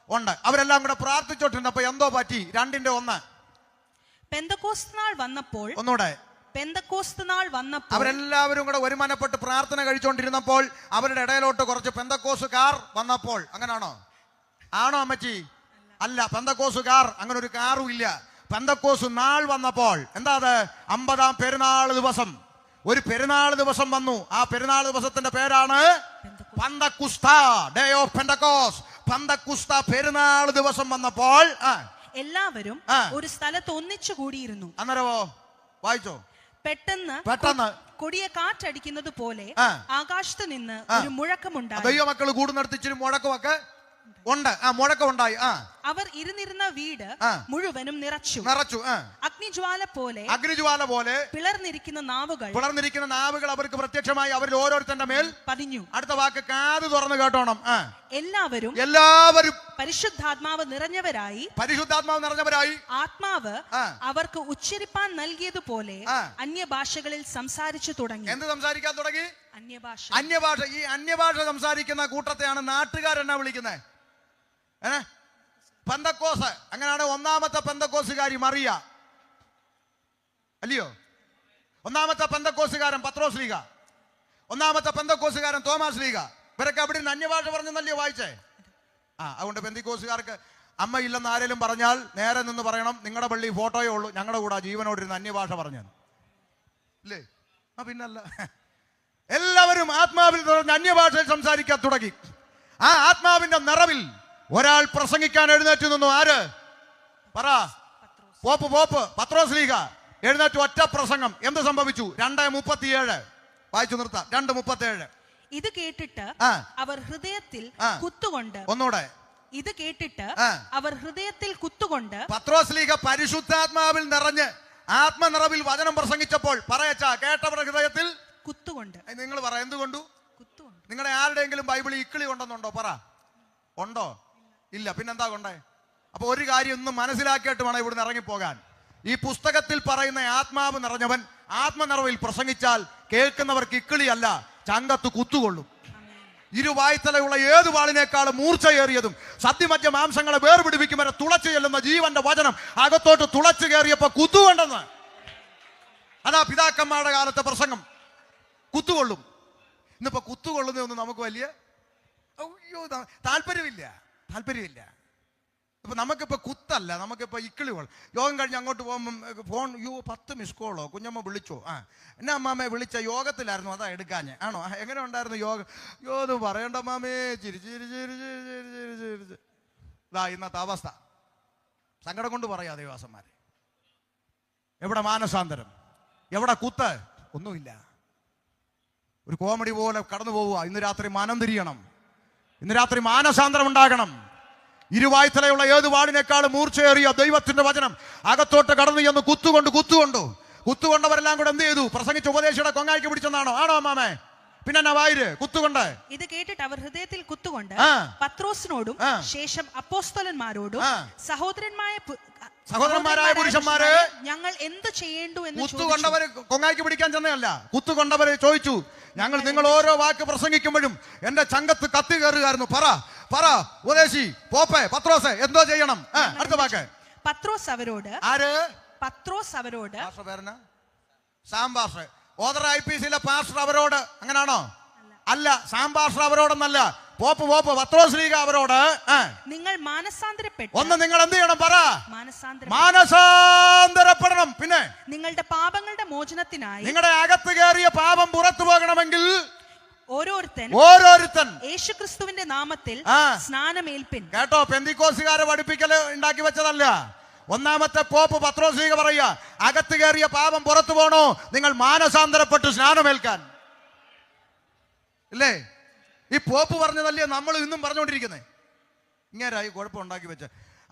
ഉണ്ട്. അവരെല്ലാം കൂടെ പ്രാർത്ഥിച്ചോണ്ടിരുന്നപ്പോ എന്തോ പറ്റി. 2:1 പെന്തക്കോസ്ത് നാൾ വന്നപ്പോൾ, ഒന്നുകൂടെ, പെന്തക്കോസ്ത് നാൾ വന്നപ്പോൾ അവരെല്ലാവരും കൂടെ ഒരുമനപ്പെട്ട് പ്രാർത്ഥന കഴിച്ചുകൊണ്ടിരുന്നപ്പോൾ അവരുടെ ഇടയിലോട്ട് കുറച്ച് പെന്തക്കോസുകാർ വന്നപ്പോൾ. അങ്ങനാണോ? ആണോ അമ്മച്ചി? അല്ല, പെന്തക്കോസുകാർ അങ്ങനെ ഒരു കാറും ഇല്ല. പെന്തക്കോസ് നാൾ വന്നപ്പോൾ. എന്താ അത്? 50-ാം പെരുന്നാൾ ദിവസം. ഒരു പെരുന്നാൾ ദിവസം വന്നു. ആ പെരുന്നാൾ ദിവസത്തിന്റെ പേരാണ് പെന്തക്കുസ്ത, ഡേ ഓഫ് പെന്തക്കോസ്. പെന്തക്കുസ്ത പെരുന്നാൾ ദിവസം വന്നപ്പോൾ എല്ലാവരും ഒരു സ്ഥലത്ത് ഒന്നിച്ചു കൂടിയിരുന്നു. അന്നേരമോ വായിച്ചോ? പെട്ടെന്ന് കൊടിയ കാറ്റടിക്കുന്നത് പോലെ ആകാശത്ത് നിന്ന് ഒരു മുഴക്കമുണ്ടായി. ദൈവമക്കൾ കൂടുന്നിടത്ത് ഇച്ചിരി മുഴക്കമൊക്കെ ഉണ്ട്. മുഴക്കമുണ്ടായി. അവർ ഇരുന്നിരുന്ന വീട് മുഴുവനും നിറച്ചു. അഗ്നിജ്വാല പോലെ പിളർന്നിരിക്കുന്ന നാവുകൾ അവർക്ക് പ്രത്യക്ഷമായി അവരിൽ ഓരോരുത്തരുടെ മേൽ പതിഞ്ഞു. അടുത്ത വാക്ക് കാത് തുറന്ന് കേട്ടോണം. എല്ലാവരും പരിശുദ്ധാത്മാവ് നിറഞ്ഞവരായി ആത്മാവ് അവർക്ക് ഉച്ചരിപ്പാൻ നൽകിയതുപോലെ അന്യഭാഷകളിൽ സംസാരിച്ചു തുടങ്ങി. എന്ത് സംസാരിക്കാൻ തുടങ്ങി? അന്യഭാഷ. ഈ അന്യഭാഷ സംസാരിക്കുന്ന കൂട്ടത്തെയാണ് നാട്ടുകാരെന്നാ വിളിക്കുന്നത്? പെന്തക്കോസ്. അങ്ങനെയാണ് ഒന്നാമത്തെ പെന്തക്കോസുകാരി മറിയ, അല്ലയോ? ഒന്നാമത്തെ പെന്തക്കോസുകാരൻ പത്രോസ് ലീഗ, ഒന്നാമത്തെ പെന്തക്കോസുകാരൻ തോമാസ് ലീഗ. ഇവരൊക്കെ അവിടെ നിന്ന് അന്യഭാഷ പറഞ്ഞെന്നല്ലയോ വായിച്ചേ? അതുകൊണ്ട് പെന്തക്കോസുകാർക്ക് അമ്മയില്ലെന്ന് ആരെങ്കിലും പറഞ്ഞാൽ നേരെ നിന്ന് പറയണം, നിങ്ങളുടെ പള്ളി ഫോട്ടോയേ ഉള്ളൂ, ഞങ്ങളുടെ കൂടെ ജീവനോടിരുന്ന് അന്യഭാഷ പറഞ്ഞു ഇല്ലേ? പിന്നല്ല, എല്ലാവരും ആത്മാവിൽ അന്യഭാഷയിൽ സംസാരിക്കാൻ തുടങ്ങി. ആ ആത്മാവിന്റെ നിറവിൽ ഒരാൾ പ്രസംഗിക്കാൻ എഴുന്നേറ്റ് നിന്നു. ആര്? പറ. പോപ്പ് പത്രോസ് ലീഗ എഴുന്നേറ്റ് ഒറ്റ പ്രസംഗം. എന്ത് സംഭവിച്ചു? 2:37 വായിച്ചു നിർത്താം. 2:37. ഇത് കേട്ടിട്ട് അവർ ഹൃദയത്തിൽ കുത്തുകൊണ്ട്, ഒന്നുകൂടെ, ഇത് കേട്ടിട്ട് അവർ ഹൃദയത്തിൽ കുത്തുകൊണ്ട്. പത്രോസ് ലീഗ പരിശുദ്ധാത്മാവിൽ നിറഞ്ഞ് ആത്മനിറവിൽ വചനം പ്രസംഗിച്ചപ്പോൾ പറയച്ചാ കേട്ടവരുടെ ഹൃദയത്തിൽ കുത്തുകൊണ്ട്. നിങ്ങൾ പറ, എന്തുകൊണ്ടു? നിങ്ങളുടെ ആരുടെയെങ്കിലും ബൈബിളിൽ ഇക്കിളി കൊണ്ടെന്നുണ്ടോ? പറ, ഉണ്ടോ? ഇല്ല. പിന്നെന്താ കൊണ്ടേ? അപ്പൊ ഒരു കാര്യം ഒന്ന് മനസ്സിലാക്കിയിട്ട് വേണം ഇവിടുന്ന് ഇറങ്ങിപ്പോകാൻ. ഈ പുസ്തകത്തിൽ പറയുന്ന ആത്മാവ് നിറഞ്ഞവൻ ആത്മനിറവിൽ പ്രസംഗിച്ചാൽ കേൾക്കുന്നവർക്ക് ഇക്കിളിയല്ല, ചങ്കത്ത് കുത്തുകൊള്ളും. ഇരുവായ്ത്തലയുള്ള ഏത് വാളിനേക്കാളും മൂർച്ചയേറിയതും സത്യമധ്യ മാംസങ്ങളെ വേർപിടിപ്പിക്കും വരെ തുളച്ചു ചെല്ലുന്ന ജീവന്റെ വചനം അകത്തോട്ട് തുളച്ചു കയറിയപ്പോ കുത്തുകൊണ്ടെന്ന്. അതാ പിതാക്കന്മാരുടെ കാലത്തെ പ്രസംഗം. കുത്തുകൊള്ളും. ഇന്നിപ്പോ കുത്തുകൊള്ളുന്നതൊന്നും നമുക്ക് വലിയ താല്പര്യമില്ല. ഇപ്പൊ നമുക്കിപ്പോ കുത്തല്ല, നമുക്കിപ്പോ ഇക്കിളി വേണം. യോഗം കഴിഞ്ഞ് അങ്ങോട്ട് പോകുമ്പോൾ ഫോൺ 10 മിസ് കോളോ, കുഞ്ഞമ്മ വിളിച്ചോ? എന്നാ അമ്മാമ്മയെ വിളിച്ച യോഗത്തിലായിരുന്നു, അതാ എടുക്കാഞ്ഞ്. ആണോ? എങ്ങനെ ഉണ്ടായിരുന്നു യോഗം? യോത് പറയണ്ട മാമേ, ചിരിച്ച്. ഇതാ ഇന്നത്തെ അവസ്ഥ. സങ്കടം കൊണ്ട് പറയാ ദേവാസന്മാരെ. എവിടെ മാനസാന്തരം? എവിടെ കുത്ത്? ഒന്നുമില്ല. ഒരു കോമഡി പോലെ കടന്നു പോവുക. ഇന്ന് രാത്രി മനം തിരിയണം. ഇന്ന് രാത്രി മാനസാന്തരം ഉണ്ടാകണം. ഇരുവായ്ത്തലയുള്ള ഏത് വാളിനേക്കാളും മൂർച്ചയേറിയ ദൈവത്തിന്റെ വചനം അകത്തോട്ട് കടന്നു ചെന്ന് കുത്തുകൊണ്ടവരെല്ലാം കൂടെ എന്ത് ചെയ്തു? പ്രസംഗിച്ച ഉപദേശിയുടെ കൊങ്ങായിക്ക് പിടിച്ചെന്നാണോ? ആണോ അമ്മാമേ? പിന്നെ വായിര് കുത്തുകൊണ്ട്. ഇത് കേട്ടിട്ട് അവർ ഹൃദയത്തിൽ കുത്തുകൊണ്ട് പത്രോസിനോടും ശേഷം അപ്പോസ്തലന്മാരോടും സഹോദരന്മാരായ പുരുഷന്മാരെ, ഞങ്ങൾ എന്ത് ചെയ്യേണ്ടു എന്ന് കുത്തുകൊണ്ടവര് കൊങ്ങായിക്ക് പിടിക്കാൻ ചെന്നതല്ല. കുത്തുകൊണ്ടവര് ചോദിച്ചു, ഞങ്ങൾ നിങ്ങൾ ഓരോ വാക്ക് പ്രസംഗിക്കുമ്പോഴും എന്റെ ചങ്കത്ത് കത്തി കയറുകയായിരുന്നു. പറ ഉപദേശി പോപ്പേ പത്രോസ് എന്തോ ചെയ്യണം? അടുത്ത വാക്ക്. പത്രോസ് അവരോട്. ആര്? പത്രോസ് അവരോട്. സാംബാസ് ഓദർ IPCയിലെ പാസ്റ്റർ അവരോട്. അങ്ങനാണോ? അല്ല, സാംബാസ്റ്റർ അവരോടൊന്നല്ല. പോപ്പ് പത്രോസ് ലീഗ അവരോട്. നിങ്ങൾ മാനസാന്തരപ്പെട്ടു. ഒന്ന് നിങ്ങൾ എന്ത് ചെയ്യണം? പറ. മാനസാന്തരപ്പെടണം. പിന്നെ നിങ്ങളുടെ പാപങ്ങളുടെ മോചനത്തിനായി നിങ്ങളുടെ അകത്ത് കയറിയ പാപം പുറത്തു പോകണമെങ്കിൽ ഓരോരുത്തൻ യേശുക്രിസ്തുവിന്റെ നാമത്തിൽ സ്നാനമേൽപ്പിൻ. കേട്ടോ? പെന്തിക്കോസുകാരെ പഠിപ്പിക്കൽ ഉണ്ടാക്കി വെച്ചതല്ല. ഒന്നാമത്തെ പോപ്പ് പത്രോസ് ലീഗ പറയുക, അകത്ത് കയറിയ പാപം പുറത്തു പോകണോ? നിങ്ങൾ മാനസാന്തരപ്പെട്ട് സ്നാനമേൽക്കാൻ. ഇല്ലേ? ഈ പോപ്പ് പറഞ്ഞതല്ലേ നമ്മൾ ഇന്നും പറഞ്ഞുകൊണ്ടിരിക്കുന്നത്. ഇങ്ങേരായി കുഴപ്പമുണ്ടാക്കി വെച്ച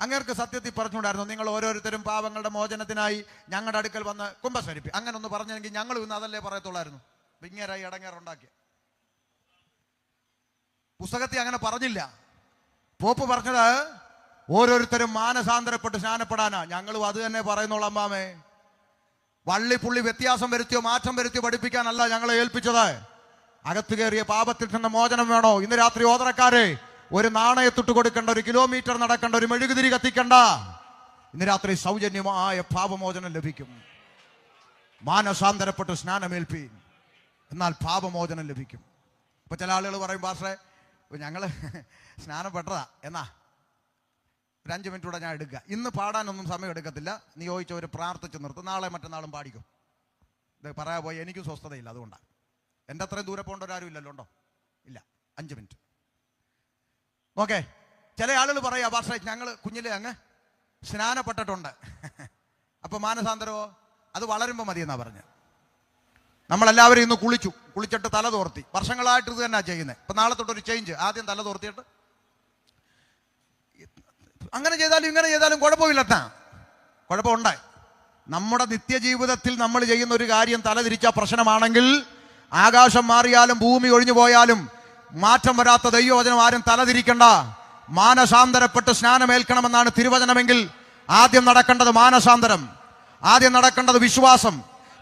അങ്ങേർക്ക് സത്യത്തിൽ പറഞ്ഞുകൊണ്ടായിരുന്നു, നിങ്ങൾ ഓരോരുത്തരും പാപങ്ങളുടെ മോചനത്തിനായി ഞങ്ങളുടെ അടുക്കൽ വന്ന് കുമ്പസരിപ്പി. അങ്ങനെ ഒന്ന് പറഞ്ഞെങ്കിൽ ഞങ്ങൾ ഇന്ന് അതല്ലേ പറയത്തുള്ളായിരുന്നു. ഇങ്ങേരായി ഇടങ്ങേറുണ്ടാക്കിയ പുസ്തകത്തിൽ അങ്ങനെ പറഞ്ഞില്ല. പോപ്പ് പറഞ്ഞത് ഓരോരുത്തരും മാനസാന്തരപ്പെട്ട് സ്നാനപ്പെടാനാ. ഞങ്ങളും അത് തന്നെ പറയുന്നുള്ളൂ അമ്മാമേ. വള്ളിപ്പുള്ളി വ്യത്യാസം വരുത്തിയോ മാറ്റം വരുത്തിയോ പഠിപ്പിക്കാനല്ല ഞങ്ങളെ ഏൽപ്പിച്ചത്. അകത്ത് കയറിയ പാപത്തിൽ നിന്ന് മോചനം വേണോ? ഇന്ന് രാത്രി ഓതറക്കാരെ ഒരു നാണയത്തിട്ട് കൊടുക്കേണ്ട, 1 കിലോമീറ്റർ നടക്കേണ്ട, ഒരു മെഴുകുതിരി കത്തിക്കണ്ട. ഇന്ന് രാത്രി സൗജന്യമായ പാപമോചനം ലഭിക്കും. മാനസാന്തരപ്പെട്ട് സ്നാനമേൽപ്പീൻ, എന്നാൽ പാപമോചനം ലഭിക്കും. അപ്പൊ ചില ആളുകൾ പറയും, പാസ്റ്ററെ ഞങ്ങള് സ്നാനപ്പെട്ടതാ, എന്നാ ഒരു 5 മിനിറ്റ് കൂടെ ഞാൻ എടുക്കുക. ഇന്ന് പാടാനൊന്നും സമയം എടുക്കത്തില്ല, നിയോഗിച്ചവർ പ്രാർത്ഥിച്ച് നിർത്തും, നാളെ മറ്റന്നാളും പാടിക്കും. ഇത് പറയാ പോയി എനിക്കും സ്വസ്ഥതയില്ല, അതുകൊണ്ടാണ്. എൻ്റെ അത്രയും ദൂരെ പോകേണ്ട ഒരാരും ഇല്ലല്ലോ, ഉണ്ടോ? ഇല്ല, 5 മിനിറ്റ്. ഓക്കെ. ചില ആളുകൾ പറയാ, പാസ്റ്ററെ ഞങ്ങൾ കുഞ്ഞിലെ അങ്ങ് സ്നാനപ്പെട്ടിട്ടുണ്ട്, അപ്പൊ മാനസാന്തരമോ? അത് വളരുമ്പോൾ മതിയെന്നാ പറഞ്ഞത്. നമ്മളെല്ലാവരും ഇന്ന് കുളിച്ചിട്ട് തല തോർത്തി, വർഷങ്ങളായിട്ട് ഇത് തന്നെയാണ് ചെയ്യുന്നത്. ഇപ്പൊ നാളെ തൊട്ടൊരു ചേഞ്ച്, ആദ്യം തല തോർത്തിയിട്ട് അങ്ങനെ ചെയ്താലും ഇങ്ങനെ ചെയ്താലും കുഴപ്പമില്ലെത്താ. കുഴപ്പമുണ്ട്. നമ്മുടെ നിത്യജീവിതത്തിൽ നമ്മൾ ചെയ്യുന്ന ഒരു കാര്യം തലതിരിച്ച പ്രശ്നമാണെങ്കിൽ, ആകാശം മാറിയാലും ഭൂമി ഒഴിഞ്ഞു പോയാലും മാറ്റം വരാത്ത ദൈവവചനം ആരും തലതിരിക്കണ്ട. മാനസാന്തരപ്പെട്ട് സ്നാനമേൽക്കണമെന്നാണ് തിരുവചനമെങ്കിൽ ആദ്യം നടക്കേണ്ടത് മാനസാന്തരം, ആദ്യം നടക്കേണ്ടത് വിശ്വാസം.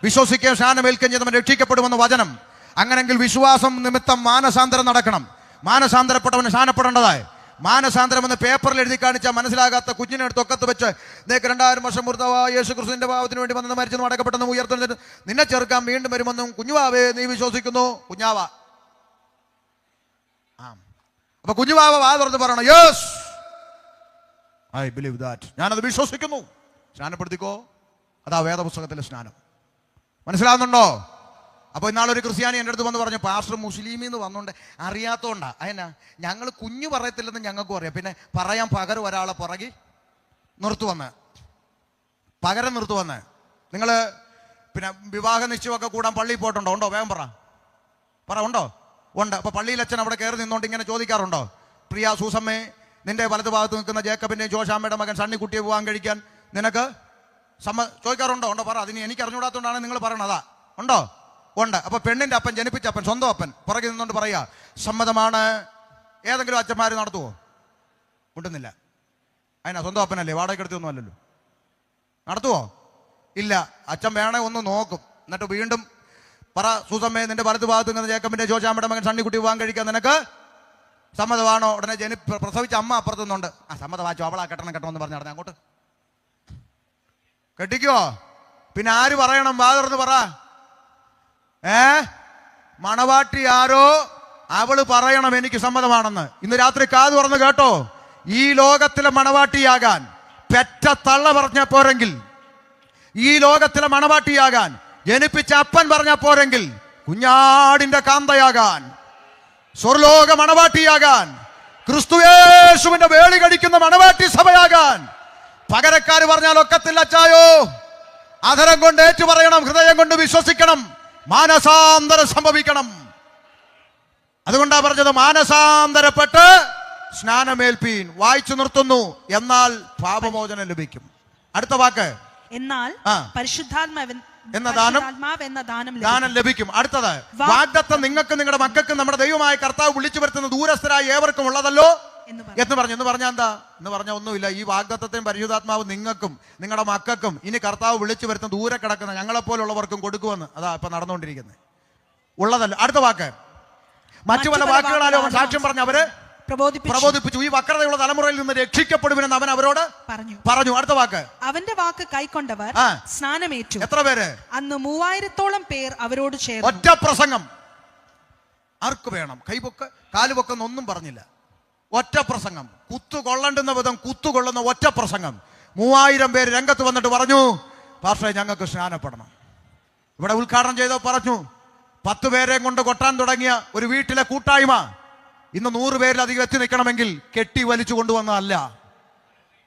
വിശ്വസിക്കുകയും സ്നാനമേൽക്കുകയും ചെയ്തവൻ രക്ഷിക്കപ്പെടുമെന്ന് വചനം. അങ്ങനെങ്കിൽ വിശ്വാസം നിമിത്തം മാനസാന്തരം നടക്കണം. മാനസാന്തരപ്പെട്ടവന് സ്നാനപ്പെടേണ്ടതായി. മാനസാന്തരം എന്ന് പേപ്പറിൽ എഴുതി കാണിച്ചാൽ മനസ്സിലാകാത്ത കുഞ്ഞിനെ എടുത്ത് ഒക്കത്ത് വെച്ച്, നിനക്ക് 2000 വർഷം മുറുതവായ യേശു ക്രിസ്തുവിന്റെ പാപത്തിന് വേണ്ടി വന്നത്, മരിച്ചെന്നും അടക്കപ്പെട്ടെന്നും ഉയർത്തെഴുന്നേറ്റ് നിന്നെ ചേർക്കാൻ വീണ്ടും വരുമെന്നും കുഞ്ഞുവാവേ നീ വിശ്വസിക്കുന്നു? കുഞ്ഞാവ അപ്പൊ കുഞ്ഞുവാവ വാ തുറന്ന് പറയണം, യെസ് ഐ ബിലീവ് ദാറ്റ്, ഞാനത് വിശ്വസിക്കുന്നു. സ്നാനപ്പെടുത്തിക്കോ. അതാ വേദപുസ്തകത്തിലെ സ്നാനം. മനസ്സിലാവുന്നുണ്ടോ? അപ്പോൾ ഇന്നാളൊരു ക്രിസ്ത്യാനി എൻ്റെ അടുത്ത് വന്ന് പറഞ്ഞു, പാസ്റ്റർ മുസ്ലിമിന്ന് വന്നുകൊണ്ട് അറിയാത്തോണ്ടാ. അതിനാ ഞങ്ങൾ കുഞ്ഞു പറയത്തില്ലെന്ന് ഞങ്ങൾക്കും അറിയാം, പിന്നെ പറയാൻ പകരം ഒരാളെ പുറകി പകരം നിർത്തുവന്ന്. നിങ്ങൾ പിന്നെ വിവാഹ നിശ്ചയമൊക്കെ കൂടാൻ പള്ളിയിൽ പോയിട്ടുണ്ടോ? ഉണ്ടോ? വേഗം പറ. ഉണ്ടോ? ഉണ്ട്. അപ്പൊ പള്ളിയിൽ അച്ഛൻ അവിടെ കയറി നിന്നോണ്ട് ഇങ്ങനെ ചോദിക്കാറുണ്ടോ, പ്രിയ സൂസമ്മേ, നിന്റെ വലതു ഭാഗത്ത് നിൽക്കുന്ന ജേക്കബിന്റെയും ജോഷാമ്മയുടെ മകൻ സണ്ണിക്കുട്ടിയെ വിവാഹം കഴിക്കാൻ നിനക്ക് ചോദിക്കാറുണ്ടോ? ഉണ്ടോ? പറ. അതിന് എനിക്ക് അറിഞ്ഞുകൂടാത്തോണ്ടാണ് നിങ്ങൾ പറയണതാ. ഉണ്ടോ? ഉണ്ട്. അപ്പൊ പെണ്ണിന്റെ അപ്പൻ, ജനിപ്പിച്ച അപ്പൻ, സ്വന്തം അപ്പൻ പുറകെ നിന്നുകൊണ്ട് പറയാ, സമ്മതമാണ്. ഏതെങ്കിലും അച്ഛന്മാർ നടത്തുവോ? മുണ്ടുന്നില്ല. അതിനാ സ്വന്തം അപ്പനല്ലേ, വാടക എടുത്തൊന്നും അല്ലല്ലോ. നടത്തുവോ? ഇല്ല. അച്ഛൻ വേണേ ഒന്ന് നോക്കും, എന്നിട്ട് വീണ്ടും പറ, സൂസമ്മേ, നിന്റെ വലതു ഭാഗത്ത് നിന്ന് ജേക്കബിന്റെ ജോഷാമ്മയുടെ മകൻ സണ്ണിക്കുട്ടി വിവാഹം കഴിക്കാൻ നിനക്ക് സമ്മതമാണോ? ഉടനെ പ്രസവിച്ച അമ്മ അപ്പുറത്ത് നിന്നുണ്ട്, സമ്മതമാച്ചോ, അവളാ കെട്ടണം എന്ന് പറഞ്ഞു നടന്നേ അങ്ങോട്ട് കെട്ടിക്കോ. പിന്നെ ആര് പറയണം? വാതിർന്ന് പറ. മണവാട്ടി ആരോ, അവള് പറയണം എനിക്ക് സമ്മതമാണെന്ന്. ഇന്ന് രാത്രി കാത് തുറന്ന് കേട്ടോ. ഈ ലോകത്തിലെ മണവാട്ടിയാകാൻ പെറ്റ തള്ള പറഞ്ഞ പോരെങ്കിൽ, ഈ ലോകത്തിലെ മണവാട്ടിയാകാൻ ജനിപ്പിച്ച അപ്പൻ പറഞ്ഞ പോരെങ്കിൽ, കുഞ്ഞാടിന്റെ കാന്തയാകാൻ, സ്വർലോക മണവാട്ടിയാകാൻ, ക്രിസ്തുയേശുവിന്റെ വേളി കഴിക്കുന്ന മണവാട്ടി സഭയാകാൻ പകരക്കാര് പറഞ്ഞാൽ ഒക്കത്തില്ല അച്ചായോ. അധരം കൊണ്ട് ഏറ്റു പറയണം, ഹൃദയം കൊണ്ട് വിശ്വസിക്കണം, മാനസാന്തരം സംഭവിക്കണം. അതുകൊണ്ടാ പറഞ്ഞത്, മാനസാന്തരപ്പെട്ട് സ്നാനമേൽപ്പീൻ. വായിച്ചു നിർത്തുന്നു, എന്നാൽ പാപമോചനം ലഭിക്കും. അടുത്ത വാക്ക്, എന്നാൽ പരിശുദ്ധാത്മാവ് എന്ന ദാനം ലഭിക്കും. അടുത്തത്, വാഗ്ദത്തം നിങ്ങൾക്ക് നിങ്ങളുടെ മക്കൾക്കും നമ്മുടെ ദൈവമായ കർത്താവ് വിളിച്ചു വരുത്തുന്ന ദൂരസ്ഥരായ ഏവർക്കും ഉള്ളതല്ലോ എന്ന് പറഞ്ഞു. എന്ന് പറഞ്ഞാൽ എന്താ? എന്ന് പറഞ്ഞാൽ ഒന്നുമില്ല. ഈ വാഗ്ദത്തത്തെയും പരിശുദ്ധാത്മാവ് നിങ്ങൾക്കും നിങ്ങളുടെ മക്കൾക്കും ഇനി കർത്താവ് വിളിച്ചു വരുത്തുന്ന ദൂരെ കിടക്കുന്ന ഞങ്ങളെപ്പോലുള്ളവർക്കും കൊടുക്കുമെന്ന്. അതാ ഇപ്പൊ നടന്നുകൊണ്ടിരിക്കുന്നത്. ഉള്ളതല്ല. അടുത്ത വാക്ക്, മറ്റു പല വാക്കുകളാലും അവൻ സാക്ഷ്യം പറഞ്ഞ് അവരെ പ്രബോധിപ്പിച്ചു. ഈ വക്രതയുള്ള തലമുറയിൽ നിന്ന് രക്ഷിക്കപ്പെടുമെന്ന് അവൻ അവരോട് പറഞ്ഞു. അടുത്ത വാക്ക്, അവന്റെ വാക്ക് കൈക്കൊണ്ടവർ സ്നാനമേറ്റു. എത്ര പേര്? അന്ന് 3000-ഓളം പേർ അവരോട് ചേർന്നു. ഒറ്റ പ്രസംഗം. ആർക്ക് വേണം? കൈപൊക്ക കാലുപൊക്കൊന്നും പറഞ്ഞില്ല. ഒറ്റ പ്രസംഗം. കുത്തുകൊള്ളേണ്ടുന്ന വിധം കുത്തുകൊള്ളുന്ന ഒറ്റ പ്രസംഗം. 3000 പേര് രംഗത്ത് വന്നിട്ട് പറഞ്ഞു, പാസ്റ്ററെ ഞങ്ങൾക്ക് സ്നാനപ്പെടണം. ഇവിടെ ഉദ്ഘാടനം ചെയ്തോ പറഞ്ഞു, 10 പേരെ കൊണ്ട് കൊട്ടാൻ തുടങ്ങിയ ഒരു വീട്ടിലെ കൂട്ടായ്മ ഇന്ന് 100 പേരിലധികം എത്തി നിൽക്കണമെങ്കിൽ കെട്ടി വലിച്ചു കൊണ്ടുവന്നതല്ല.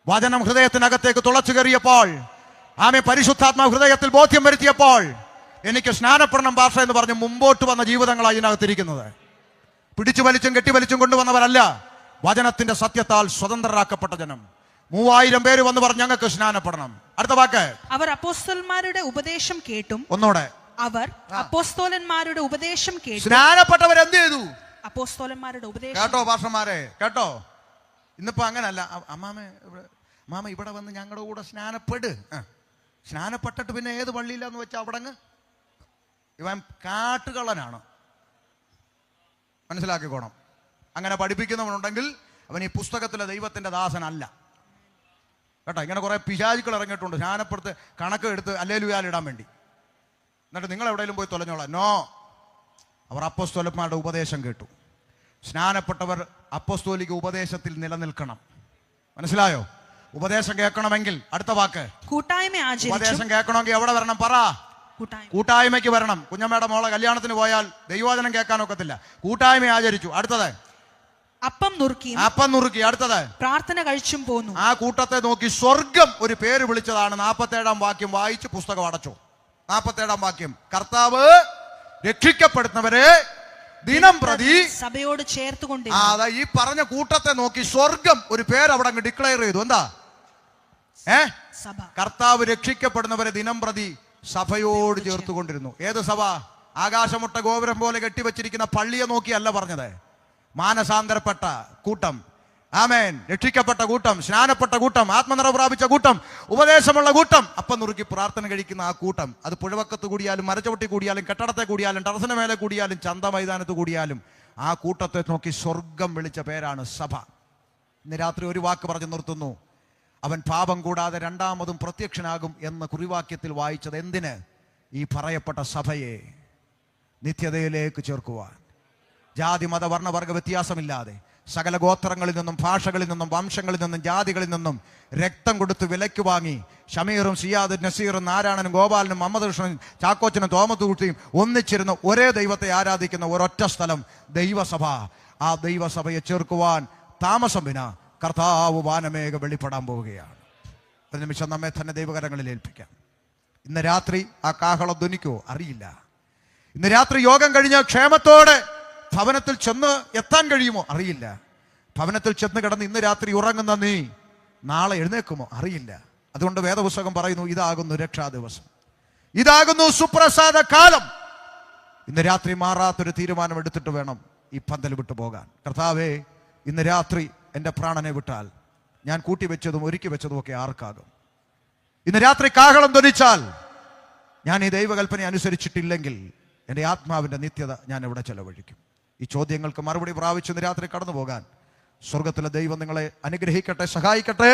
വചനം ഹൃദയത്തിനകത്തേക്ക് തുളച്ചു കയറിയപ്പോൾ, ആമേ, പരിശുദ്ധാത്മാവ് ഹൃദയത്തിൽ ബോധ്യം വരുത്തിയപ്പോൾ, എനിക്ക് സ്നാനപ്പെടണം ഭാഷ എന്ന് പറഞ്ഞ് മുമ്പോട്ട് വന്ന ജീവിതങ്ങളാണ് ഇതിനകത്തിരിക്കുന്നത്. പിടിച്ചു വലിച്ചും കെട്ടിവലിച്ചും കൊണ്ടുവന്നവരല്ല, വചനത്തിന്റെ സത്യത്താൽ സ്വതന്ത്രരാക്കപ്പെട്ട ജനം. 3000 പേര് വന്ന് പറഞ്ഞു ഞങ്ങൾക്ക് സ്നാനപ്പെടണം. അടുത്ത വാക്ക്, അവർ അപ്പോസ്തലന്മാരുടെ ഉപദേശം കേട്ടും. ഒന്നോടെ, അവർ അപ്പോസ്തലന്മാരുടെ ഉപദേശം കേട്ടു. സ്നാനപ്പെട്ടവർ എന്ത് ചെയ്തു? അപ്പോസ്തലന്മാരുടെ ഉപദേശം കേട്ടോ പാസ്റ്റർമാരെ, കേട്ടോ. ഇന്നിപ്പോ അങ്ങനല്ല. മാമ ഇവിടെ വന്ന് ഞങ്ങളുടെ കൂടെ സ്നാനപ്പെട്ടിട്ട് പിന്നെ ഏത് പള്ളിയിലാന്ന് വെച്ചാൽ അവിടെ ഇവൻ കാട്ടുകള്ളനാണ്. മനസ്സിലാക്കിക്കോണം. അങ്ങനെ പഠിപ്പിക്കുന്നവനുണ്ടെങ്കിൽ അവൻ ഈ പുസ്തകത്തിലെ ദൈവത്തിന്റെ ദാസനല്ല കേട്ടോ. ഇങ്ങനെ കുറെ പിശാചുക്കൾ ഇറങ്ങിയിട്ടുണ്ട് സ്നാനപ്പെടുത്ത് കണക്ക് എടുത്ത് ഹല്ലേലൂയയിടാൻ വേണ്ടി. എന്നിട്ട് നിങ്ങൾ എവിടെയെങ്കിലും പോയി തൊലഞ്ഞോളാം. നോ, അവർ അപ്പോസ്തലന്മാരുടെ ഉപദേശം കേട്ടു. സ്നാനപ്പെട്ടവർ അപ്പോസ്തോലിക ഉപദേശത്തിൽ നിലനിൽക്കണം. മനസ്സിലായോ? ഉപദേശം കേൾക്കണമെങ്കിൽ അടുത്ത വാക്ക് കൂട്ടായ്മ. ഉപദേശം കേൾക്കണമെങ്കിൽ എവിടെ വരണം? പറ. കൂട്ടായ്മയ്ക്ക് വരണം. കുഞ്ഞമ്മയുടെ മോളെ കല്യാണത്തിന് പോയാൽ ദൈവവചനം കേൾക്കാനൊക്കത്തില്ല. കൂട്ടായ്മ ആചരിച്ചു. അടുത്തത് അപ്പം നുറുക്കി. അടുത്തത് പ്രാർത്ഥന കഴിച്ചും പോന്നു. ആ കൂട്ടത്തെ നോക്കി സ്വർഗം ഒരു പേര് വിളിച്ചതാണ്. 47-ാം വാക്യം വായിച്ച് പുസ്തകം അടച്ചു. 47-ാം വാക്യം, കർത്താവ് രക്ഷിക്കപ്പെടുന്നവരെ ദിനം പ്രതി സഭയോട് ചേർത്തുകൊണ്ട്. ഈ പറഞ്ഞ കൂട്ടത്തെ നോക്കി സ്വർഗം ഒരു പേര് അവിടെ അങ്ങ് ഡിക്ലെയർ ചെയ്തു. എന്താ? സഭ. കർത്താവ് രക്ഷിക്കപ്പെടുന്നവരെ ദിനം പ്രതി സഭയോട് ചേർത്തുകൊണ്ടിരുന്നു. ഏത് സഭ? ആകാശമുട്ട ഗോപുരം പോലെ കെട്ടിവെച്ചിരിക്കുന്ന പള്ളിയെ നോക്കിയല്ല പറഞ്ഞത്. മാനസാന്തരപ്പെട്ട കൂട്ടം, ആമേൻ, രക്ഷിക്കപ്പെട്ട കൂട്ടം, സ്നാനപ്പെട്ട കൂട്ടം, ആത്മനിറവ് പ്രാപിച്ച കൂട്ടം, ഉപദേശമുള്ള കൂട്ടം, അപ്പം നുറുക്കി പ്രാർത്ഥന കഴിക്കുന്ന ആ കൂട്ടം. അത് പുഴവക്കത്ത് കൂടിയാലും മരച്ചവട്ടി കൂടിയാലും കെട്ടടത്തെ കൂടിയാലും ടെറസിന് മേലെ കൂടിയാലും ചന്ത മൈതാനത്ത് കൂടിയാലും ആ കൂട്ടത്തെ നോക്കി സ്വർഗം വിളിച്ച പേരാണ് സഭ. ഇന്ന് രാത്രി ഒരു വാക്ക് പറഞ്ഞു നിർത്തുന്നു. അവൻ പാപം കൂടാതെ രണ്ടാമതും പ്രത്യക്ഷനാകും എന്ന് കുറിവാക്യത്തിൽ വായിച്ചത് എന്തിന്? ഈ പറയപ്പെട്ട സഭയെ നിത്യതയിലേക്ക് ചേർക്കുവാൻ. ജാതി മത വർണ്ണവർഗ വ്യത്യാസമില്ലാതെ സകല ഗോത്രങ്ങളിൽ നിന്നും ഭാഷകളിൽ നിന്നും വംശങ്ങളിൽ നിന്നും ജാതികളിൽ നിന്നും രക്തം കൊടുത്ത് വിലയ്ക്ക് വാങ്ങി ഷമീറും സിയാദും നസീറും നാരായണനും ഗോപാലനും മുഹമ്മദ് കൃഷ്ണനും ചാക്കോച്ചനും തോമത്തൂട്ടിയും ഒന്നിച്ചിരുന്ന് ഒരേ ദൈവത്തെ ആരാധിക്കുന്ന ഒരൊറ്റ സ്ഥലം ദൈവസഭ. ആ ദൈവസഭയെ ചേർക്കുവാൻ താമസം വിന കർത്താവ് വാനമേഘ വെളിപ്പെടാൻ പോവുകയാണ്. ഒരു നിമിഷം നമ്മെ തന്നെ ദൈവകരങ്ങളിൽ ഏൽപ്പിക്കാം. ഇന്ന് രാത്രി ആ കാഹളം ധ്വനിക്കോ അറിയില്ല. ഇന്ന് രാത്രി യോഗം കഴിഞ്ഞ് ക്ഷേമത്തോടെ ഭവനത്തിൽ ചെന്ന് എത്താൻ കഴിയുമോ അറിയില്ല. ഭവനത്തിൽ ചെന്ന് കിടന്ന് ഇന്ന് രാത്രി ഉറങ്ങുന്ന നീ നാളെ എഴുന്നേക്കുമോ അറിയില്ല. അതുകൊണ്ട് വേദപുസ്തകം പറയുന്നു, ഇതാകുന്നു രക്ഷാ ദിവസം, ഇതാകുന്നു സുപ്രസാദ കാലം. ഇന്ന് രാത്രി മാറാത്തൊരു തീരുമാനം എടുത്തിട്ട് വേണം ഈ പന്തൽ വിട്ടു പോകാൻ. കർത്താവേ, ഇന്ന് രാത്രി എൻ്റെ പ്രാണനെ വിട്ടാൽ ഞാൻ കൂട്ടിവെച്ചതും ഒരുക്കി വെച്ചതും ഒക്കെ ആർക്കാകും? ഇന്ന് രാത്രി കാഹളം ധ്വനിച്ചാൽ ഞാൻ ഈ ദൈവകൽപ്പന അനുസരിച്ചിട്ടില്ലെങ്കിൽ എൻ്റെ ആത്മാവിൻ്റെ നിത്യത ഞാൻ എവിടെ ചെലവഴിക്കും? ഈ ചോദ്യങ്ങൾക്ക് മറുപടി പ്രാപിച്ച് ഇന്ന് രാത്രി കടന്നു പോകാൻ സ്വർഗത്തിലെ ദൈവം നിങ്ങളെ അനുഗ്രഹിക്കട്ടെ, സഹായിക്കട്ടെ.